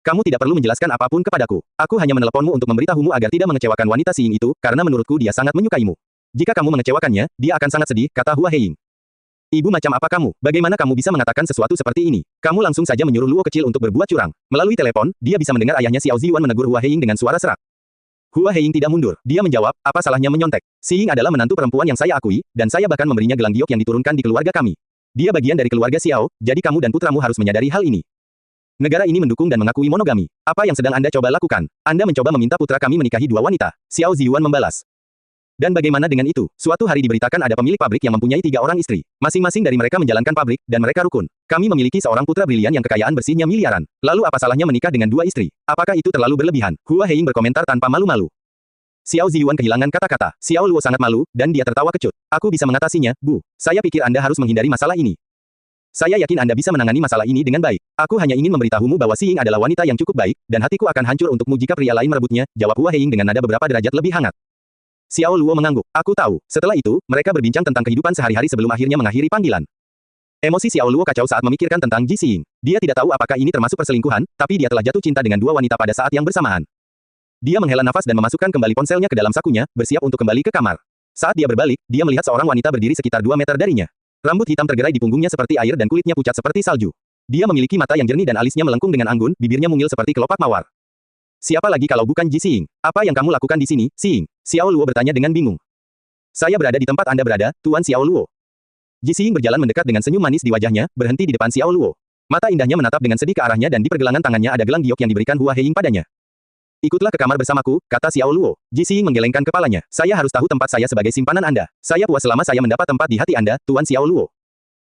Kamu tidak perlu menjelaskan apapun kepadaku. Aku hanya meneleponmu untuk memberitahumu agar tidak mengecewakan wanita Si Ying itu, karena menurutku dia sangat menyukaimu. Jika kamu mengecewakannya, dia akan sangat sedih, kata Hua Heying. Ibu macam apa kamu? Bagaimana kamu bisa mengatakan sesuatu seperti ini? Kamu langsung saja menyuruh Luo kecil untuk berbuat curang. Melalui telepon, dia bisa mendengar ayahnya Xiao Ziyuan menegur Hua Heying dengan suara serak. Hua Heying tidak mundur. Dia menjawab, apa salahnya menyontek? Si Ying adalah menantu perempuan yang saya akui, dan saya bahkan memberinya gelang giok yang diturunkan di keluarga kami. Dia bagian dari keluarga Xiao, jadi kamu dan putramu harus menyadari hal ini. Negara ini mendukung dan mengakui monogami. Apa yang sedang Anda coba lakukan? Anda mencoba meminta putra kami menikahi dua wanita. Xiao Ziyuan membalas. Dan bagaimana dengan itu? Suatu hari diberitakan ada pemilik pabrik yang mempunyai 3 orang istri. Masing-masing dari mereka menjalankan pabrik, dan mereka rukun. Kami memiliki seorang putra brilian yang kekayaan bersihnya miliaran. Lalu apa salahnya menikah dengan 2 istri? Apakah itu terlalu berlebihan? Hua Heying berkomentar tanpa malu-malu. Xiao Ziyuan kehilangan kata-kata. Xiao Luo sangat malu, dan dia tertawa kecut. Aku bisa mengatasinya, Bu. Saya pikir Anda harus menghindari masalah ini. Saya yakin Anda bisa menangani masalah ini dengan baik. Aku hanya ingin memberitahumu bahwa Si Ying adalah wanita yang cukup baik, dan hatiku akan hancur untukmu jika pria lain merebutnya, jawab Hua Heying dengan nada beberapa derajat lebih hangat. Xiao Luo mengangguk. Aku tahu. Setelah itu, mereka berbincang tentang kehidupan sehari-hari sebelum akhirnya mengakhiri panggilan. Emosi Xiao Luo kacau saat memikirkan tentang Ji Xiying. Dia tidak tahu apakah ini termasuk perselingkuhan, tapi dia telah jatuh cinta dengan 2 wanita pada saat yang bersamaan. Dia menghela nafas dan memasukkan kembali ponselnya ke dalam sakunya, bersiap untuk kembali ke kamar. Saat dia berbalik, dia melihat seorang wanita berdiri sekitar 2 meter darinya. Rambut hitam tergerai di punggungnya seperti air dan kulitnya pucat seperti salju. Dia memiliki mata yang jernih dan alisnya melengkung dengan anggun, bibirnya mungil seperti kelopak mawar. Siapa lagi kalau bukan Ji Xiying? Apa yang kamu lakukan di sini, Xiying? Xiao Luo bertanya dengan bingung. Saya berada di tempat Anda berada, Tuan Xiao Luo. Ji Xiying berjalan mendekat dengan senyum manis di wajahnya, berhenti di depan Xiao Luo. Mata indahnya menatap dengan sedih ke arahnya dan di pergelangan tangannya ada gelang giok yang diberikan Hua Heying padanya. Ikutlah ke kamar bersamaku, kata Xiao Luo. Ji Xing menggelengkan kepalanya. Saya harus tahu tempat saya sebagai simpanan Anda. Saya puas selama saya mendapat tempat di hati Anda, Tuan Xiao Luo.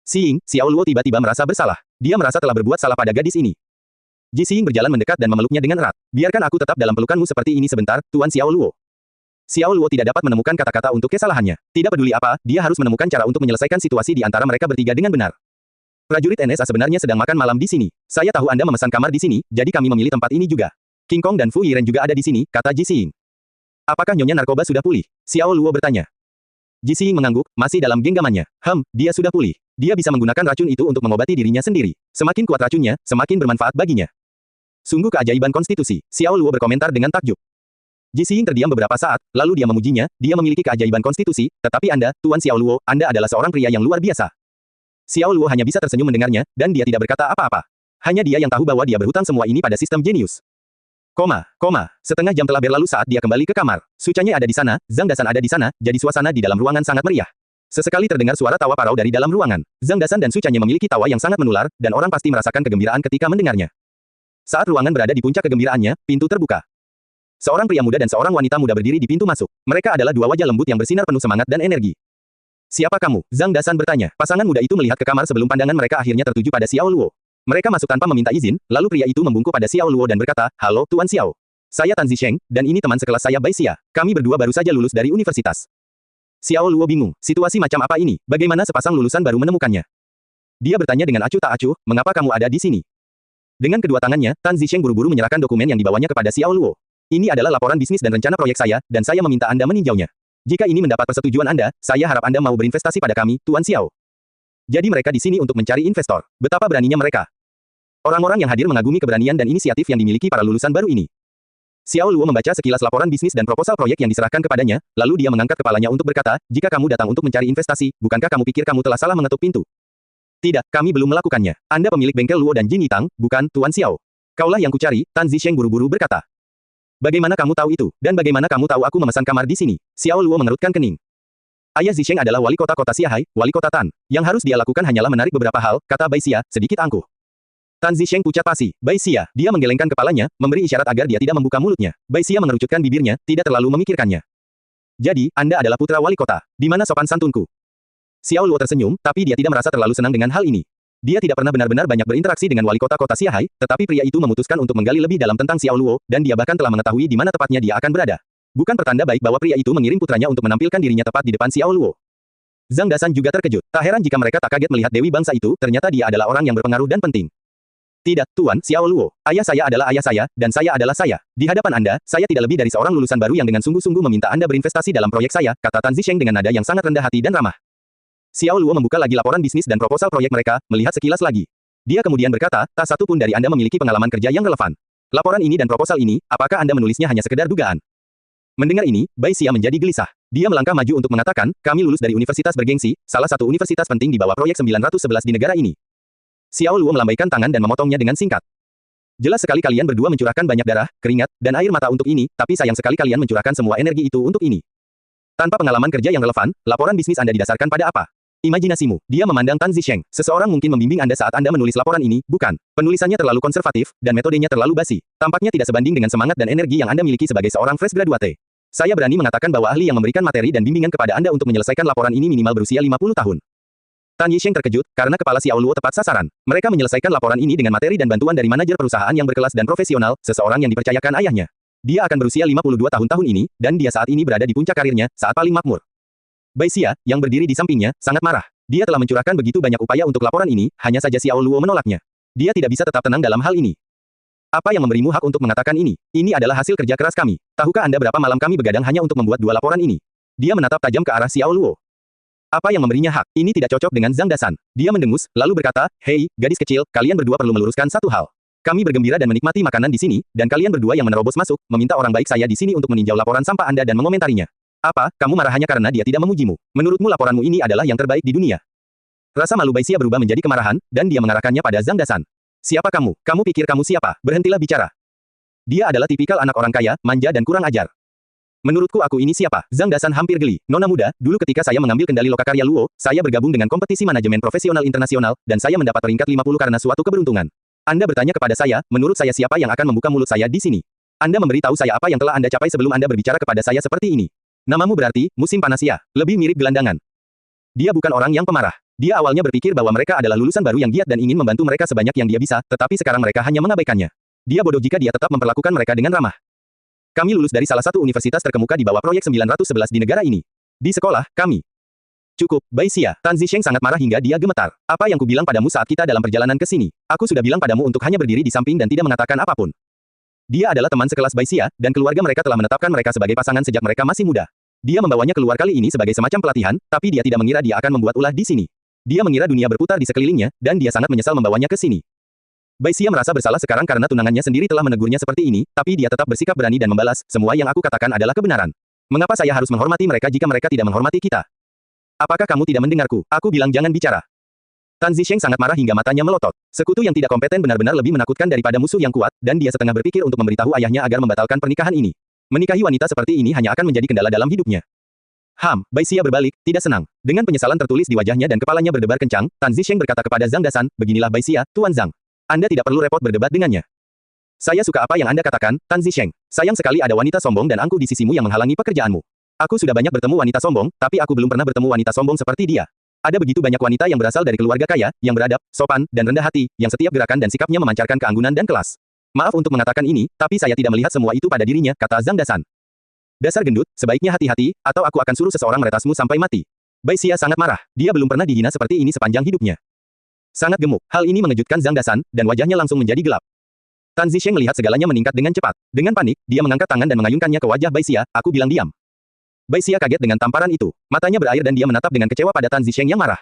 Xiao Luo tiba-tiba merasa bersalah. Dia merasa telah berbuat salah pada gadis ini. Ji Xing berjalan mendekat dan memeluknya dengan erat. Biarkan aku tetap dalam pelukanmu seperti ini sebentar, Tuan Xiao Luo. Xiao Luo tidak dapat menemukan kata-kata untuk kesalahannya. Tidak peduli apa, dia harus menemukan cara untuk menyelesaikan situasi di antara mereka bertiga dengan benar. Prajurit NSA sebenarnya sedang makan malam di sini. Saya tahu Anda memesan kamar di sini, jadi kami memilih tempat ini juga. King Kong dan Fu Yiren juga ada di sini, kata Ji Xing. Apakah Nyonya narkoba sudah pulih? Xiao Luo bertanya. Ji Xing mengangguk, masih dalam genggamannya. Dia sudah pulih. Dia bisa menggunakan racun itu untuk mengobati dirinya sendiri. Semakin kuat racunnya, semakin bermanfaat baginya. Sungguh keajaiban konstitusi, Xiao Luo berkomentar dengan takjub. Ji Xing terdiam beberapa saat, lalu dia memujinya, dia memiliki keajaiban konstitusi, tetapi Anda, Tuan Xiao Luo, Anda adalah seorang pria yang luar biasa. Xiao Luo hanya bisa tersenyum mendengarnya, dan dia tidak berkata apa-apa. Hanya dia yang tahu bahwa dia berhutang semua ini pada sistem jenius. Setengah jam telah berlalu saat dia kembali ke kamar. Sucanya ada di sana, Zhang Dasan ada di sana, jadi suasana di dalam ruangan sangat meriah. Sesekali terdengar suara tawa parau dari dalam ruangan. Zhang Dasan dan Sucanya memiliki tawa yang sangat menular, dan orang pasti merasakan kegembiraan ketika mendengarnya. Saat ruangan berada di puncak kegembiraannya, pintu terbuka. Seorang pria muda dan seorang wanita muda berdiri di pintu masuk. Mereka adalah dua wajah lembut yang bersinar penuh semangat dan energi. Siapa kamu? Zhang Dasan bertanya. Pasangan muda itu melihat ke kamar sebelum pandangan mereka akhirnya tertuju pada Xiao Luo. Mereka masuk tanpa meminta izin, lalu pria itu membungkuk pada Xiao Luo dan berkata, "Halo, Tuan Xiao. Saya Tan Zisheng, dan ini teman sekelas saya Bai Xia. Kami berdua baru saja lulus dari universitas." Xiao Luo bingung. Situasi macam apa ini? Bagaimana sepasang lulusan baru menemukannya? Dia bertanya dengan acuh tak acuh, "Mengapa kamu ada di sini?" Dengan kedua tangannya, Tan Zisheng buru-buru menyerahkan dokumen yang dibawanya kepada Xiao Luo. "Ini adalah laporan bisnis dan rencana proyek saya, dan saya meminta Anda meninjaunya. Jika ini mendapat persetujuan Anda, saya harap Anda mau berinvestasi pada kami, Tuan Xiao." Jadi mereka di sini untuk mencari investor. Betapa beraninya mereka. Orang-orang yang hadir mengagumi keberanian dan inisiatif yang dimiliki para lulusan baru ini. Xiao Luo membaca sekilas laporan bisnis dan proposal proyek yang diserahkan kepadanya, lalu dia mengangkat kepalanya untuk berkata, "Jika kamu datang untuk mencari investasi, bukankah kamu pikir kamu telah salah mengetuk pintu?" "Tidak, kami belum melakukannya. Anda pemilik bengkel Luo dan Jin Yitang, bukan, Tuan Xiao?" "Kaulah yang kucari," Tan Zisheng buru-buru berkata. "Bagaimana kamu tahu itu? Dan bagaimana kamu tahu aku memesan kamar di sini?" Xiao Luo mengerutkan kening. Ayah Zisheng adalah wali kota kota Xiahai, wali kota Tan. Yang harus dia lakukan hanyalah menarik beberapa hal, kata Bai Xia, sedikit angkuh. Tan Zisheng pucat pasi. Bai Xia, dia menggelengkan kepalanya, memberi isyarat agar dia tidak membuka mulutnya. Bai Xia mengerucutkan bibirnya, tidak terlalu memikirkannya. "Jadi, Anda adalah putra wali kota. Di mana sopan santunku?" Xiao Luo tersenyum, tapi dia tidak merasa terlalu senang dengan hal ini. Dia tidak pernah benar-benar banyak berinteraksi dengan wali kota kota Xiahai, tetapi pria itu memutuskan untuk menggali lebih dalam tentang Xiao Luo, dan dia bahkan telah mengetahui di mana tepatnya dia akan berada. Bukan pertanda baik bahwa pria itu mengirim putranya untuk menampilkan dirinya tepat di depan Xiao Luo. Zhang Dasan juga terkejut. Tak heran jika mereka tak kaget melihat Dewi bangsa itu, ternyata dia adalah orang yang berpengaruh dan penting. "Tidak, Tuan, Xiao Luo. Ayah saya adalah ayah saya, dan saya adalah saya. Di hadapan Anda, saya tidak lebih dari seorang lulusan baru yang dengan sungguh-sungguh meminta Anda berinvestasi dalam proyek saya," kata Tan Zisheng dengan nada yang sangat rendah hati dan ramah. Xiao Luo membuka lagi laporan bisnis dan proposal proyek mereka, melihat sekilas lagi. Dia kemudian berkata, "Tak satu pun dari Anda memiliki pengalaman kerja yang relevan. Laporan ini dan proposal ini, apakah Anda menulisnya hanya sekedar dugaan?" Mendengar ini, Bai Xia menjadi gelisah. Dia melangkah maju untuk mengatakan, "Kami lulus dari universitas bergengsi, salah satu universitas penting di bawah proyek 911 di negara ini." Xiao Luo melambaikan tangan dan memotongnya dengan singkat. "Jelas sekali kalian berdua mencurahkan banyak darah, keringat, dan air mata untuk ini, tapi sayang sekali kalian mencurahkan semua energi itu untuk ini. Tanpa pengalaman kerja yang relevan, laporan bisnis Anda didasarkan pada apa? Imajinasimu." Dia memandang Tan Zisheng. "Seseorang mungkin membimbing Anda saat Anda menulis laporan ini, bukan? Penulisannya terlalu konservatif, dan metodenya terlalu basi. Tampaknya tidak sebanding dengan semangat dan energi yang Anda miliki sebagai seorang fresh graduate. Saya berani mengatakan bahwa ahli yang memberikan materi dan bimbingan kepada Anda untuk menyelesaikan laporan ini minimal berusia 50 tahun. Tan Yisheng terkejut, karena kepala Xiao Luo tepat sasaran. Mereka menyelesaikan laporan ini dengan materi dan bantuan dari manajer perusahaan yang berkelas dan profesional, seseorang yang dipercayakan ayahnya. Dia akan berusia 52 tahun ini, dan dia saat ini berada di puncak karirnya, saat paling makmur. Bai Xia, yang berdiri di sampingnya, sangat marah. Dia telah mencurahkan begitu banyak upaya untuk laporan ini, hanya saja Xiao Luo menolaknya. Dia tidak bisa tetap tenang dalam hal ini. "Apa yang memberimu hak untuk mengatakan ini? Ini adalah hasil kerja keras kami. Tahukah Anda berapa malam kami begadang hanya untuk membuat 2 laporan ini?" Dia menatap tajam ke arah Xiao Luo. "Apa yang memberinya hak? Ini tidak cocok dengan Zhang Dasan." Dia mendengus, lalu berkata, "Hei, gadis kecil, kalian berdua perlu meluruskan satu hal. Kami bergembira dan menikmati makanan di sini, dan kalian berdua yang menerobos masuk, meminta orang baik saya di sini untuk meninjau laporan sampah Anda dan mengomentarinya. Apa, kamu marah hanya karena dia tidak memujimu? Menurutmu laporanmu ini adalah yang terbaik di dunia?" Rasa malu Bai Xia berubah menjadi kemarahan, dan dia mengarahkannya pada Zhang Dasan. "Siapa kamu? Kamu pikir kamu siapa? Berhentilah bicara." Dia adalah tipikal anak orang kaya, manja dan kurang ajar. Menurutku aku ini siapa? Zhang Dasan hampir geli. Nona muda, dulu ketika saya mengambil kendali lokakarya Luo, saya bergabung dengan kompetisi manajemen profesional internasional, dan saya mendapat peringkat 50 karena suatu keberuntungan. Anda bertanya kepada saya, menurut saya siapa yang akan membuka mulut saya di sini? Anda memberitahu saya apa yang telah Anda capai sebelum Anda berbicara kepada saya seperti ini. Namamu berarti, musim panas ya, lebih mirip gelandangan. Dia bukan orang yang pemarah. Dia awalnya berpikir bahwa mereka adalah lulusan baru yang giat dan ingin membantu mereka sebanyak yang dia bisa, tetapi sekarang mereka hanya mengabaikannya. Dia bodoh jika dia tetap memperlakukan mereka dengan ramah. Kami lulus dari salah satu universitas terkemuka di bawah proyek 911 di negara ini. Di sekolah, kami. Cukup, Bai Xia. Tan Zisheng sangat marah hingga dia gemetar. Apa yang kubilang padamu saat kita dalam perjalanan ke sini? Aku sudah bilang padamu untuk hanya berdiri di samping dan tidak mengatakan apapun. Dia adalah teman sekelas Bai Xia, dan keluarga mereka telah menetapkan mereka sebagai pasangan sejak mereka masih muda. Dia membawanya keluar kali ini sebagai semacam pelatihan, tapi dia tidak mengira dia akan membuat ulah di sini. Dia mengira dunia berputar di sekelilingnya, dan dia sangat menyesal membawanya ke sini. Bai Xia merasa bersalah sekarang karena tunangannya sendiri telah menegurnya seperti ini, tapi dia tetap bersikap berani dan membalas, semua yang aku katakan adalah kebenaran. Mengapa saya harus menghormati mereka jika mereka tidak menghormati kita? Apakah kamu tidak mendengarku? Aku bilang jangan bicara. Tan Zisheng sangat marah hingga matanya melotot. Sekutu yang tidak kompeten benar-benar lebih menakutkan daripada musuh yang kuat, dan dia setengah berpikir untuk memberitahu ayahnya agar membatalkan pernikahan ini. Menikahi wanita seperti ini hanya akan menjadi kendala dalam hidupnya. Bai Xia berbalik, tidak senang. Dengan penyesalan tertulis di wajahnya dan kepalanya berdebar kencang, Tan Zisheng berkata kepada Zhang Dasan, beginilah Bai Xia, Tuan Zhang. Anda tidak perlu repot berdebat dengannya. Saya suka apa yang Anda katakan, Tan Zisheng. Sayang sekali ada wanita sombong dan angkuh di sisimu yang menghalangi pekerjaanmu. Aku sudah banyak bertemu wanita sombong, tapi aku belum pernah bertemu wanita sombong seperti dia. Ada begitu banyak wanita yang berasal dari keluarga kaya, yang beradab, sopan, dan rendah hati, yang setiap gerakan dan sikapnya memancarkan keanggunan dan kelas. Maaf untuk mengatakan ini, tapi saya tidak melihat semua itu pada dirinya, kata Zhang Dasan. Dasar gendut, sebaiknya hati-hati, atau aku akan suruh seseorang meretasmu sampai mati. Bai Xia sangat marah. Dia belum pernah dihina seperti ini sepanjang hidupnya. Sangat gemuk. Hal ini mengejutkan Zhang Dasan, dan wajahnya langsung menjadi gelap. Tan Zisheng melihat segalanya meningkat dengan cepat. Dengan panik, dia mengangkat tangan dan mengayunkannya ke wajah Bai Xia, aku bilang diam. Bai Xia kaget dengan tamparan itu. Matanya berair dan dia menatap dengan kecewa pada Tan Zisheng yang marah.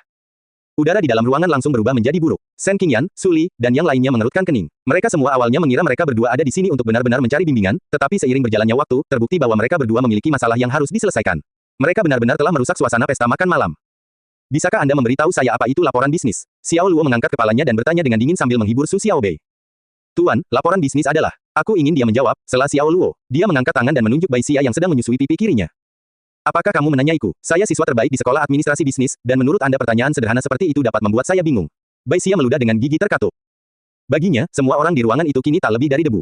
Udara di dalam ruangan langsung berubah menjadi buruk. Shen Qingyan, Su Li, dan yang lainnya mengerutkan kening. Mereka semua awalnya mengira mereka berdua ada di sini untuk benar-benar mencari bimbingan, tetapi seiring berjalannya waktu, terbukti bahwa mereka berdua memiliki masalah yang harus diselesaikan. Mereka benar-benar telah merusak suasana pesta makan malam. Bisakah Anda memberitahu saya apa itu laporan bisnis? Xiao Luo mengangkat kepalanya dan bertanya dengan dingin sambil menghibur Su Xiaobei. Tuan, laporan bisnis adalah. Aku ingin dia menjawab, sela Xiao Luo. Dia mengangkat tangan dan menunjuk Bai Xia yang sedang menyusui pipi kirinya. Apakah kamu menanyaiku? Saya siswa terbaik di sekolah administrasi bisnis, dan menurut Anda pertanyaan sederhana seperti itu dapat membuat saya bingung. Bai Xia meludah dengan gigi terkatup. Baginya, semua orang di ruangan itu kini tak lebih dari debu.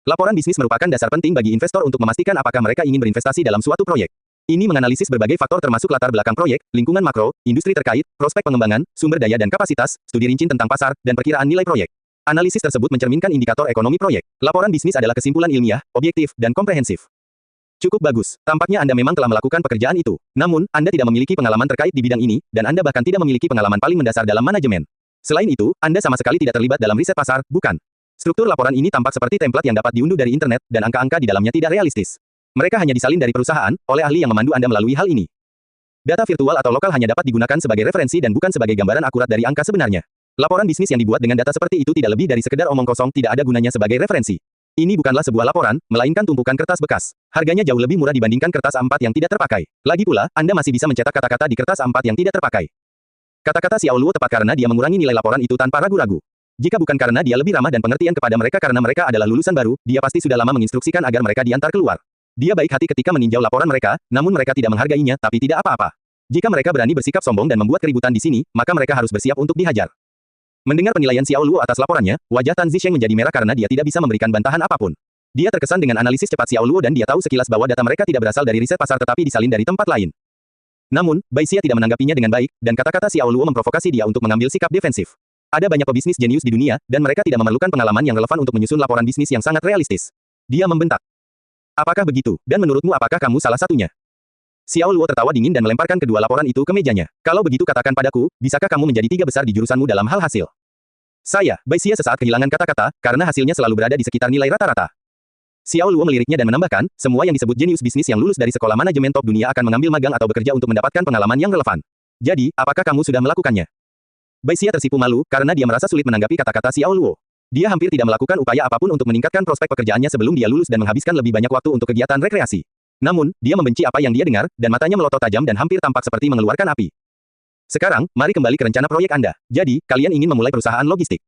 Laporan bisnis merupakan dasar penting bagi investor untuk memastikan apakah mereka ingin berinvestasi dalam suatu proyek. Ini menganalisis berbagai faktor termasuk latar belakang proyek, lingkungan makro, industri terkait, prospek pengembangan, sumber daya dan kapasitas, studi rinci tentang pasar, dan perkiraan nilai proyek. Analisis tersebut mencerminkan indikator ekonomi proyek. Laporan bisnis adalah kesimpulan ilmiah, objektif, dan komprehensif. Cukup bagus. Tampaknya Anda memang telah melakukan pekerjaan itu. Namun, Anda tidak memiliki pengalaman terkait di bidang ini, dan Anda bahkan tidak memiliki pengalaman paling mendasar dalam manajemen. Selain itu, Anda sama sekali tidak terlibat dalam riset pasar, bukan? Struktur laporan ini tampak seperti template yang dapat diunduh dari internet, dan angka-angka di dalamnya tidak realistis. Mereka hanya disalin dari perusahaan, oleh ahli yang memandu Anda melalui hal ini. Data virtual atau lokal hanya dapat digunakan sebagai referensi dan bukan sebagai gambaran akurat dari angka sebenarnya. Laporan bisnis yang dibuat dengan data seperti itu tidak lebih dari sekedar omong kosong, tidak ada gunanya sebagai referensi. Ini bukanlah sebuah laporan, melainkan tumpukan kertas bekas. Harganya jauh lebih murah dibandingkan kertas A4 yang tidak terpakai. Lagi pula, Anda masih bisa mencetak kata-kata di kertas A4 yang tidak terpakai. Kata-kata Xiao Luo tepat karena dia mengurangi nilai laporan itu tanpa ragu-ragu. Jika bukan karena dia lebih ramah dan pengertian kepada mereka karena mereka adalah lulusan baru, dia pasti sudah lama menginstruksikan agar mereka diantar keluar. Dia baik hati ketika meninjau laporan mereka, namun mereka tidak menghargainya, tapi tidak apa-apa. Jika mereka berani bersikap sombong dan membuat keributan di sini, maka mereka harus bersiap untuk dihajar. Mendengar penilaian Xiao Luo atas laporannya, wajah Tan Zisheng menjadi merah karena dia tidak bisa memberikan bantahan apapun. Dia terkesan dengan analisis cepat Xiao Luo dan dia tahu sekilas bahwa data mereka tidak berasal dari riset pasar tetapi disalin dari tempat lain. Namun, Bai Xia tidak menanggapinya dengan baik, dan kata-kata Xiao Luo memprovokasi dia untuk mengambil sikap defensif. Ada banyak pebisnis jenius di dunia, dan mereka tidak memerlukan pengalaman yang relevan untuk menyusun laporan bisnis yang sangat realistis. Dia membentak. Apakah begitu? Dan menurutmu apakah kamu salah satunya? Xiao Luo tertawa dingin dan melemparkan kedua laporan itu ke mejanya. Kalau begitu katakan padaku, bisakah kamu menjadi 3 besar di jurusanmu dalam hal hasil? Saya, Bai Xia sesaat kehilangan kata-kata, karena hasilnya selalu berada di sekitar nilai rata-rata. Xiao Luo meliriknya dan menambahkan, semua yang disebut jenius bisnis yang lulus dari sekolah manajemen top dunia akan mengambil magang atau bekerja untuk mendapatkan pengalaman yang relevan. Jadi, apakah kamu sudah melakukannya? Bai Xia tersipu malu, karena dia merasa sulit menanggapi kata-kata Xiao Luo. Dia hampir tidak melakukan upaya apapun untuk meningkatkan prospek pekerjaannya sebelum dia lulus dan menghabiskan lebih banyak waktu untuk kegiatan rekreasi. Namun, dia membenci apa yang dia dengar, dan matanya melotot tajam dan hampir tampak seperti mengeluarkan api. Sekarang, mari kembali ke rencana proyek Anda. Jadi, kalian ingin memulai perusahaan logistik.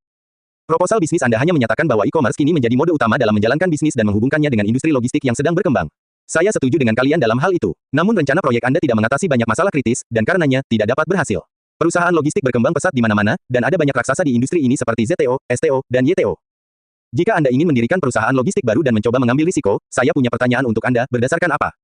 Proposal bisnis Anda hanya menyatakan bahwa e-commerce kini menjadi mode utama dalam menjalankan bisnis dan menghubungkannya dengan industri logistik yang sedang berkembang. Saya setuju dengan kalian dalam hal itu. Namun rencana proyek Anda tidak mengatasi banyak masalah kritis, dan karenanya, tidak dapat berhasil. Perusahaan logistik berkembang pesat di mana-mana, dan ada banyak raksasa di industri ini seperti ZTO, STO, dan YTO. Jika Anda ingin mendirikan perusahaan logistik baru dan mencoba mengambil risiko, saya punya pertanyaan untuk Anda, berdasarkan apa?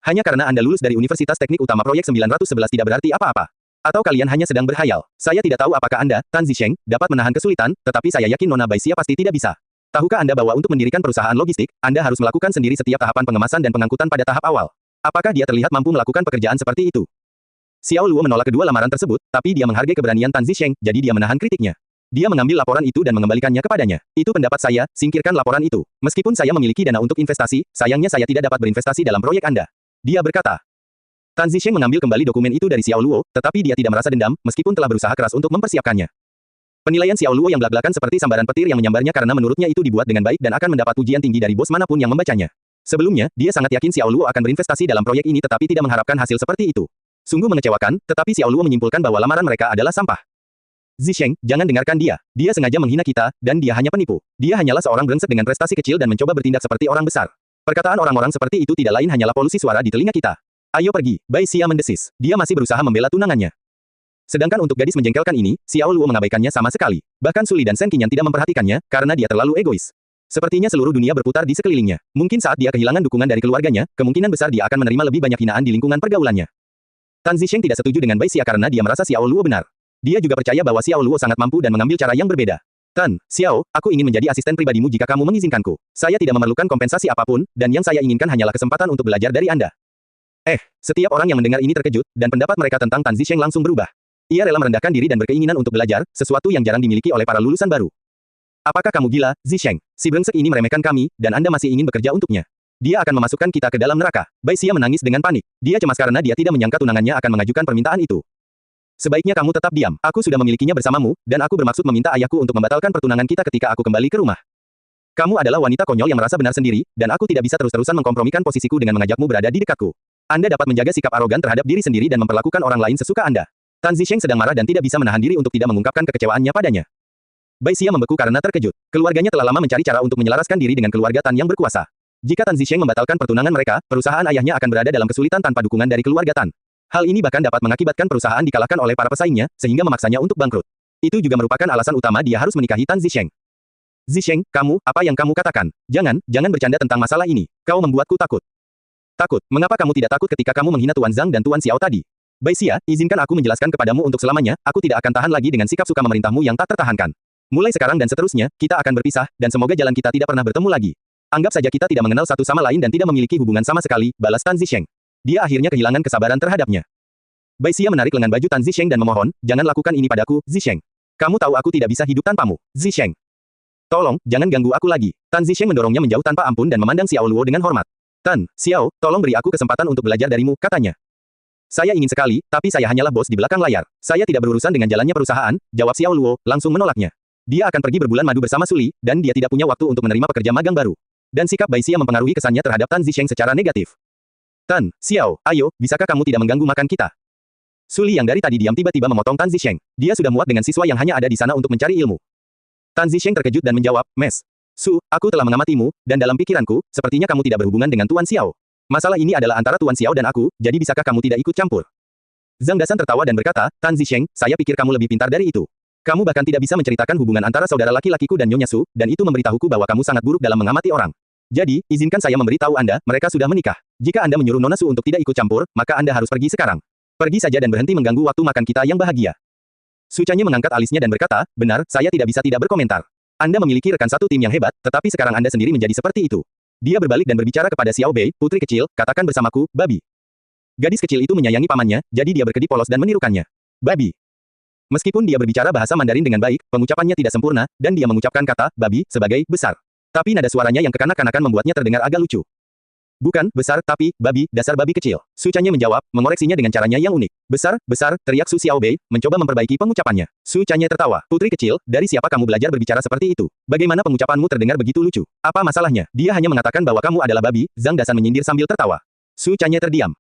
Hanya karena Anda lulus dari Universitas Teknik Utama Proyek 911 tidak berarti apa-apa. Atau kalian hanya sedang berhayal? Saya tidak tahu apakah Anda, Tan Zisheng, dapat menahan kesulitan, tetapi saya yakin Nona Baixia pasti tidak bisa. Tahukah Anda bahwa untuk mendirikan perusahaan logistik, Anda harus melakukan sendiri setiap tahapan pengemasan dan pengangkutan pada tahap awal? Apakah dia terlihat mampu melakukan pekerjaan seperti itu? Xiao Luo menolak kedua lamaran tersebut, tapi dia menghargai keberanian Tan Zisheng, jadi dia menahan kritiknya. Dia mengambil laporan itu dan mengembalikannya kepadanya. Itu pendapat saya, singkirkan laporan itu. Meskipun saya memiliki dana untuk investasi, sayangnya saya tidak dapat berinvestasi dalam proyek Anda. Dia berkata. Tan Zisheng mengambil kembali dokumen itu dari Xiao Luo, tetapi dia tidak merasa dendam, meskipun telah berusaha keras untuk mempersiapkannya. Penilaian Xiao Luo yang belak-belakan seperti sambaran petir yang menyambarnya karena menurutnya itu dibuat dengan baik dan akan mendapat pujian tinggi dari bos manapun yang membacanya. Sebelumnya, dia sangat yakin Xiao Luo akan berinvestasi dalam proyek ini tetapi tidak mengharapkan hasil seperti itu. Sungguh mengecewakan, tetapi Xiao Luo menyimpulkan bahwa lamaran mereka adalah sampah. Zisheng, jangan dengarkan dia. Dia sengaja menghina kita, dan dia hanya penipu. Dia hanyalah seorang brengsek dengan prestasi kecil dan mencoba bertindak seperti orang besar. Perkataan orang-orang seperti itu tidak lain hanyalah polusi suara di telinga kita. Ayo pergi, Bai Xia mendesis. Dia masih berusaha membela tunangannya. Sedangkan untuk gadis menjengkelkan ini, Xiao Luo mengabaikannya sama sekali. Bahkan Suli dan Shen Qinyan tidak memperhatikannya, karena dia terlalu egois. Sepertinya seluruh dunia berputar di sekelilingnya. Mungkin saat dia kehilangan dukungan dari keluarganya, kemungkinan besar dia akan menerima lebih banyak hinaan di lingkungan pergaulannya. Tan Zisheng tidak setuju dengan Bai Xia karena dia merasa Xiao Luo benar. Dia juga percaya bahwa Xiao Luo sangat mampu dan mengambil cara yang berbeda. Tan, Xiao, aku ingin menjadi asisten pribadimu jika kamu mengizinkanku. Saya tidak memerlukan kompensasi apapun, dan yang saya inginkan hanyalah kesempatan untuk belajar dari Anda. Setiap orang yang mendengar ini terkejut, dan pendapat mereka tentang Tan Zisheng langsung berubah. Ia rela merendahkan diri dan berkeinginan untuk belajar, sesuatu yang jarang dimiliki oleh para lulusan baru. Apakah kamu gila, Zisheng? Si brengsek ini meremehkan kami, dan Anda masih ingin bekerja untuknya. Dia akan memasukkan kita ke dalam neraka. Bai Xia menangis dengan panik. Dia cemas karena dia tidak menyangka tunangannya akan mengajukan permintaan itu. Sebaiknya kamu tetap diam. Aku sudah memilikinya bersamamu, dan aku bermaksud meminta ayahku untuk membatalkan pertunangan kita ketika aku kembali ke rumah. Kamu adalah wanita konyol yang merasa benar sendiri, dan aku tidak bisa terus-terusan mengkompromikan posisiku dengan mengajakmu berada di dekatku. Anda dapat menjaga sikap arogan terhadap diri sendiri dan memperlakukan orang lain sesuka Anda. Tan Zisheng sedang marah dan tidak bisa menahan diri untuk tidak mengungkapkan kekecewaannya padanya. Bai Xia membeku karena terkejut. Keluarganya telah lama mencari cara untuk menyelaraskan diri dengan keluarga Tan yang berkuasa. Jika Tan Zisheng membatalkan pertunangan mereka, perusahaan ayahnya akan berada dalam kesulitan tanpa dukungan dari keluarga Tan. Hal ini bahkan dapat mengakibatkan perusahaan dikalahkan oleh para pesaingnya, sehingga memaksanya untuk bangkrut. Itu juga merupakan alasan utama dia harus menikahi Tan Zisheng. Zisheng, apa yang kamu katakan? Jangan bercanda tentang masalah ini. Kau membuatku takut. Takut? Mengapa kamu tidak takut ketika kamu menghina Tuan Zhang dan Tuan Xiao tadi? Bai Xia, izinkan aku menjelaskan kepadamu untuk selamanya, aku tidak akan tahan lagi dengan sikap suka memerintahmu yang tak tertahankan. Mulai sekarang dan seterusnya, kita akan berpisah, dan semoga jalan kita tidak pernah bertemu lagi. Anggap saja kita tidak mengenal satu sama lain dan tidak memiliki hubungan sama sekali, balas Tan Zisheng. Dia akhirnya kehilangan kesabaran terhadapnya. Bai Xia menarik lengan baju Tan Zisheng dan memohon, jangan lakukan ini padaku, Zisheng. Kamu tahu aku tidak bisa hidup tanpamu, Zisheng. Tolong, jangan ganggu aku lagi. Tan Zisheng mendorongnya menjauh tanpa ampun dan memandang Xiao Luo dengan hormat. Tan, Xiao, tolong beri aku kesempatan untuk belajar darimu, katanya. Saya ingin sekali, tapi saya hanyalah bos di belakang layar. Saya tidak berurusan dengan jalannya perusahaan, jawab Xiao Luo, langsung menolaknya. Dia akan pergi berbulan madu bersama Suli, dan dia tidak punya waktu untuk menerima pekerja magang baru. Dan sikap Bai Xia mempengaruhi kesannya terhadap Tan Zisheng secara negatif. Tan, Xiao, ayo, bisakah kamu tidak mengganggu makan kita? Suli yang dari tadi diam tiba-tiba memotong Tan Zisheng. Dia sudah muak dengan siswa yang hanya ada di sana untuk mencari ilmu. Tan Zisheng terkejut dan menjawab, Mes. Aku telah mengamatimu, dan dalam pikiranku, sepertinya kamu tidak berhubungan dengan Tuan Xiao. Masalah ini adalah antara Tuan Xiao dan aku, jadi bisakah kamu tidak ikut campur? Zhang Dasan tertawa dan berkata, Tan Zisheng, saya pikir kamu lebih pintar dari itu. Kamu bahkan tidak bisa menceritakan hubungan antara saudara laki-lakiku dan Nyonya Su, dan itu memberitahuku bahwa kamu sangat buruk dalam mengamati orang. Jadi, izinkan saya memberitahu Anda, mereka sudah menikah. Jika Anda menyuruh Nona Su untuk tidak ikut campur, maka Anda harus pergi sekarang. Pergi saja dan berhenti mengganggu waktu makan kita yang bahagia. Su Chanye mengangkat alisnya dan berkata, benar, saya tidak bisa tidak berkomentar. Anda memiliki rekan satu tim yang hebat, tetapi sekarang Anda sendiri menjadi seperti itu. Dia berbalik dan berbicara kepada Xiao Bei, putri kecil, katakan bersamaku, babi. Gadis kecil itu menyayangi pamannya, jadi dia berkedip polos dan menirukannya. Babi. Meskipun dia berbicara bahasa Mandarin dengan baik, pengucapannya tidak sempurna, dan dia mengucapkan kata, babi, sebagai, besar. Tapi nada suaranya yang kekanak-kanakan membuatnya terdengar agak lucu. Bukan, besar, tapi, babi, dasar babi kecil. Su Chanye menjawab, mengoreksinya dengan caranya yang unik. Besar, besar, teriak Su Xiaobei, mencoba memperbaiki pengucapannya. Su Chanye tertawa. Putri kecil, dari siapa kamu belajar berbicara seperti itu? Bagaimana pengucapanmu terdengar begitu lucu? Apa masalahnya? Dia hanya mengatakan bahwa kamu adalah babi, Zhang Dasan menyindir sambil tertawa. Su Chanye terdiam.